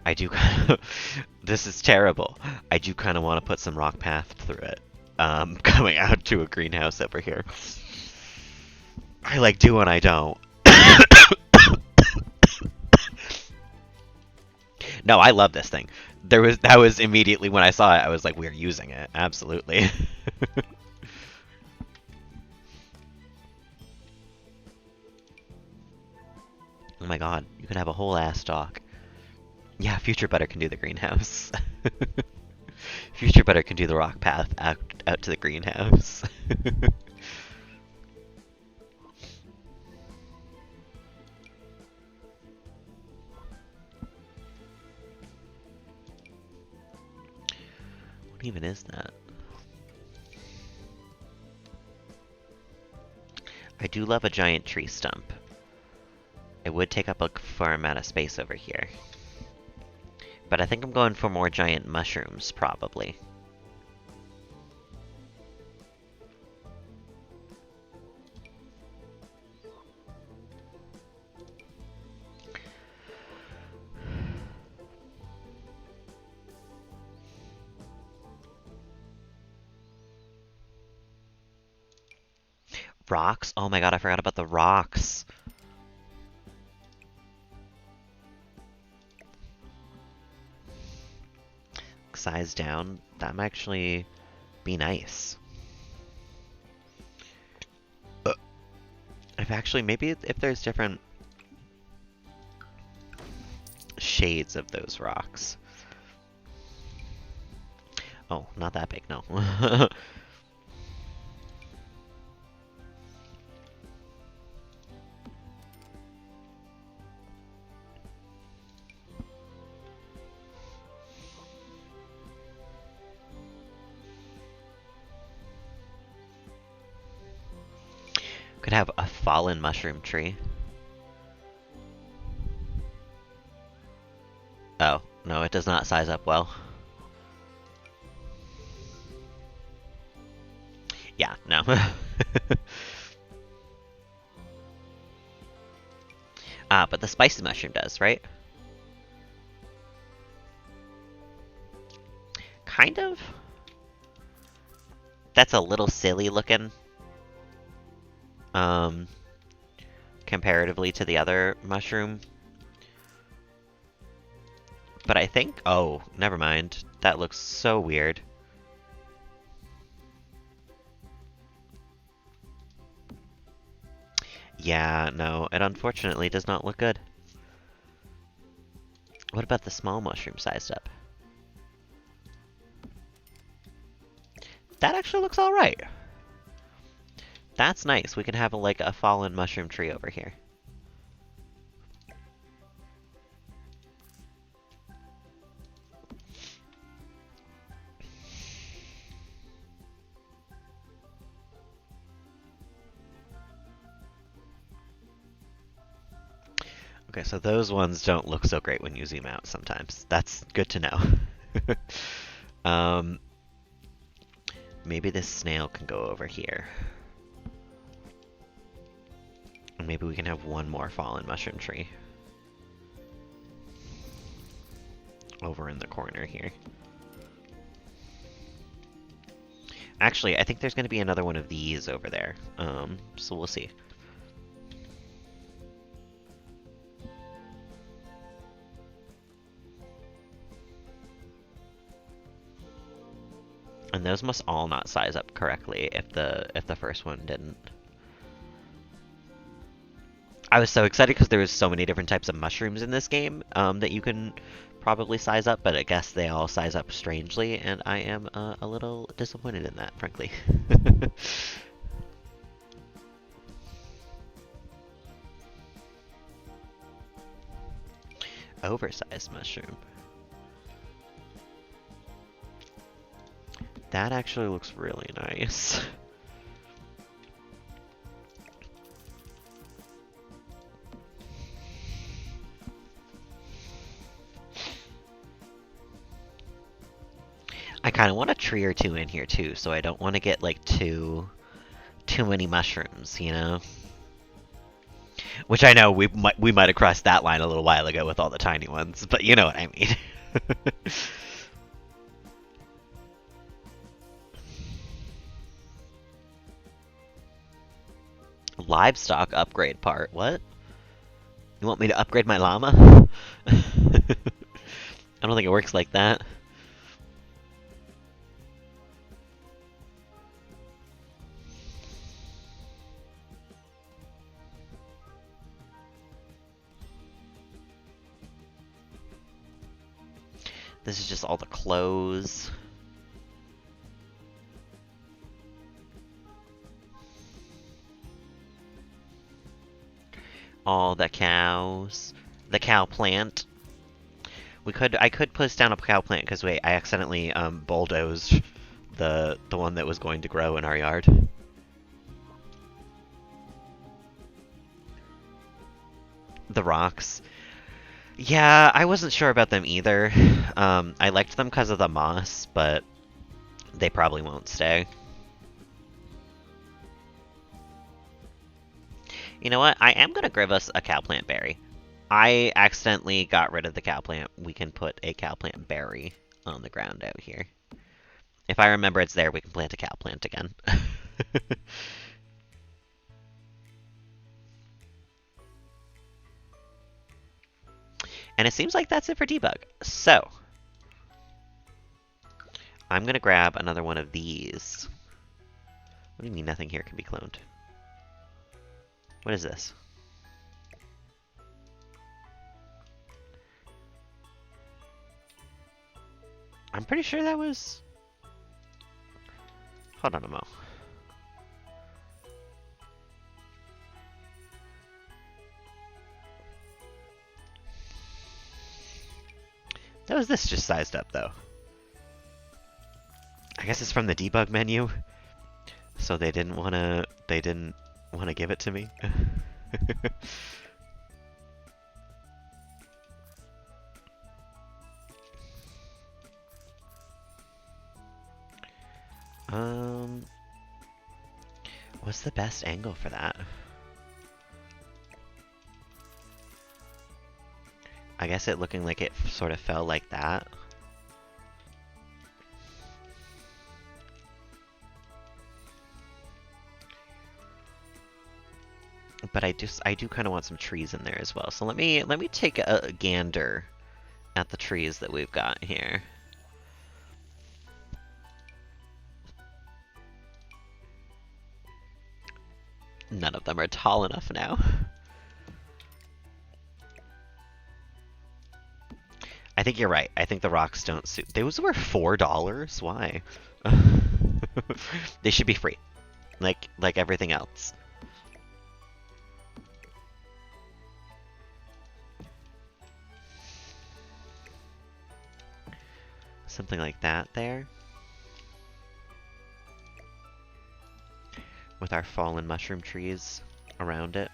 I do kind of... This is terrible. I do kind of want to put some rock path through it. Coming out to a greenhouse over here. I like do and I don't. No, I love this thing. That was immediately when I saw it, I was like, we're using it. Absolutely. Oh my god, you could have a whole ass dock. Yeah, Future Butter can do the greenhouse. Future Butter can do the rock path out to the greenhouse. What even is that? I do love a giant tree stump. It would take up a fair amount of space over here. But I think I'm going for more giant mushrooms, probably. Rocks? Oh my god, I forgot about the rocks. Size down, that might actually be nice. If actually, maybe if there's different shades of those rocks. Oh, not that big, no. Could have a fallen mushroom tree. Oh, no, it does not size up well. Yeah, no. But the spicy mushroom does, right? Kind of. That's a little silly looking. Um, Comparatively to the other mushroom. But I think... Oh, never mind. That looks so weird. Yeah, no, it unfortunately does not look good. What about the small mushroom sized up? That actually looks alright. That's nice. We can have like a fallen mushroom tree over here. Okay, so those ones don't look so great when you zoom out sometimes. That's good to know. um, Maybe this snail can go over here. And maybe we can have one more fallen mushroom tree. Over in the corner here. Actually, I think there's going to be another one of these over there. So we'll see. And those must all not size up correctly if the first one didn't. I was so excited because there was so many different types of mushrooms in this game that you can probably size up, but I guess they all size up strangely, and I am a little disappointed in that, frankly. Oversized mushroom. That actually looks really nice. I kind of want a tree or two in here too, so I don't want to get like too many mushrooms, you know? Which I know we might have crossed that line a little while ago with all the tiny ones, but you know what I mean. Livestock upgrade part. What? You want me to upgrade my llama? I don't think it works like that. This is just all the clothes. All the cows. The cow plant. I could push down a cow plant because wait, I accidentally bulldozed the one that was going to grow in our yard. The rocks. Yeah, I wasn't sure about them either. I liked them because of the moss, but they probably won't stay. You know what? I am going to give us a cowplant berry. I accidentally got rid of the cowplant. We can put a cowplant berry on the ground out here. If I remember it's there, we can plant a cowplant again. And it seems like that's it for debug. So, I'm going to grab another one of these. What do you mean nothing here can be cloned? What is this? I'm pretty sure that was... Hold on a mo. That was this just sized up, though. I guess it's from the debug menu. So they didn't want to give it to me. What's the best angle for that? I guess it looking like it sort of fell like that. But I do kind of want some trees in there as well. So let me take a gander at the trees that we've got here. None of them are tall enough now. I think you're right. I think the rocks don't suit. Those were $4? Why? They should be free. Like everything else. Something like that there. With our fallen mushroom trees around it.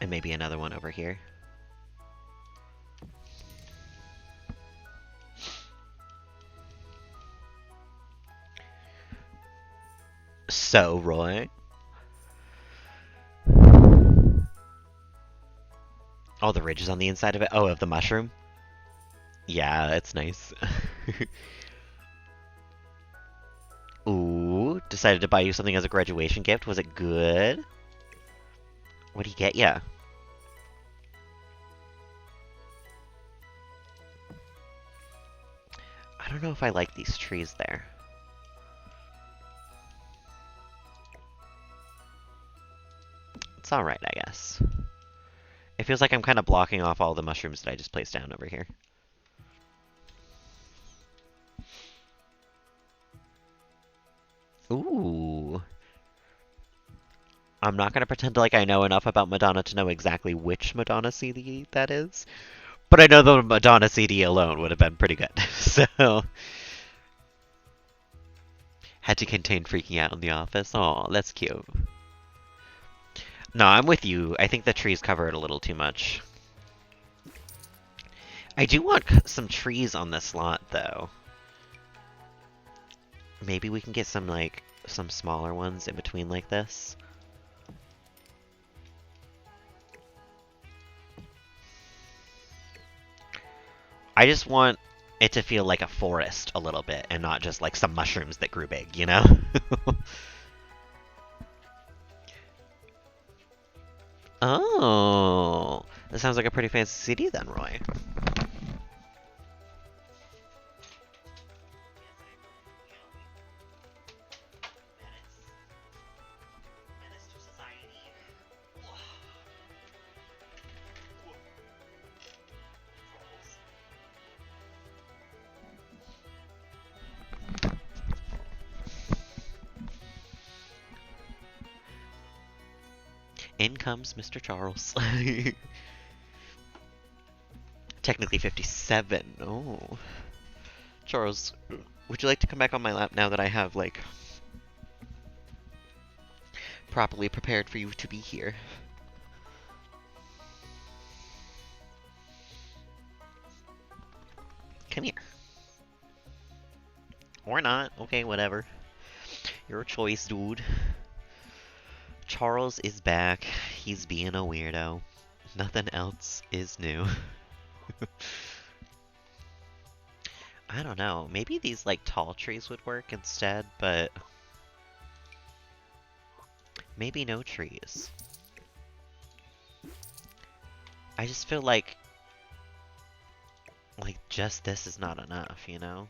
And maybe another one over here. So, Roy. Oh, the ridges on the inside of it? Oh, of the mushroom? Yeah, it's nice. Ooh, decided to buy you something as a graduation gift. Was it good? What'd he get ya? I don't know if I like these trees there. It's alright, I guess. It feels like I'm kind of blocking off all the mushrooms that I just placed down over here. Ooh. I'm not going to pretend like I know enough about Madonna to know exactly which Madonna CD that is. But I know the Madonna CD alone would have been pretty good. So... Had to contain freaking out in the office. Aw, that's cute. No, I'm with you. I think the trees cover it a little too much. I do want some trees on this lot, though. Maybe we can get some, like, some smaller ones in between like this. I just want it to feel like a forest a little bit, and not just like some mushrooms that grew big, you know? Oh, that sounds like a pretty fancy CD then, Roy. In comes Mr. Charles. Technically 57. Oh. Charles, would you like to come back on my lap now that I have, like, properly prepared for you to be here? Come here. Or not. Okay, whatever. Your choice, dude. Charles is back. He's being a weirdo. Nothing else is new. I don't know. Maybe these, like, tall trees would work instead, but... maybe no trees. I just feel like... just this is not enough, you know?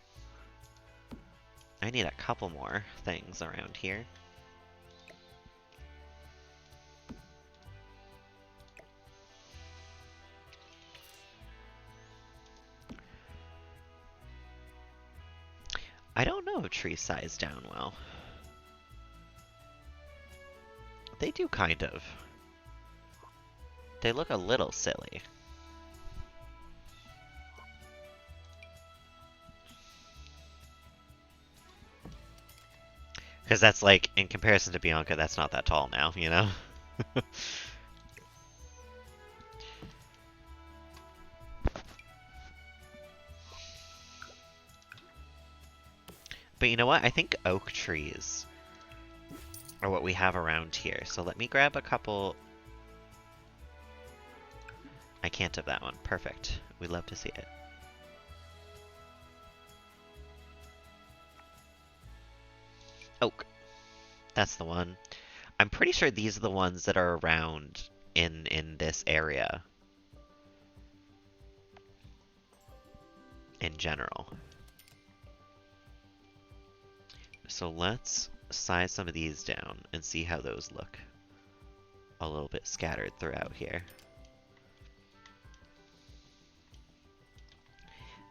I need a couple more things around here. I don't know if trees size down well. They do kind of. They look a little silly. Because that's like, in comparison to Bianca, that's not that tall now, you know? But you know what? I think oak trees are what we have around here. So let me grab a couple. I can't have that one. Perfect. We'd love to see it. Oak. That's the one. I'm pretty sure these are the ones that are around in this area in general. So let's size some of these down and see how those look. A little bit scattered throughout here.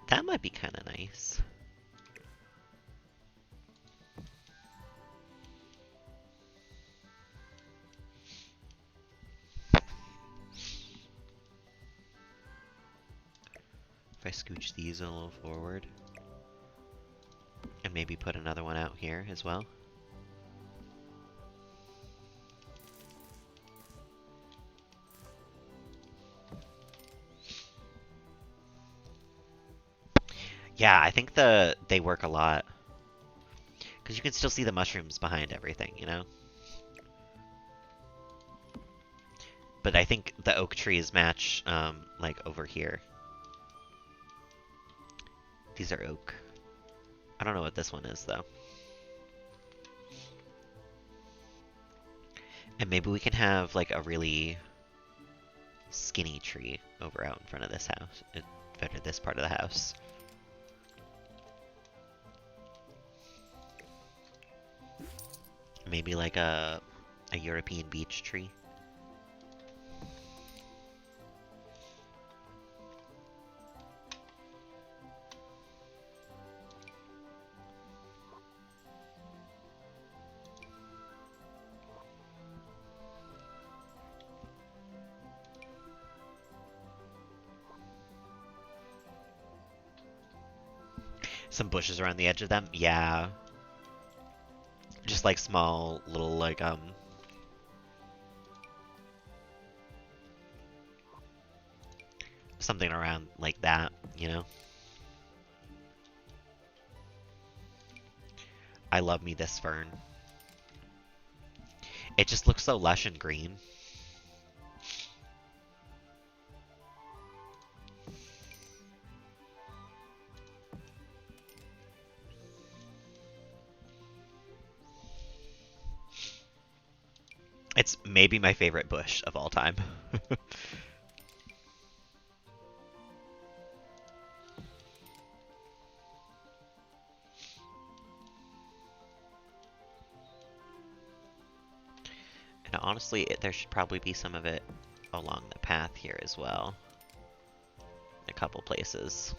That might be kind of nice. If I scooch these a little forward. And maybe put another one out here as well. Yeah, I think they work a lot. Because you can still see the mushrooms behind everything, you know? But I think the oak trees match, like, over here. These are oak. I don't know what this one is, though. And maybe we can have, like, a really skinny tree over out in front of this house. Or this part of the house. Maybe like a European beech tree. Some bushes around the edge of them? Yeah. Just like small little like something around like that, you know? I love me this fern. It just looks so lush and green. It's maybe my favorite bush of all time. And honestly, there should probably be some of it along the path here as well. A couple places.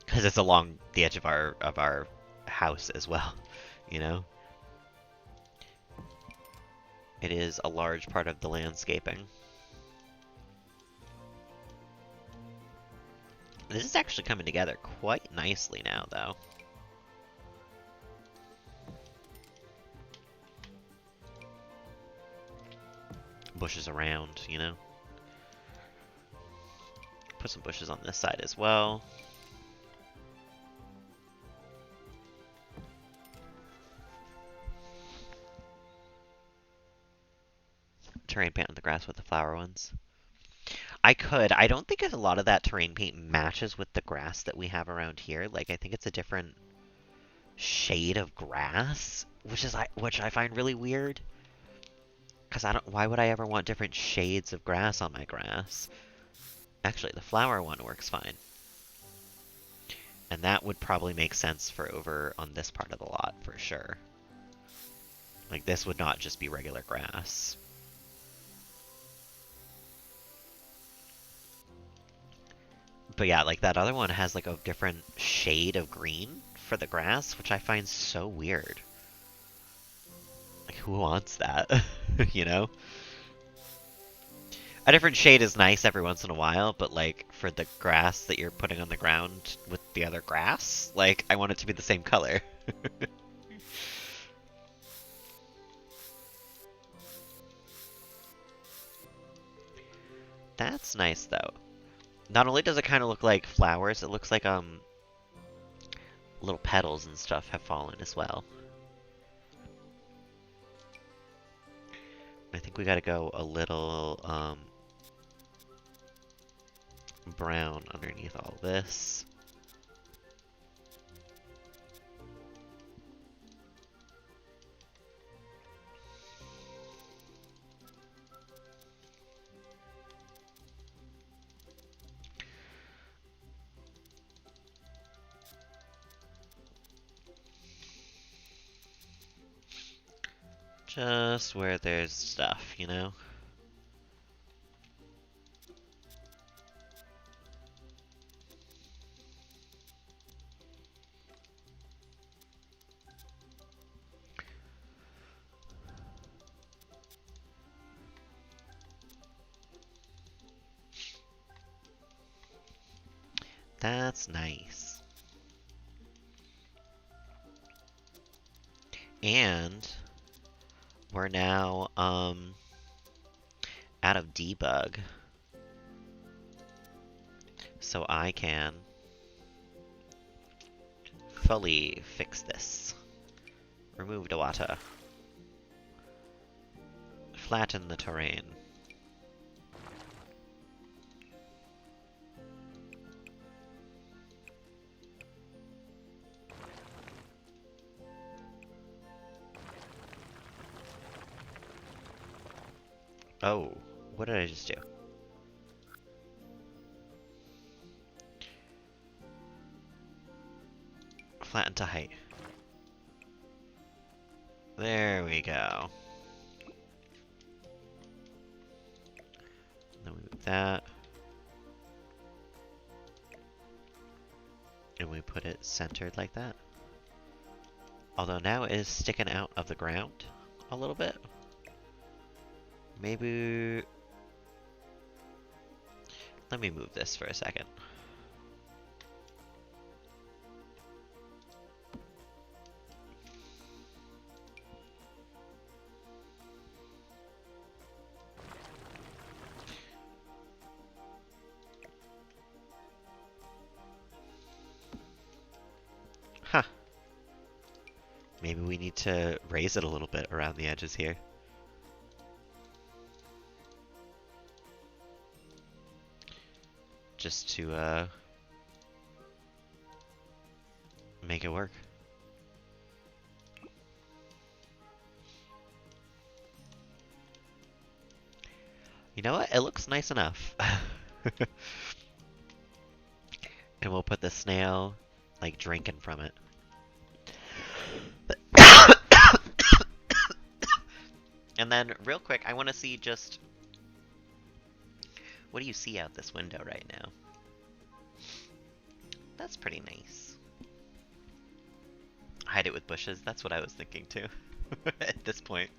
Because it's along the edge of our house as well, you know? It is a large part of the landscaping. This is actually coming together quite nicely now, though. Bushes around, you know? Put some bushes on this side as well. Terrain paint on the grass with the flower ones. I could. I don't think a lot of that terrain paint matches with the grass that we have around here. Like, I think it's a different shade of grass, which I find really weird. Because why would I ever want different shades of grass on my grass? Actually, the flower one works fine. And that would probably make sense for over on this part of the lot, for sure. Like, this would not just be regular grass. But yeah, like that other one has like a different shade of green for the grass, which I find so weird. Like, who wants that? You know? A different shade is nice every once in a while, but like for the grass that you're putting on the ground with the other grass, like I want it to be the same color. That's nice though. Not only does it kind of look like flowers, it looks like little petals and stuff have fallen as well. I think we gotta go a little brown underneath all this. Just where there's stuff, you know? That's nice. And we're now out of debug. So I can fully fix this. Remove the water. Flatten the terrain. Oh, what did I just do? Flatten to height. There we go. Then we move that. And we put it centered like that. Although now it is sticking out of the ground a little bit. Maybe... Let me move this for a second. Huh. Maybe we need to raise it a little bit around the edges here. Just to make it work. You know what? It looks nice enough. And we'll put the snail, like, drinking from it. And then, real quick, I want to see just... What do you see out this window right now? That's pretty nice. Hide it with bushes? That's what I was thinking, too. At this point.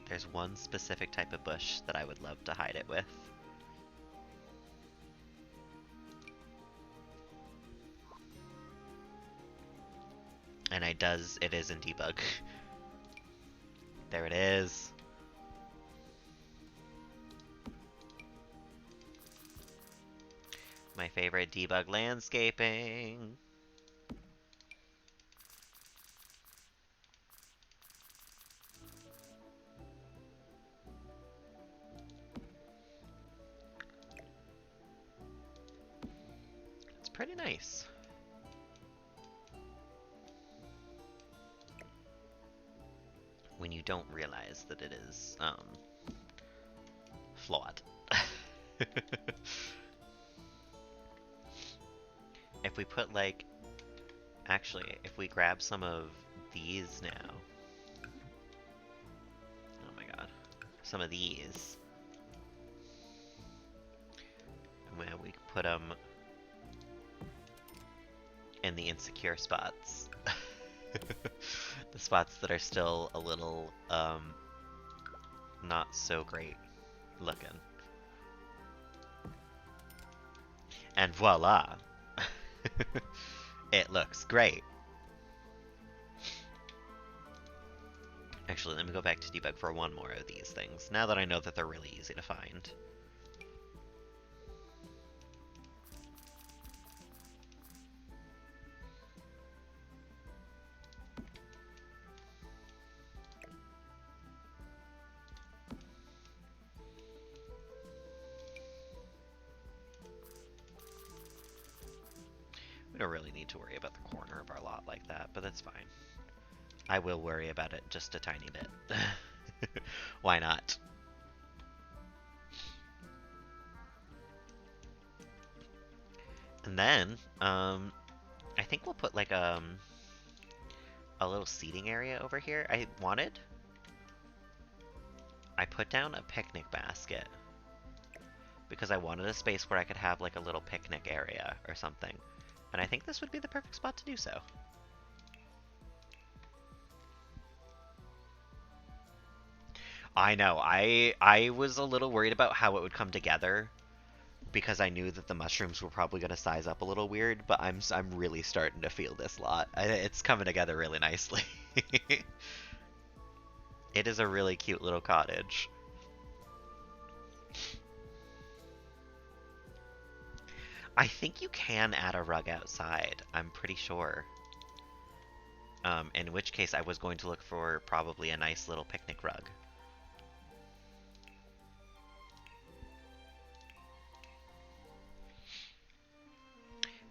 There's one specific type of bush that I would love to hide it with. And it is in debug. There it is. My favorite debug landscaping. It's pretty nice. When you don't realize that it is, flawed. If we put, like... Actually, if we grab some of these now... Oh my god. Some of these. And we put them in the insecure spots. The spots that are still a little, not so great looking. And voila! It looks great. Actually, let me go back to debug for one more of these things, now that I know that they're really easy to find. don't really need to worry about the corner of our lot like that, but that's fine. I will worry about it just a tiny bit. Why not? And then, I think we'll put like a little seating area over here. I put down a picnic basket because I wanted a space where I could have like a little picnic area or something. And I think this would be the perfect spot to do so. I know, I was a little worried about how it would come together because I knew that the mushrooms were probably going to size up a little weird, but I'm really starting to feel this lot. It's coming together really nicely. It is a really cute little cottage. I think you can add a rug outside, I'm pretty sure. In which case I was going to look for probably a nice little picnic rug.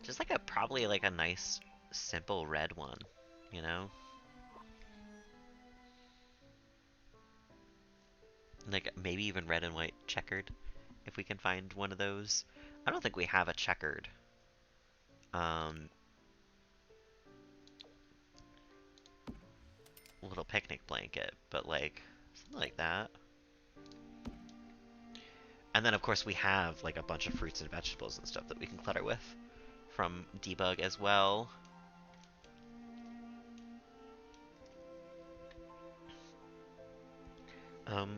Just like probably like a nice, simple red one, you know? Like maybe even red and white checkered, if we can find one of those. I don't think we have a checkered um, little picnic blanket, but like something like that. And then of course we have like a bunch of fruits and vegetables and stuff that we can clutter with from Debug as well.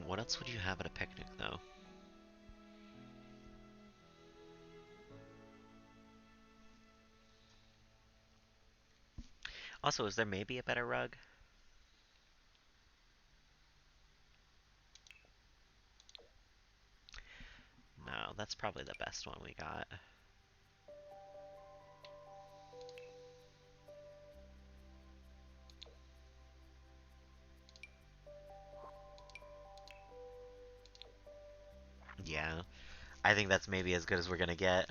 What else would you have at a picnic though? Also, is there maybe a better rug? No, that's probably the best one we got. Yeah, I think that's maybe as good as we're gonna get.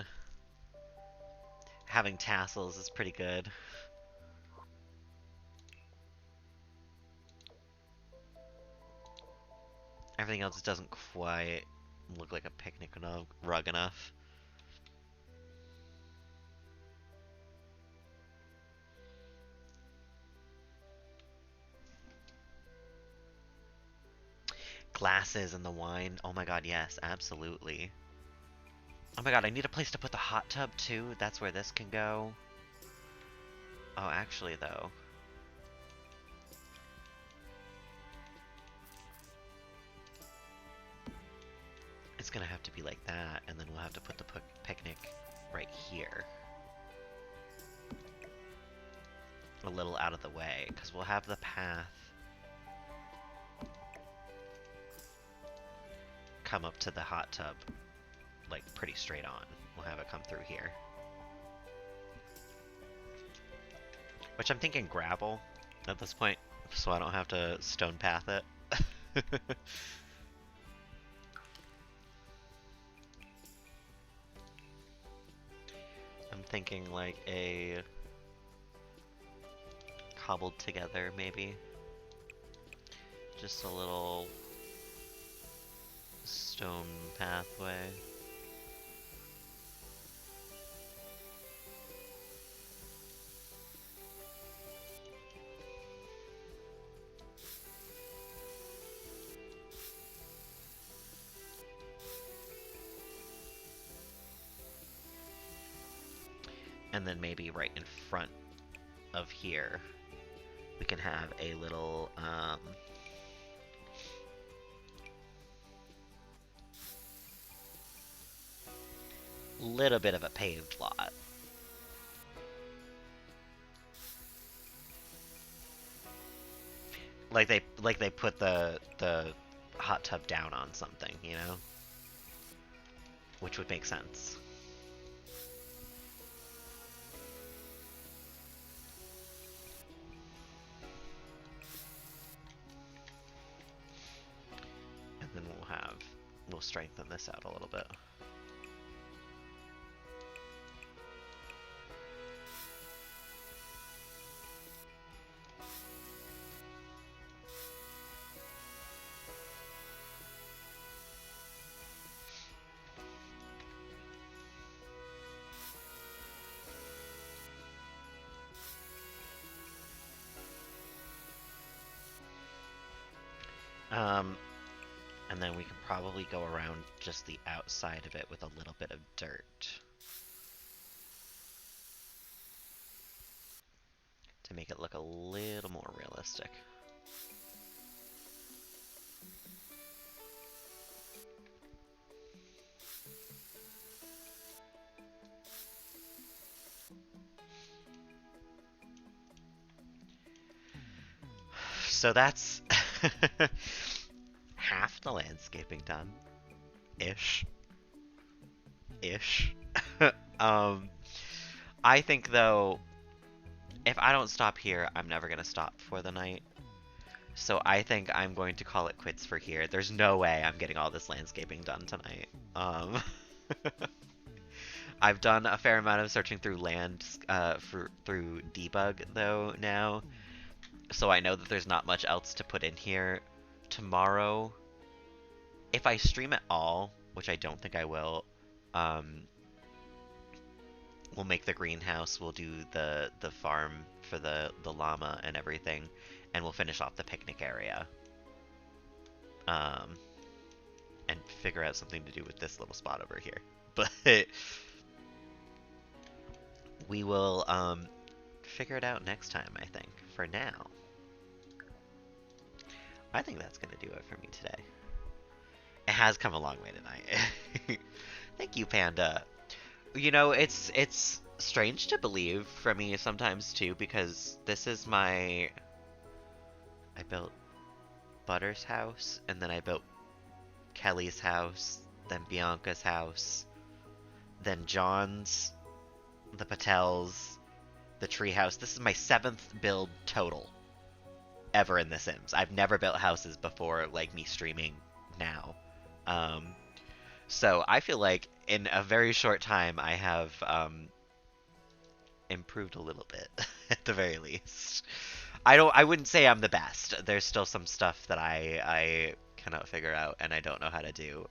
Having tassels is pretty good. Everything else doesn't quite look like a picnic rug enough. Glasses and the wine. Oh my god, yes, absolutely. Oh my god, I need a place to put the hot tub too. That's where this can go. Oh, actually though. It's gonna have to be like that, and then we'll have to put the picnic right here. A little out of the way, because we'll have the path come up to the hot tub, like, pretty straight on. We'll have it come through here. Which I'm thinking gravel at this point, so I don't have to stone path it. I'm thinking like a cobbled together, maybe. Just a little stone pathway. And then maybe right in front of here, we can have a little, little bit of a paved lot. Like they put the hot tub down on something, you know? Which would make sense. And then we'll strengthen this out a little bit. Um, and then we can probably go around just the outside of it with a little bit of dirt to make it look a little more realistic. So that's half the landscaping done, ish, ish. um, I think though, if I don't stop here, I'm never gonna stop for the night. So I think I'm going to call it quits for here. There's no way I'm getting all this landscaping done tonight. Um, I've done a fair amount of searching through through debug though now, so I know that there's not much else to put in here. Tomorrow, if I stream at all, which I don't think I will, um, we'll make the greenhouse. We'll do the farm for the llama and everything, and we'll finish off the picnic area. Um, and figure out something to do with this little spot over here. But we will figure it out next time, I think. For now, I think that's going to do it for me today. It has come a long way tonight. Thank you, Panda. You know, it's strange to believe for me sometimes too, because this is my I built Butter's house, and then I built Kelly's house, then Bianca's house, then John's, the Patels, the treehouse. This is my seventh build total ever in The Sims. I've never built houses before, like me streaming now. Um, so I feel like in a very short time I have improved a little bit at the very least. I wouldn't say I'm the best. There's still some stuff that I cannot figure out and I don't know how to do.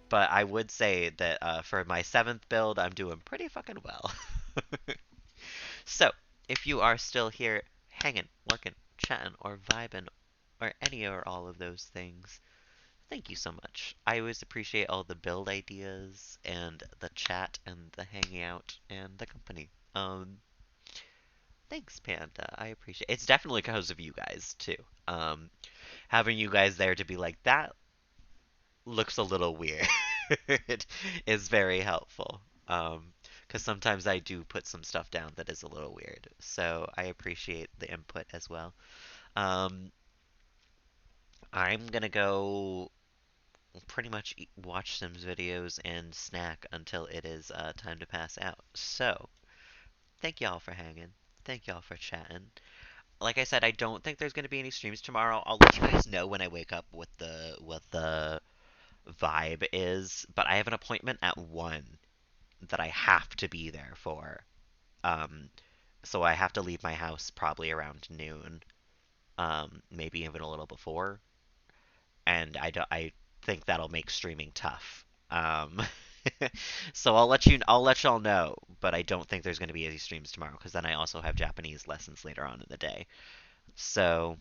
But I would say that for my seventh build, I'm doing pretty fucking well. So, if you are still here hanging, working, chatting, or vibing, or any or all of those things, thank you so much. I always appreciate all the build ideas and the chat and the hanging out and the company. Thanks, Panda. I appreciate it. It's definitely because of you guys too. Um, Having you guys there to be like that looks a little weird is very helpful. Because sometimes I do put some stuff down that is a little weird. So I appreciate the input as well. Um, I'm gonna go pretty much watch Sims videos and snack until it is time to pass out. So, thank y'all for hanging. Thank y'all for chatting. Like I said, I don't think there's gonna be any streams tomorrow. I'll let you guys know when I wake up what the vibe is. But I have an appointment at 1 that I have to be there for. Um, so I have to leave my house probably around noon. Maybe even a little before. And I think that'll make streaming tough. So I'll let y'all know, but I don't think there's going to be any streams tomorrow because then I also have Japanese lessons later on in the day. So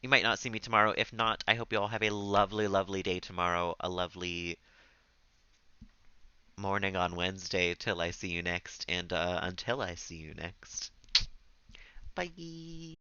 you might not see me tomorrow. If not, I hope you all have a lovely, lovely day tomorrow, a lovely morning on Wednesday till I see you next, and until I see you next. Bye.